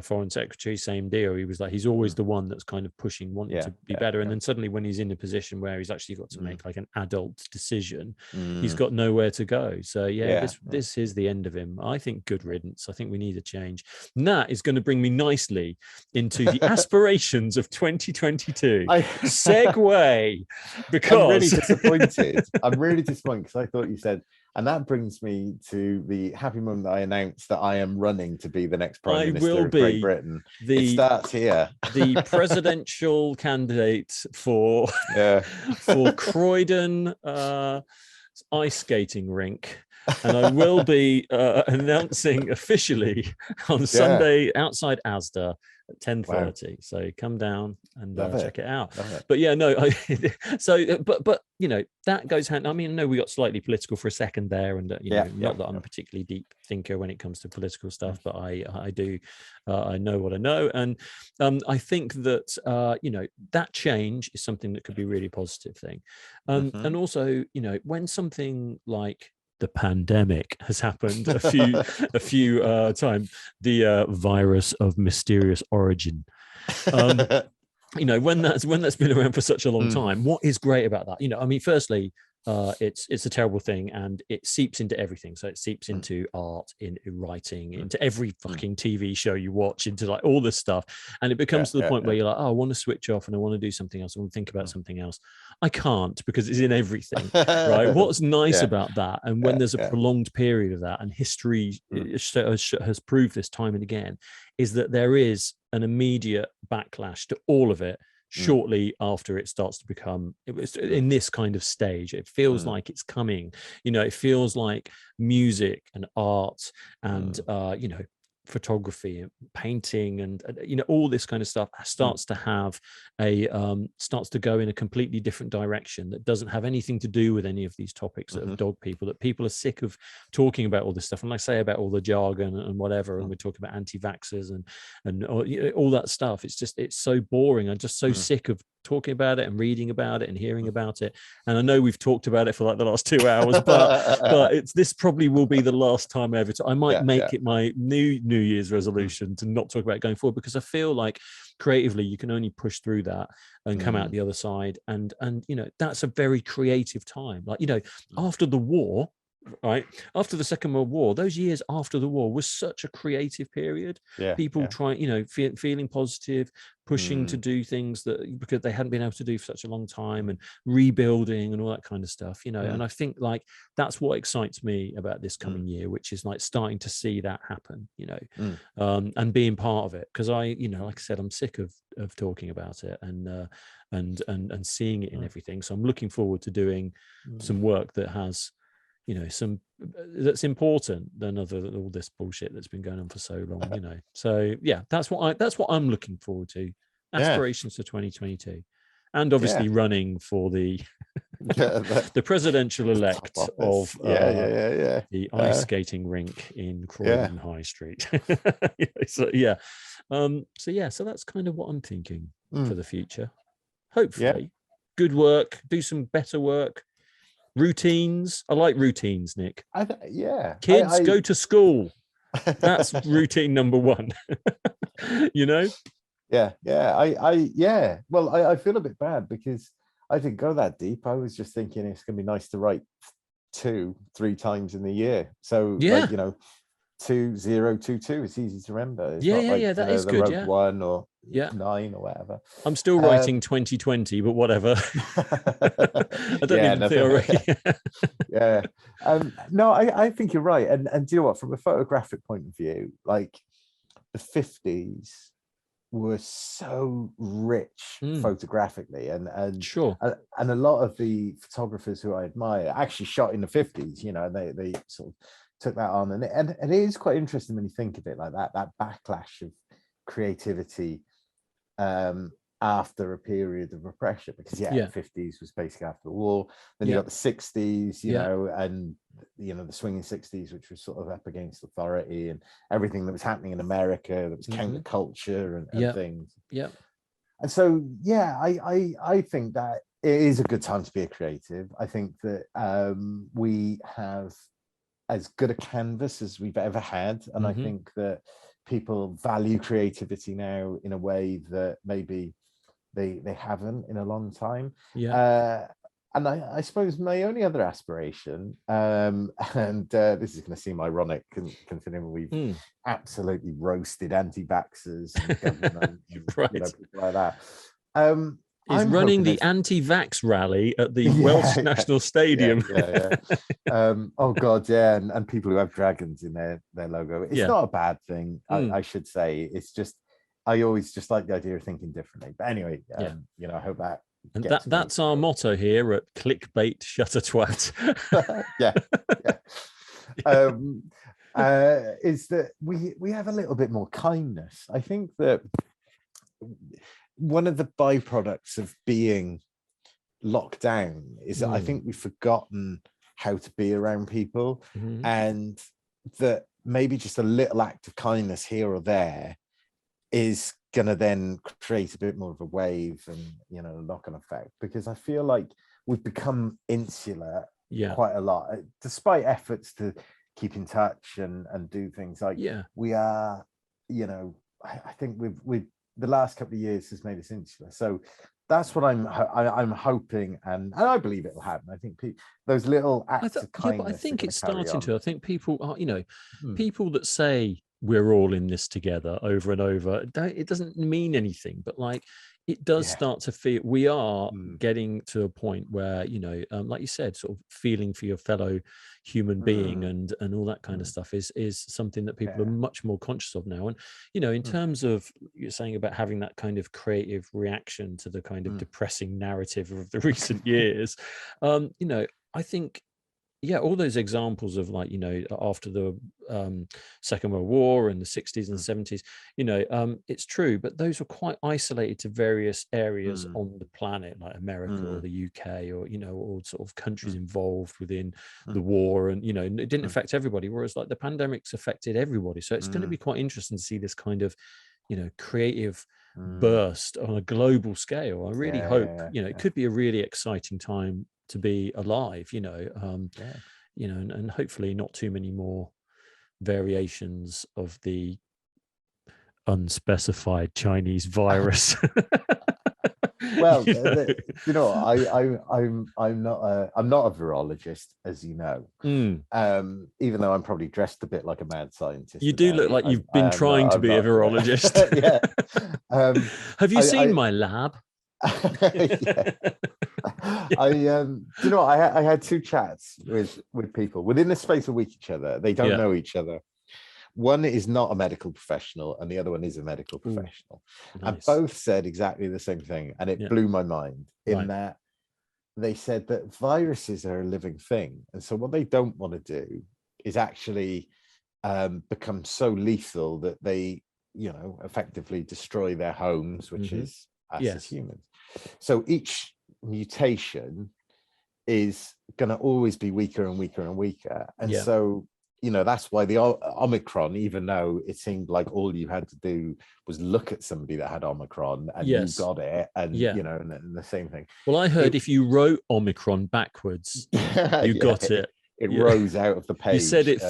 foreign secretary, same deal. He was like, he's always the one that's kind of pushing, wanting to be better. And then suddenly when he's in a position where he's actually got to make like an adult decision, he's got nowhere to go. So yeah, this is the end of him. I think good riddance. I think we need a change. And that is going to bring me nicely into the aspirations of 2022. Segue, because I'm really disappointed. I'm really disappointed because I thought you said, and that brings me to the happy moment that I announced that I am running to be the next Prime Minister of Great Britain. It starts here. The presidential candidate for Croydon ice skating rink. And I will be announcing officially on Sunday outside Asda at 10:30. Wow. So come down and check it out. But yeah, no, but you know, that goes hand. I mean, I know we got slightly political for a second there, and you know, not that I'm a particularly deep thinker when it comes to political stuff, but I do, I know what I know, and I think that you know, that change is something that could be a really positive thing, and also, you know, when something like the pandemic has happened a few times, the virus of mysterious origin, you know, when that's been around for such a long time, what is great about that? You know, I mean, firstly, it's a terrible thing, and it seeps into everything. So it seeps into art, in writing, into every fucking TV show you watch, into like all this stuff, and it becomes to the point where you're like, oh, I want to switch off and I want to do something else, I want to think about something else. I can't, because it's in everything, right? What's nice about that, and when there's a prolonged period of that, and history has proved this time and again, is that there is an immediate backlash to all of it shortly after it starts to become, it was in this kind of stage. It feels like it's coming, you know. It feels like music and art and you know, photography and painting and you know, all this kind of stuff starts to have a starts to go in a completely different direction that doesn't have anything to do with any of these topics that have dogged people, that people are sick of talking about all this stuff. And I say about all the jargon and whatever, and we're talking about anti-vaxxers and you know, all that stuff. It's just, it's so boring. I'm just so sick of talking about it and reading about it and hearing about it. And I know we've talked about it for like the last 2 hours, but this probably will be the last time ever. I might make it my New Year's resolution to not talk about it going forward, because I feel like creatively you can only push through that and come out the other side. And you know, that's a very creative time. Like, you know, after the war, right, after the Second World War, those years after the war was such a creative period. People trying, you know, feeling positive, pushing to do things that because they hadn't been able to do for such a long time, and rebuilding and all that kind of stuff, you know. And I think like that's what excites me about this coming year, which is like starting to see that happen, you know, and being part of it, because I, you know, like I said, I'm sick of talking about it and seeing it in everything. So I'm looking forward to doing some work that has, you know, some that's important than all this bullshit that's been going on for so long, you know. So yeah, that's what I'm looking forward to. Aspirations to 2022, and obviously running for the the presidential elect of the ice skating rink in Croydon High Street. So so that's kind of what I'm thinking for the future. Hopefully, good work, do some better work. Routines. I like routines, Nick. Kids go to school. That's routine number one. You know? Well, I feel a bit bad because I didn't go that deep. I was just thinking it's gonna be nice to write 2-3 times in the year. So like, you know, 2022, it's easy to remember. It's not like, that is good. Rogue One or 9 or whatever. I'm still writing 2020, but whatever. I don't even feel no, I think you're right. And do you know what, from a photographic point of view, like the 50s were so rich photographically, and and a lot of the photographers who I admire actually shot in the 50s, you know. They sort of took that on, and it is quite interesting when you think of it like that backlash of creativity after a period of repression, because the 50s was basically after the war. Then you got the 60s, you know, and the swinging 60s, which was sort of up against authority and everything that was happening in America, that was counterculture and things. And so, I think that it is a good time to be a creative. I think that we have as good a canvas as we've ever had. And I think that people value creativity now in a way that maybe they haven't in a long time. And I suppose my only other aspiration, and this is going to seem ironic considering we've absolutely roasted anti-vaxxers and government and people like that. Is running the anti-vax rally at the Welsh National Stadium. Oh God, and people who have dragons in their logo. It's not a bad thing, I should say. It's just I always just like the idea of thinking differently. But anyway, I hope that. And that's our motto here at Clickbait Shutter Twat. Is that we have a little bit more kindness. I think that one of the byproducts of being locked down is that I think we've forgotten how to be around people, and that maybe just a little act of kindness here or there is going to then create a bit more of a wave and a knock-on effect, because I feel like we've become insular quite a lot, despite efforts to keep in touch and do things like we are. I think we've the last couple of years has made us insular, so that's what I'm hoping, and I believe it will happen. I think those little acts of kindness. But I think it's starting to. I think people are, people that say we're all in this together over and over, it doesn't mean anything, but like it does start to feel we are getting to a point where, like you said, sort of feeling for your fellow human being and all that kind of stuff is something that people are much more conscious of now. And, in terms of you're saying about having that kind of creative reaction to the kind of depressing narrative of the recent years, I think, all those examples of like, after the Second World War and the 60s and 70s, it's true, but those were quite isolated to various areas on the planet, like America or the UK or, all sort of countries involved within the war. And, it didn't affect everybody, whereas like the pandemic's affected everybody. So it's going to be quite interesting to see this kind of, creative burst on a global scale. I really hope, it could be a really exciting time to be alive, and hopefully not too many more variations of the unspecified Chinese virus. Well, I'm not a virologist, as you know. Even though I'm probably dressed a bit like a mad scientist. You do look like you've been trying to be a virologist. Have you seen my lab? I had two chats with people within the space of each other. They don't know each other. One is not a medical professional and the other one is a medical professional. Nice. And both said exactly the same thing, and it blew my mind in that they said that viruses are a living thing, and so what they don't want to do is actually become so lethal that they effectively destroy their homes, which is us as humans. So each mutation is going to always be weaker and weaker and weaker. And so, that's why the Omicron, even though it seemed like all you had to do was look at somebody that had Omicron and you got it, and, and the same thing. Well, I heard if you wrote Omicron backwards, you got it. It rose out of the page. You said it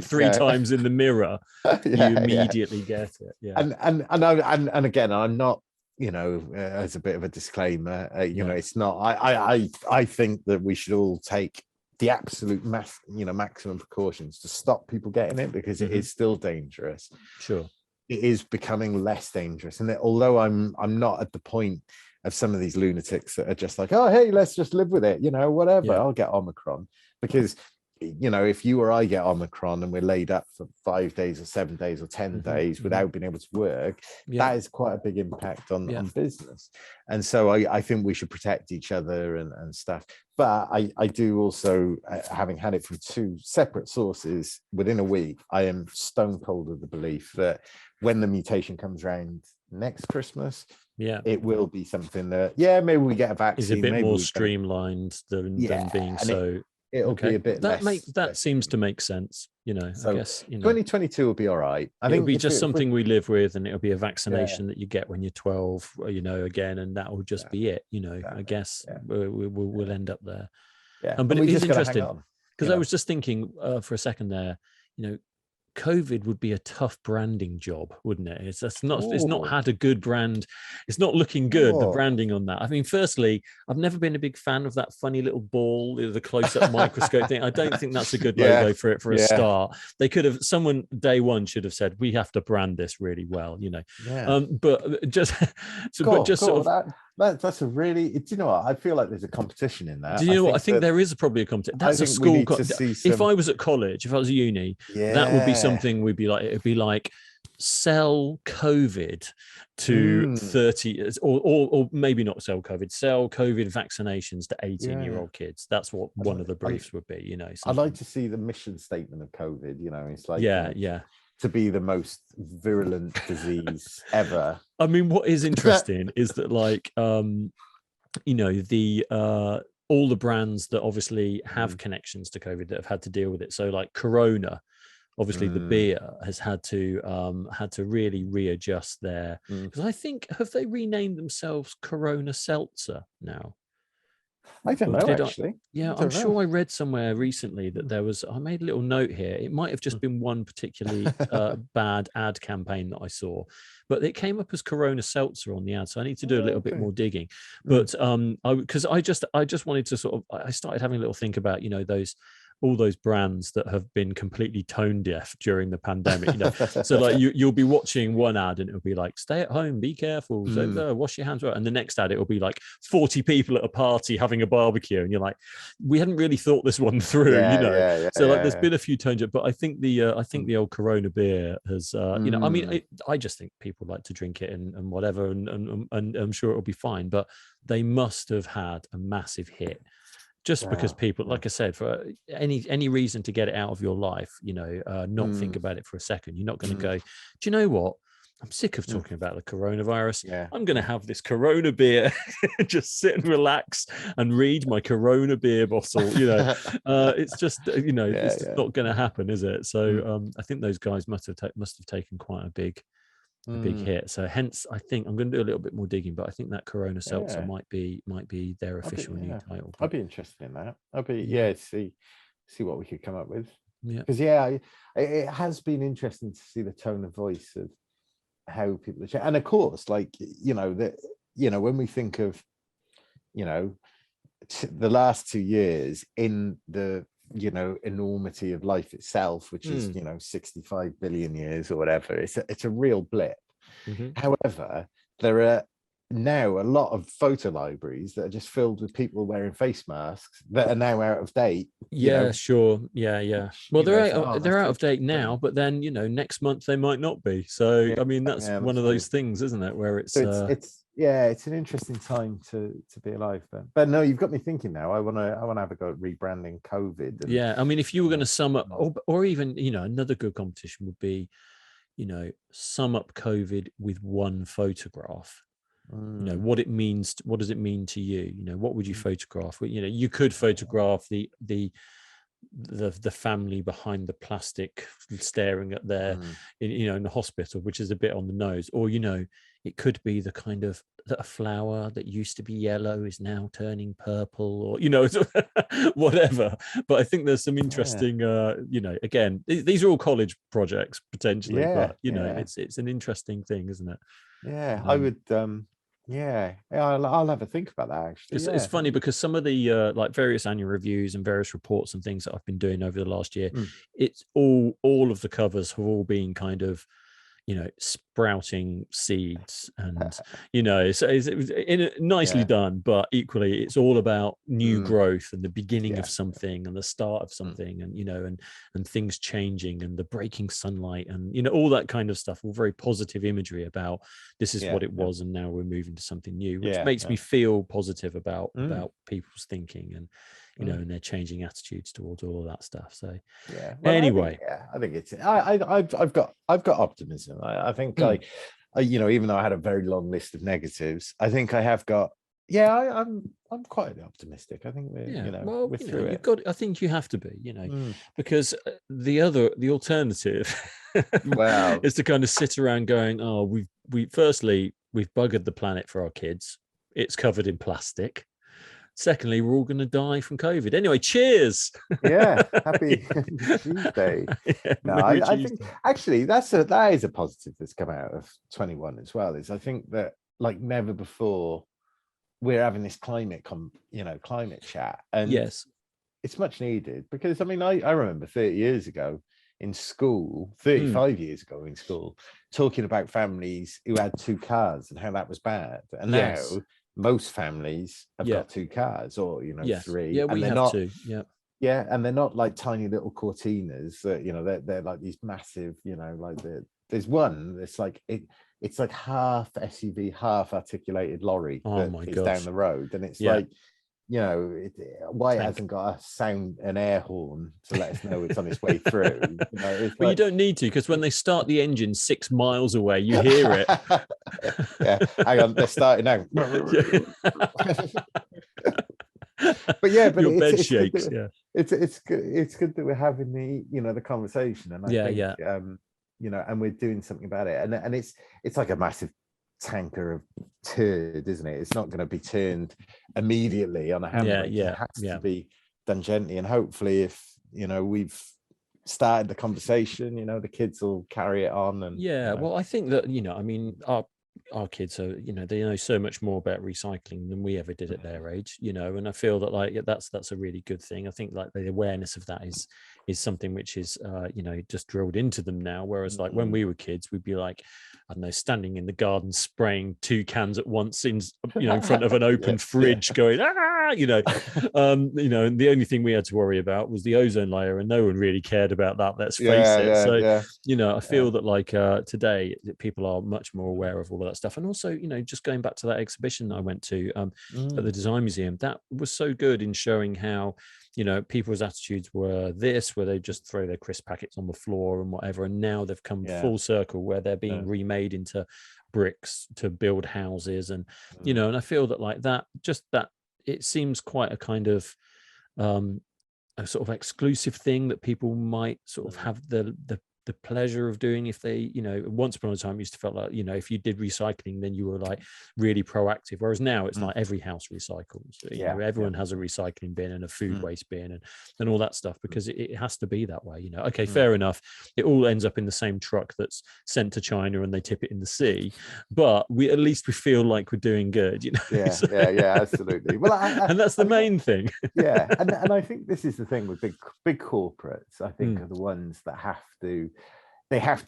three times in the mirror. You immediately get it. Yeah. And again, I'm not, as a bit of a disclaimer, it's not. I think that we should all take the absolute maximum precautions to stop people getting it, because it is still dangerous. Sure, it is becoming less dangerous, and although I'm not at the point of some of these lunatics that are just like, oh hey, let's just live with it, whatever. I'll get Omicron, because if you or I get Omicron and we're laid up for 5 days or 7 days or 10 days without being able to work, that is quite a big impact on business. And so I think we should protect each other and stuff. But I do also, having had it from two separate sources within a week, I am stone cold of the belief that when the mutation comes around next Christmas, yeah, it will be something that, maybe we get a vaccine. Is a bit more streamlined than being so. It'll be a bit that seems to make sense. So, I guess 2022 will be all right. I think it'll be just something we live with, and it'll be a vaccination that you get when you're 12. Again, and that will just be it. I guess we'll end up there. Yeah, but it is interesting because I was just thinking for a second there. COVID would be a tough branding job, wouldn't it? It's not had a good brand. It's not looking good, the branding on that. I mean, firstly, I've never been a big fan of that funny little ball, the close-up microscope thing. I don't think that's a good logo for it for a start. They could have, someone day one should have said, we have to brand this really well, but just that's a really, do you know what? I feel like there's a competition in that. Do you know what? I think there is probably a competition. That's a school. If I was at college, if I was at uni, that would be something we'd be like, it'd be like sell COVID to 30 or maybe not sell COVID vaccinations to 18-year-old kids. That's what one of the briefs would be, I'd like to see the mission statement of COVID, it's like, to be the most virulent disease ever. I mean, what is interesting is that, like, all the brands that obviously have connections to COVID that have had to deal with it. So, like Corona, obviously the beer has had to really readjust their. Because I think, have they renamed themselves Corona Seltzer now? I don't know, actually. I'm sure I read somewhere recently that there was, I made a little note here. It might have just been one particularly bad ad campaign that I saw, but it came up as Corona Seltzer on the ad. So I need to do a little bit more digging. But because I just wanted to I started having a little think about, all those brands that have been completely tone deaf during the pandemic. So like you'll be watching one ad and it'll be like, stay at home, be careful, wash your hands, and the next ad it'll be like 40 people at a party having a barbecue, and you're like, we hadn't really thought this one through. There's been a few tones, but I think the old Corona beer has I mean, I just think people like to drink it and whatever, and I'm sure it'll be fine, but they must have had a massive hit. Just because people, like I said, for any reason to get it out of your life, not think about it for a second. You're not going to go, do you know what? I'm sick of talking about the coronavirus. I'm going to have this Corona beer, just sit and relax and read my Corona beer bottle. It's just, it's just not going to happen, is it? So I think those guys must have taken quite a big hit. So hence, I think I'm going to do a little bit more digging, but I think that Corona Seltzer might be their official new title. I'd be interested in that. I'd be see what we could come up with. Because it has been interesting to see the tone of voice of how people are changing. And of course, like when we think of the last 2 years in the enormity of life itself, which is 65 billion years or whatever, it's a real blip. However, there are now a lot of photo libraries that are just filled with people wearing face masks that are now out of date. Sure. Well, they're out of date now, but then next month they might not be. So I mean, that's one of those things, isn't it, where it's it's an interesting time to be alive. But no, you've got me thinking now. I want to have a go at rebranding COVID. I mean, if you were going to sum up, or even another good competition would be, sum up COVID with one photograph. What it means. What does it mean to you? What would you photograph? You could photograph the family behind the plastic staring at their in the hospital, which is a bit on the nose, or it could be the kind of a flower that used to be yellow is now turning purple, or whatever. But I think there's some interesting again, these are all college projects potentially, but it's an interesting thing, isn't it? I would I'll have a think about that, actually. It's funny because some of the like various annual reviews and various reports and things that I've been doing over the last year, it's all of the covers have all been kind of sprouting seeds, and it's nicely done, but equally it's all about new growth and the beginning of something and the start of something, and and things changing and the breaking sunlight and all that kind of stuff, all very positive imagery about this is what it was and now we're moving to something new, which makes me feel positive about people's thinking. And you know, and they're changing attitudes towards all of that stuff. So yeah. Well, anyway, I think it's. I've got optimism. I think I, you know, even though I had a very long list of negatives, I think I have got. Yeah, I'm quite optimistic. I think we're, you know, we're through it. I think you have to be, you know, because the alternative, wow, is to kind of sit around going, oh, we've buggered the planet for our kids. It's covered in plastic. Secondly, we're all going to die from COVID. Anyway, cheers. Yeah, happy Tuesday. Yeah, no, I think actually that is a positive that's come out of 21 as well. Is I think that like never before we're having this climate chat, and yes, it's much needed, because I mean I remember 30 years ago in school, 35 years ago in school, talking about families who had 2 cars and how that was bad, and now most families have got 2 cars, or 3. Yeah, we have 2. Yeah, and they're not like tiny little Cortinas. They're like these massive. Like there's one that's like it's like half SUV, half articulated lorry that is down the road, and it's like, why it hasn't got an air horn to let us know it's on its way through. Well, you don't need to, because when they start the engine 6 miles away, you hear it. Yeah, hang on, they're starting now. But your bed shakes. It's good that we're having the conversation, and I think and we're doing something about it, and it's like a massive tanker of turd, isn't it? It's not going to be turned immediately on a handbrake. It has to be done gently, and hopefully if we've started the conversation, the kids will carry it on. And well, I think that I mean our kids are, they know so much more about recycling than we ever did at their age, and I feel that like that's a really good thing. I think like the awareness of that is something which is just drilled into them now, whereas like when we were kids, we'd be like, I don't know, standing in the garden spraying 2 cans at once in front of an open fridge going and the only thing we had to worry about was the ozone layer, and no one really cared about that, let's face it. I feel that like today people are much more aware of all of that stuff. And also, just going back to that exhibition I went to at the Design Museum, that was so good in showing how people's attitudes were where they just throw their crisp packets on the floor and whatever, and now they've come full circle where they're being remade into bricks to build houses. And and I feel that like that, just that it seems quite a kind of a sort of exclusive thing that people might sort of have the pleasure of doing if they once upon a time used to feel like if you did recycling then you were like really proactive, whereas now it's like every house recycles. Everyone has a recycling bin and a food waste bin and all that stuff, because it has to be that way. Okay, fair enough, it all ends up in the same truck that's sent to China and they tip it in the sea, but at least we feel like we're doing good. Absolutely. Well, and that's the main thing. And I think this is the thing with big corporates, I think, are the ones that have to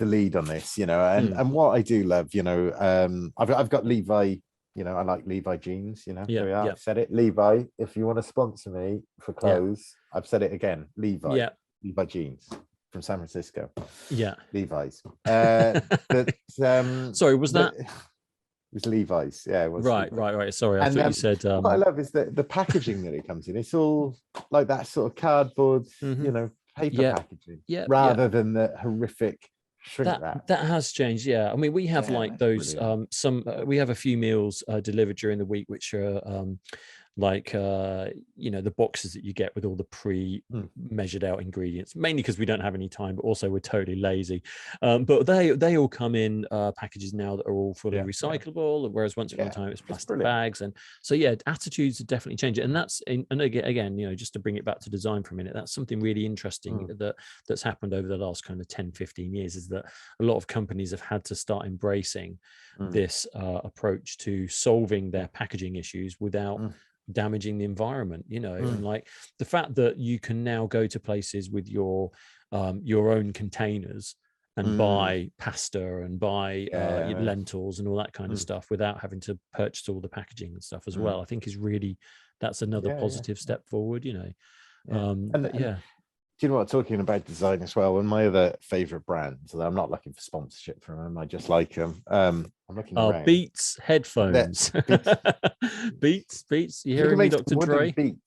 lead on this, and what I do love, I've got Levi, I like Levi jeans, I've said it, Levi, if you want to sponsor me for clothes, I've said it again, Levi jeans from San Francisco, Levi's. Sorry, was that? It was Levi's, it was right. Sorry, I thought you said. What I love is the packaging that it comes in. It's all like that sort of cardboard, paper packaging, rather than the horrific shrink wrap. That has changed. I mean, we have like those we have a few meals delivered during the week which are the boxes that you get with all the pre-measured out ingredients, mainly because we don't have any time, but also we're totally lazy. But they all come in packages now that are all fully recyclable, whereas once upon a time it was plastic bags. And so attitudes are definitely changing. And that's and again, just to bring it back to design for a minute, that's something really interesting that's happened over the last kind of 10-15 years, is that a lot of companies have had to start embracing this approach to solving their packaging issues without damaging the environment, and like the fact that you can now go to places with your own containers and buy pasta and buy lentils and all that kind of stuff without having to purchase all the packaging and stuff as well, I think is really, that's another positive step forward. Do you know what, talking about design as well, one of my other favorite brands, and I'm not looking for sponsorship from them, I just like them. I'm looking around. Beats headphones. Beats. You hearing me, Dr. Dre? Beats.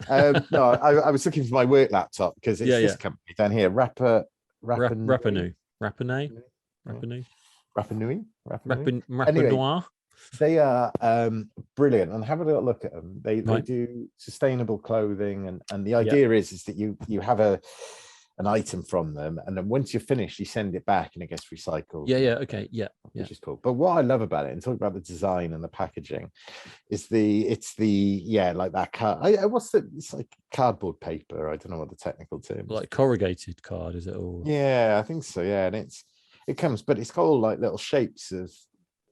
No, I was looking for my work laptop because it's this company down here, Rapa Nui. Anyway, they are brilliant, and have a little look at them. They do sustainable clothing, and the idea is that you have an item from them, and then once you're finished, you send it back and it gets recycled. Which is cool. But what I love about it, and talking about the design and the packaging, is like that card. It's like cardboard paper. I don't know what the technical term is. Like corrugated card, is it all? Yeah, I think so. Yeah, and it comes, but it's got all like little shapes of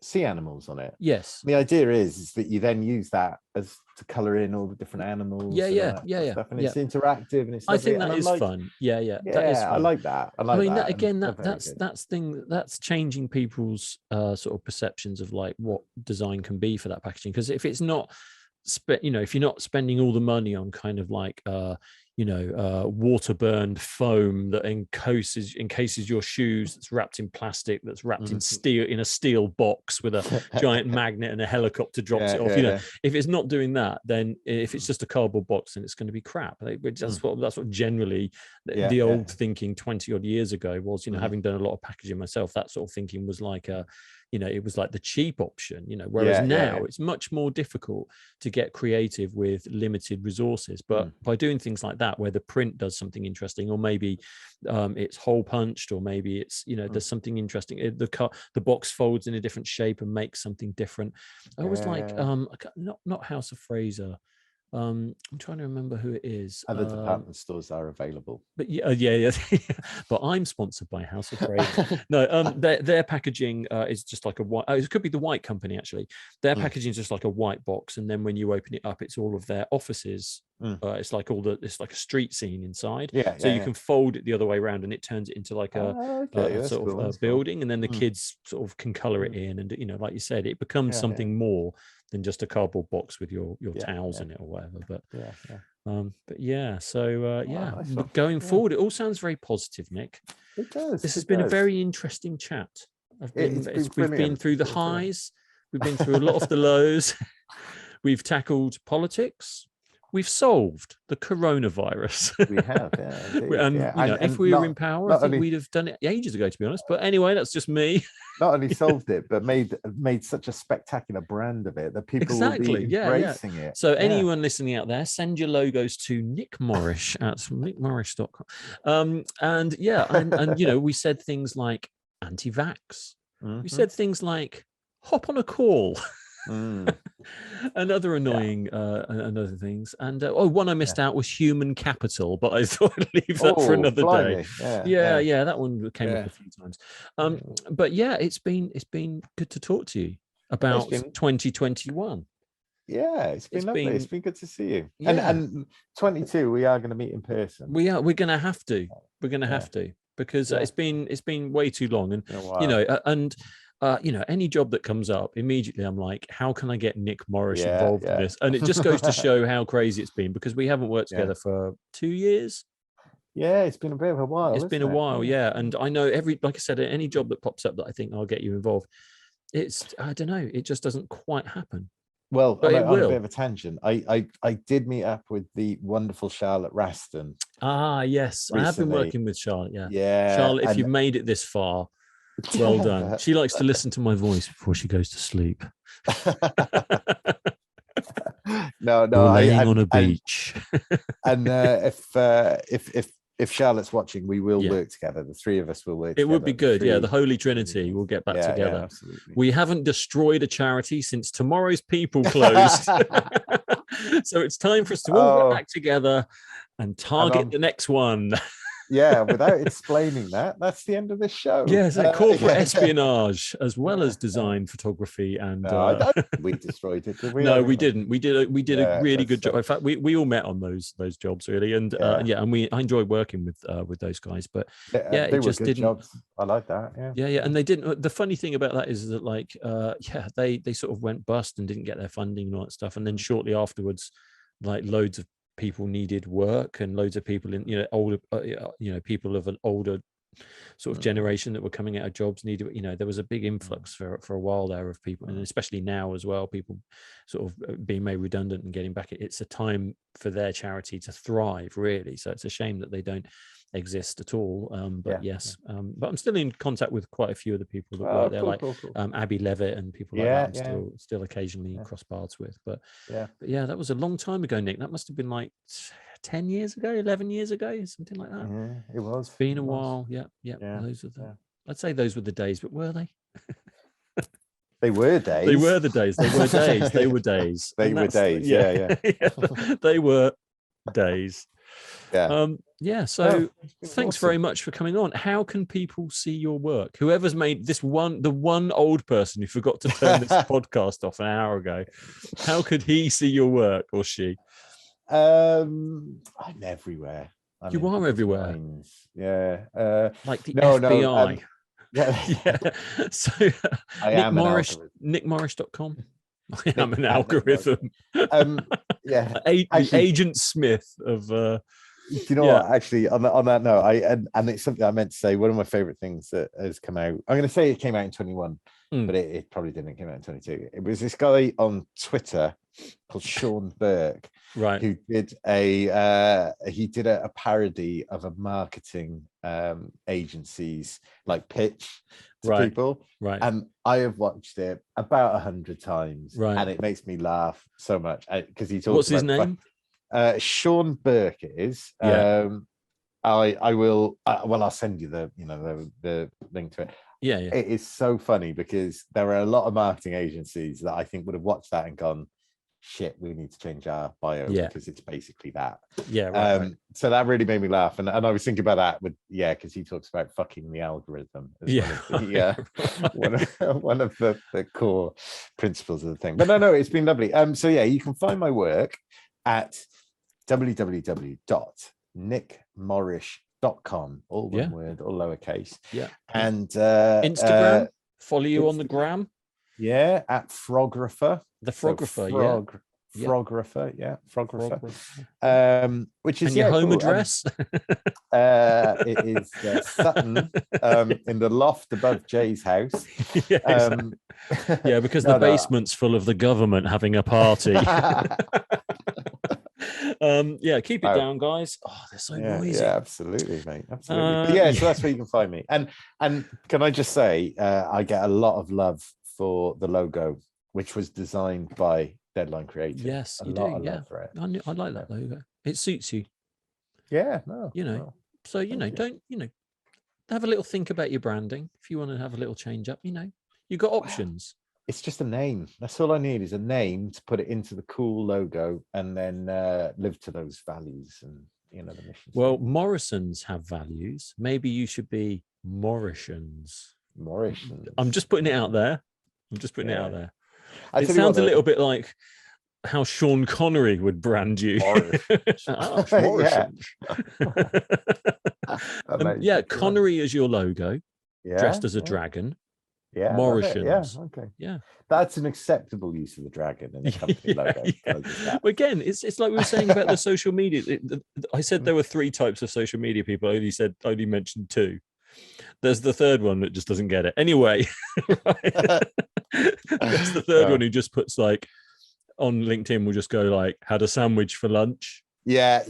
sea animals on it. Yes. The idea is that you then use that as to color in all the different animals. Stuff. And it's interactive, and it's. I think that is fun. Yeah, that is fun. I like that. I mean, that's changing people's sort of perceptions of like what design can be for that packaging. Because if it's not, if you're not spending all the money on kind of like water burned foam that encases your shoes, that's wrapped in plastic, that's wrapped in steel, in a steel box with a giant magnet, and a helicopter drops it off. If it's not doing that, then if it's just a cardboard box, then it's going to be crap. That's what generally the old thinking 20 odd years ago was. Having done a lot of packaging myself, that sort of thinking was like it was like the cheap option, whereas now it's much more difficult to get creative with limited resources. But by doing things like that, where the print does something interesting, or maybe it's hole punched, or maybe it's, there's something interesting. The box folds in a different shape and makes something different. I was like, not House of Fraser. I'm trying to remember who it is. Other department stores are available, but but I'm sponsored by House of Fraser. No, their packaging is just like a white. It could be the White Company actually. Their packaging is just like a white box, and then when you open it up, it's all of their offices. It's like it's like a street scene inside. So you can fold it the other way around, and it turns it into like a building, and then the kids sort of can color it in, and like you said, it becomes something more than just a cardboard box with your towels in it or whatever. But going forward, it all sounds very positive, Nick. It does. This has been a very interesting chat. We've been through the highs, we've been through a lot of the lows. We've tackled politics. We've solved the coronavirus. We have, if we were in power, I think we'd have done it ages ago, to be honest. But anyway, that's just me. Not only solved it, but made such a spectacular brand of it that people will be embracing it. So anyone listening out there, send your logos to Nick Morrish at nickmorrish.com. And we said things like anti-vax. We said things like hop on a call. And other annoying and other things. And one I missed out was human capital, but I thought I'd leave that for another day. That one came up a few times. But it's been good to talk to you about 2021. It's been lovely. It's been good to see you. And 22, we are going to meet in person. We're going to have to. Because it's been way too long, and any job that comes up, immediately I'm like, how can I get Nick Morrish involved in this? And it just goes to show how crazy it's been, because we haven't worked together for 2 years. It's been a bit of a while. It's been a while, and I know like I said, any job that pops up that I think I'll get you involved, I don't know, it just doesn't quite happen. Well, on a bit of a tangent, I did meet up with the wonderful Charlotte Raston. Yes, recently. I have been working with Charlotte. Charlotte, if you've made it this far, well done. She likes to listen to my voice before she goes to sleep. Laying on a beach. And if Charlotte's watching, we will work together. The three of us will work together. It would be good. The Holy Trinity will get back together. Absolutely. We haven't destroyed a charity since Tomorrow's People closed. So it's time for us to all get back together and target the next one. Without explaining that's the end of this show. Corporate espionage as well as design photography, and we destroyed it, did we? No, we didn't. We did a really good job. In fact, we all met on those jobs really, and I enjoyed working with those guys, but it just didn't. Jobs. I like that. And they didn't. The funny thing about that is that like they sort of went bust and didn't get their funding and all that stuff, and then shortly afterwards, like loads of people needed work, and loads of people in older people of an older sort of generation that were coming out of jobs needed, there was a big influx for a while there of people, and especially now as well, people sort of being made redundant and getting back. It's a time for their charity to thrive, really. So it's a shame that they don't exist at all. But but I'm still in contact with quite a few of the people that work there, cool. Abby Levitt and people like that. I'm still occasionally cross paths with. But that was a long time ago, Nick. That must have been like 10 years ago, 11 years ago, something like that. Yeah, it was. Been a while. Yeah. Those are I'd say those were the days, but were they? They were days. They were the days. They were days. They were days. They were days. Yeah. They were days. Yeah. So thanks very much for coming on. How can people see your work? Whoever's made the one old person who forgot to turn this podcast off an hour ago, how could he see your work, or she? I'm everywhere. You are everywhere. Yeah. Like the FBI. Yeah. So nickmorris.com. I'm an algorithm. Yeah. The Agent Smith of do you know what? Actually, on that note, and it's something I meant to say. One of my favorite things that has come out. I'm going to say it came out in 21, but it probably didn't come out in 22. It was this guy on Twitter called Sean Burke, right? Who did a parody of a marketing agency's like pitch to people, right? And I have watched it about 100 times, right? And it makes me laugh so much because he talks. What's his name? Sean Burke is. I will. I'll send you the link to it. Yeah. It is so funny because there are a lot of marketing agencies that I think would have watched that and gone, shit, we need to change our bio because it's basically that. Yeah. Right. So that really made me laugh, and I was thinking about that with because he talks about fucking the algorithm. One of the core principles of the thing. But no, it's been lovely. So you can find my work at www.nickmorris.com, all one word, all lowercase. Yeah. And Instagram, follow you on the gram. Yeah, at Frographer. The Frographer, Frographer. Which is and your home address. It is Sutton, in the loft above Jay's house. Because the basement's full of the government having a party. Keep it down, guys. Oh, they're so noisy. Yeah, absolutely, mate. Absolutely. So that's where you can find me. And can I just say, I get a lot of love for the logo, which was designed by Deadline Creative. Yes, you do. Love for it. I like that logo. It suits you. Yeah. So don't have a little think about your branding. If you want to have a little change up, you've got options. It's just a name. That's all I need is a name to put it into the cool logo, and then live to those values and the mission. Well, Morrisons have values. Maybe you should be Morrisons. I'm just putting it out there. It sounds a little bit like how Sean Connery would brand you. Morrisons. Connery is your logo, dressed as a dragon. Yeah, Morrisons. Okay. Yeah, that's an acceptable use of the dragon in the company logo. Again, it's like we were saying about the social media. I said there were 3 types of social media people. I only mentioned 2. There's the third one that just doesn't get it. Anyway, there's the third one who just puts like on LinkedIn. Will just go like, had a sandwich for lunch. Yeah.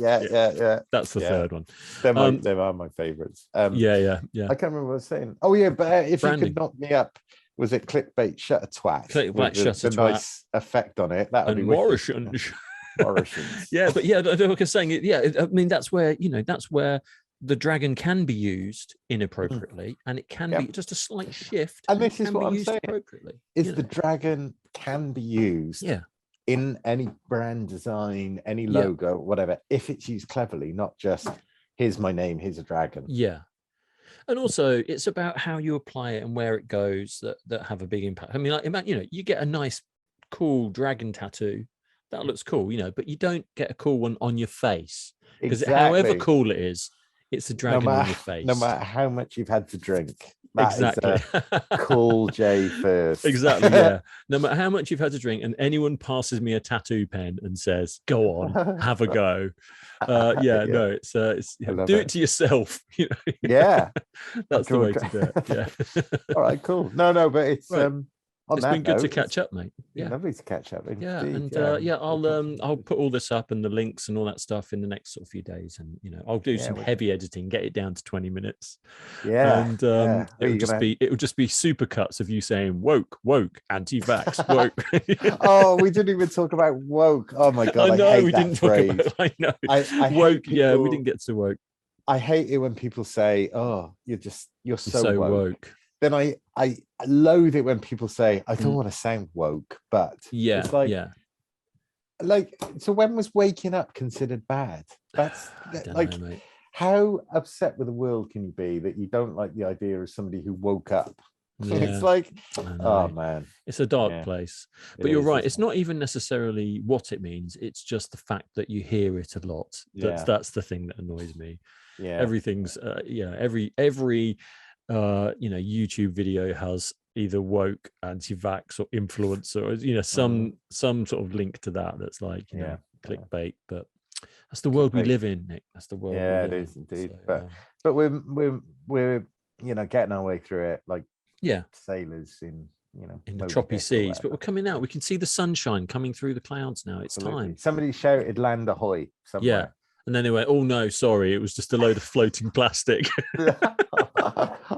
That's the third one. They are my favorites. I can't remember what I was saying. Oh yeah, but if branding. You could knock me up, was it clickbait shut a twat? Clickbait shut a twat. Nice effect on it. That would be Morrisons. Morrisons. But I was saying it. Yeah, I mean that's where the dragon can be used inappropriately, and it can be just a slight shift. And this is what I'm saying. Is the dragon can be used. Yeah. In any brand design, any logo, whatever, if it's used cleverly, not just here's my name, here's a dragon. Yeah. And also it's about how you apply it and where it goes that have a big impact. I mean, like, you get a nice, cool dragon tattoo. That looks cool, but you don't get a cool one on your face. Because however cool it is, it's a dragon on your face. No matter how much you've had to drink, That exactly. Cool J first. Exactly. Yeah. No matter how much you've had to drink, and anyone passes me a tattoo pen and says, "Go on, have a go." No, it's do it to yourself. You know. Yeah, that's the way to do it. Yeah. All right. Cool. No, but it's right. It's been good to catch up, mate. Yeah, lovely to catch up. Indeed. Yeah, and I'll put all this up and the links and all that stuff in the next sort of few days, and I'll do some heavy editing, get it down to 20 minutes. Yeah, and it'll just be super cuts of you saying woke, anti-vax, woke. Oh, we didn't even talk about woke. Oh my god, I know we didn't talk about. I know I woke. People, yeah, we didn't get to woke. I hate it when people say, "Oh, you're so woke." Then I loathe it when people say, I don't want to sound woke, but it's like, so when was waking up considered bad? That's like, know, how upset with the world can you be that you don't like the idea of somebody who woke up? Yeah. It's like, oh man, it's a dark place. But you're right, it's not even necessarily what it means, it's just the fact that you hear it a lot. That's the thing that annoys me. Everything's every YouTube video has either woke, anti-vax, or influencer, or some sort of link to that. That's like clickbait, but that's the world we live in, Nick. That's the world. Yeah, it is indeed. So, but we're getting our way through it, like sailors in the choppy seas. But we're coming out. We can see the sunshine coming through the clouds now. It's time. Somebody shouted "Land ahoy!" somewhere. Yeah. And then they went, "Oh no, sorry, it was just a load of floating plastic."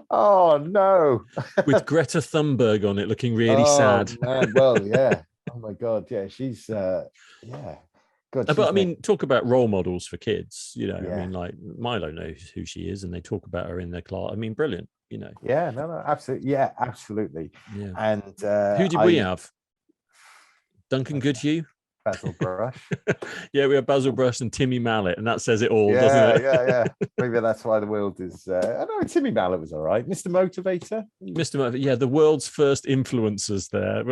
Oh no! With Greta Thunberg on it, looking really sad. Man. Well, yeah. Oh my god, yeah. She's God, but I mean, talk about role models for kids. I mean, like Milo knows who she is, and they talk about her in their class. I mean, brilliant. Yeah, no, absolutely. Yeah, absolutely. Yeah. And who did we have? Duncan Goodhue. Basil Brush. Yeah, we have Basil Brush and Timmy Mallet, and that says it all, doesn't it? Yeah. Maybe that's why the world is. I know Timmy Mallet was all right. Mr. Motivator. The world's first influencers there.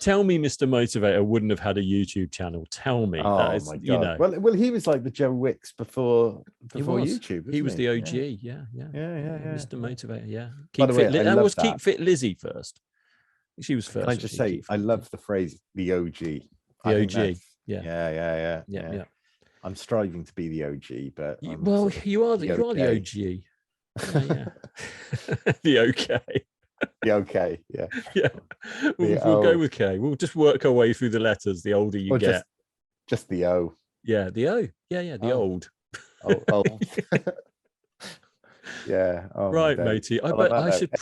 Tell me, Mr. Motivator wouldn't have had a YouTube channel. Tell me. Oh my god. Well, he was like the Joe Wicks before YouTube. He was the OG. Yeah. Mr. Motivator. Yeah. Keep Fit Lizzie first. She was first. Can I just say, I love the phrase "the OG." The OG. Yeah. I'm striving to be the OG, but you are the OG. Yeah. The OK. The OK. Yeah. We'll go with K. We'll just work our way through the letters. The older you get, just the O. Yeah, the O. Yeah. The old. Old. Yeah. Oh, right, matey. I should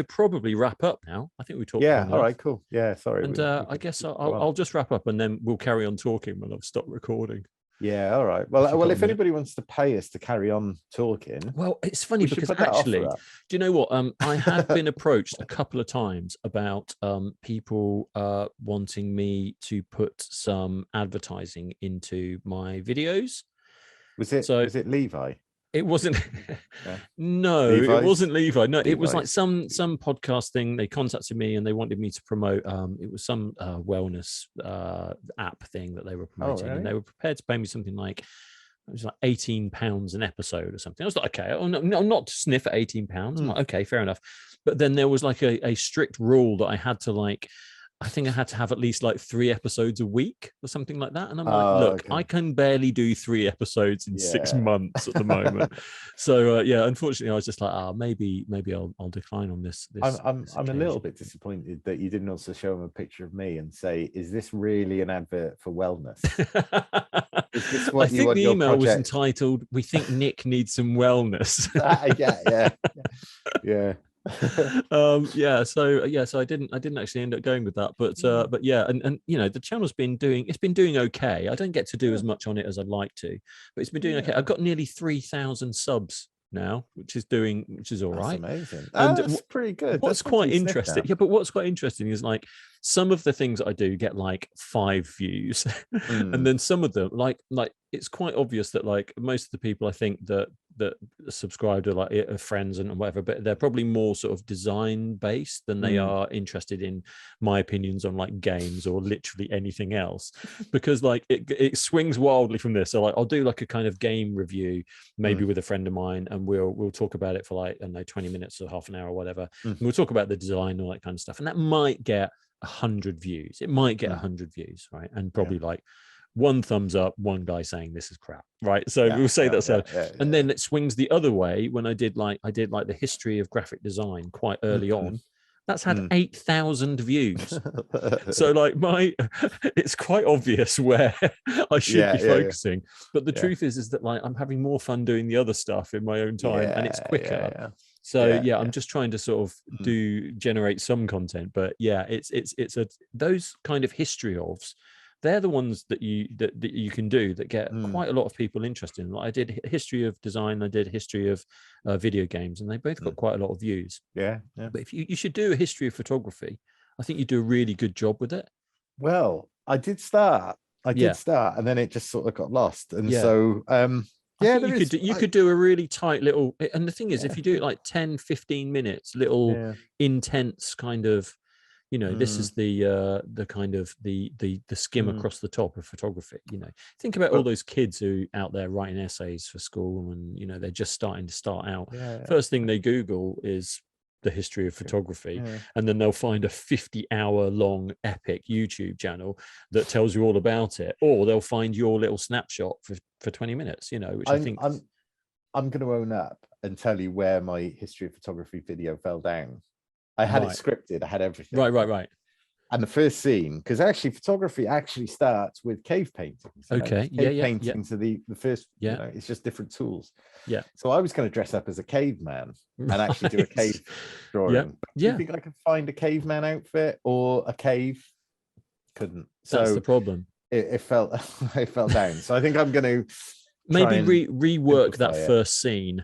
probably wrap up now. I think we talked. Yeah. All right. Cool. Yeah. Sorry. And I guess I'll just wrap up, and then we'll carry on talking when I've stopped recording. Yeah. All right. Well, if anybody wants to pay us to carry on talking, well, it's funny because actually, do you know what? I have been approached a couple of times about people wanting me to put some advertising into my videos. Was it Levi? It wasn't. No, Levi's? It wasn't Levi. No, Levi's. It was like some podcast thing. They contacted me and they wanted me to promote. It was some wellness app thing that they were promoting, and they were prepared to pay me something like, it was like £18 an episode or something. I was like, okay, I'm not to sniff at £18. I'm like, okay, fair enough. But then there was like a strict rule that I had to I think I had to have at least like 3 episodes a week or something like that. And I'm like, look, okay. I can barely do 3 episodes in 6 months at the moment. So unfortunately I was just like, maybe I'll decline on this. I'm a little bit disappointed that you didn't also show him a picture of me and say, is this really an advert for wellness? Is this what I think the email was entitled, "We think Nick needs some wellness." Yeah. So I didn't actually end up going with that, but and the channel's been doing okay. I don't get to do as much on it as I'd like to, but it's been doing okay. I've got nearly 3,000 subs now, which is all right. Amazing. That's pretty good. What's quite interesting, but what's quite interesting is like some of the things that I do get like 5 views, and then some of them like it's quite obvious that like most of the people I think that that subscribe to like friends and whatever, but they're probably more sort of design based than they are interested in my opinions on like games or literally anything else, because like it swings wildly from this. So like I'll do like a kind of game review maybe with a friend of mine, and we'll talk about it for like, I don't know, 20 minutes or half an hour or whatever. And we'll talk about the design and all that kind of stuff, and that might get 100 views. It might get 100 views, right? And probably like one thumbs up, one guy saying this is crap, right? So we'll say that's and then it swings the other way when I did like the history of graphic design quite early on. That's had 8,000 views. So like it's quite obvious where I should be focusing. But the truth is that like I'm having more fun doing the other stuff in my own time, and it's quicker. So I'm just trying to sort of generate some content. But it's those kind of history ofs. They're the ones that you can do that get quite a lot of people interested in. Like I did history of design, I did history of video games, and they both got quite a lot of views. Yeah. But if you should do a history of photography, I think you do a really good job with it. Well, I did start, and then it just sort of got lost. And so, you could do a really tight little, and the thing is, if you do it like 10, 15 minutes, little intense kind of, this is the kind of the skim across the top of photography. Think about all those kids who out there writing essays for school, and they're just starting to start out. First thing they Google is the history of photography, and then they'll find a 50-hour long epic YouTube channel that tells you all about it, or they'll find your little snapshot for 20 minutes. Which I think I'm going to own up and tell you where my history of photography video fell down. I had it scripted. I had everything. Right. And the first scene, because actually photography actually starts with cave paintings. Okay. Cave paintings are the first. It's just different tools. Yeah. So I was going to dress up as a caveman and actually do a cave drawing. Do you think I could find a caveman outfit or a cave? Couldn't. That's the problem. It fell. It fell down. So I think I'm going to maybe rework that first scene.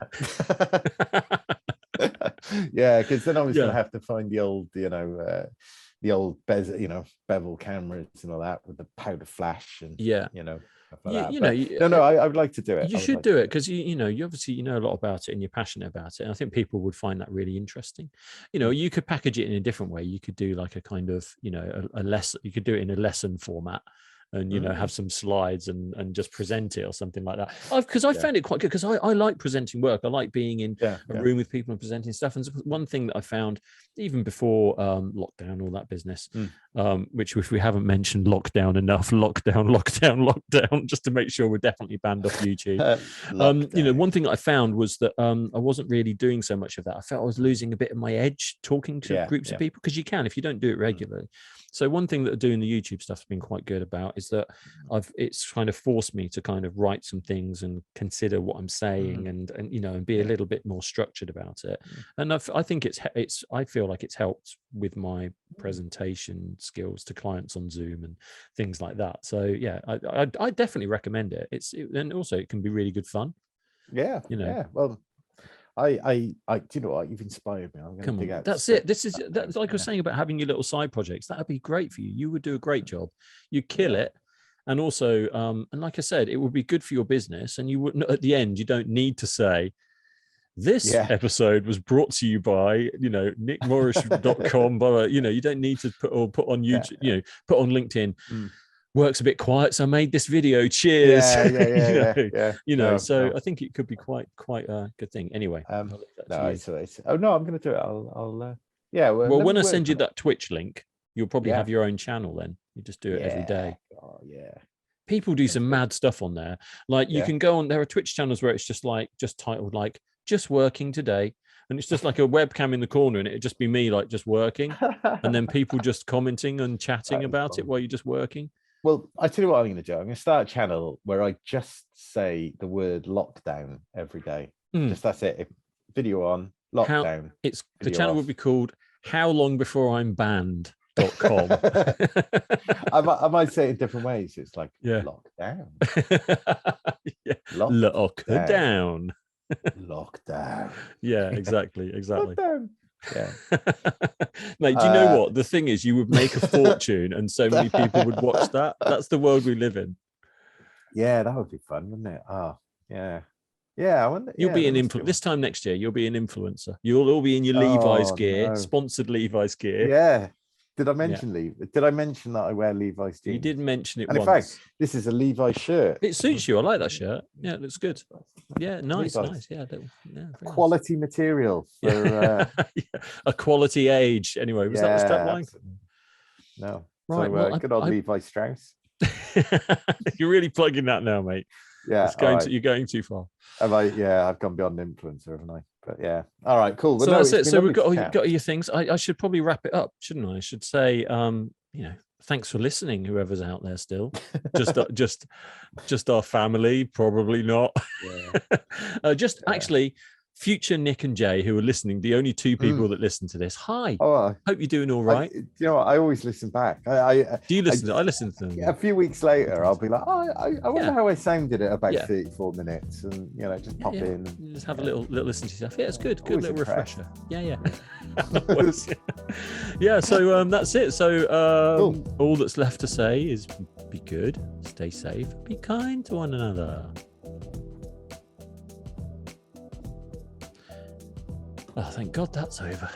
Because then I was going to have to find the old, the old bevel cameras and all that with the powder flash and stuff like that. I would like to do it. You should do it because you obviously know a lot about it and you're passionate about it. And I think people would find that really interesting. You could package it in a different way. You could do like a kind of a lesson. You could do it in a lesson format. And have some slides and just present it or something like that. Because I found it quite good, because I like presenting work. I like being in a room with people and presenting stuff. And one thing that I found even before lockdown, all that business, which if we haven't mentioned lockdown enough, lockdown, just to make sure we're definitely banned off YouTube. One thing that I found was that I wasn't really doing so much of that. I felt I was losing a bit of my edge talking to groups of people, because you can if you don't do it regularly. So one thing that doing the YouTube stuff has been quite good about is that it's kind of forced me to kind of write some things and consider what I'm saying and be a little bit more structured about it. And I think I feel like it's helped with my presentation skills to clients on Zoom and things like that. So I definitely recommend it. And also it can be really good fun. Yeah. Well, I do you know what, you've inspired me. I'm going to dig out. That's it. That's like I was saying about having your little side projects. That'd be great for you. You would do a great job. You kill it. And also, and like I said, it would be good for your business. And you wouldn't, at the end, you don't need to say, this episode was brought to you by, nickmorrish.com. You don't need to put on YouTube, put on LinkedIn. Works a bit quiet, so I made this video. Cheers. So I think it could be quite a good thing. Anyway, I'm going to do it. I'll Well, when I send you that Twitch link, you'll probably have your own channel. Then you just do it every day. Oh yeah. People do some mad stuff on there. Like you can go on. There are Twitch channels where it's just titled like "Just Working Today." And it's just like a webcam in the corner, and it'd just be me like just working, and then people just commenting and chatting about it while you're just working. Well, I tell you what I'm going to do. I'm going to start a channel where I just say the word lockdown every day. Just that's it. Video on, lockdown. The channel would be called How Long Before I'm Banned.com. I might say it in different ways. It's like lockdown. Lockdown. Lockdown. Yeah, exactly. Lockdown. Yeah. Mate, do you know what? The thing is, you would make a fortune and so many people would watch that. That's the world we live in. Yeah, that would be fun, wouldn't it? Oh, yeah. Yeah, I wonder, you'll be an influencer this time next year. You'll be an influencer. You'll all be in your Levi's gear, sponsored Levi's gear. Yeah. Did I mention Did I mention that I wear Levi's jeans? You did mention it and once. In fact, this is a Levi's shirt. It suits you. I like that shirt. Yeah, it looks good. Yeah, nice. Yeah, quality material for a quality age. Anyway, was that the strap line? No. Right. So, good old Levi Strauss. You're really plugging that now, mate. Yeah, you're going too far. Have I? Yeah, I've gone beyond influencer, haven't I? But yeah, all right, cool. So that's it. So we've got your things. I should probably wrap it up, shouldn't I? I should say, thanks for listening, whoever's out there still. Just our family, probably not. Yeah. Actually. Future Nick and Jay, who are listening, the only two people that listen to this. Hi. Hope you're doing all right. I always listen back. Do you listen? I listen to them. A few weeks later, I'll be like, I wonder how I sounded at about 34 minutes, and just pop in. And, just have a little listen to yourself. Yeah, it's good. Good little refresher. Yeah. Yeah. So that's it. So all that's left to say is be good, stay safe, be kind to one another. Oh, thank God that's over.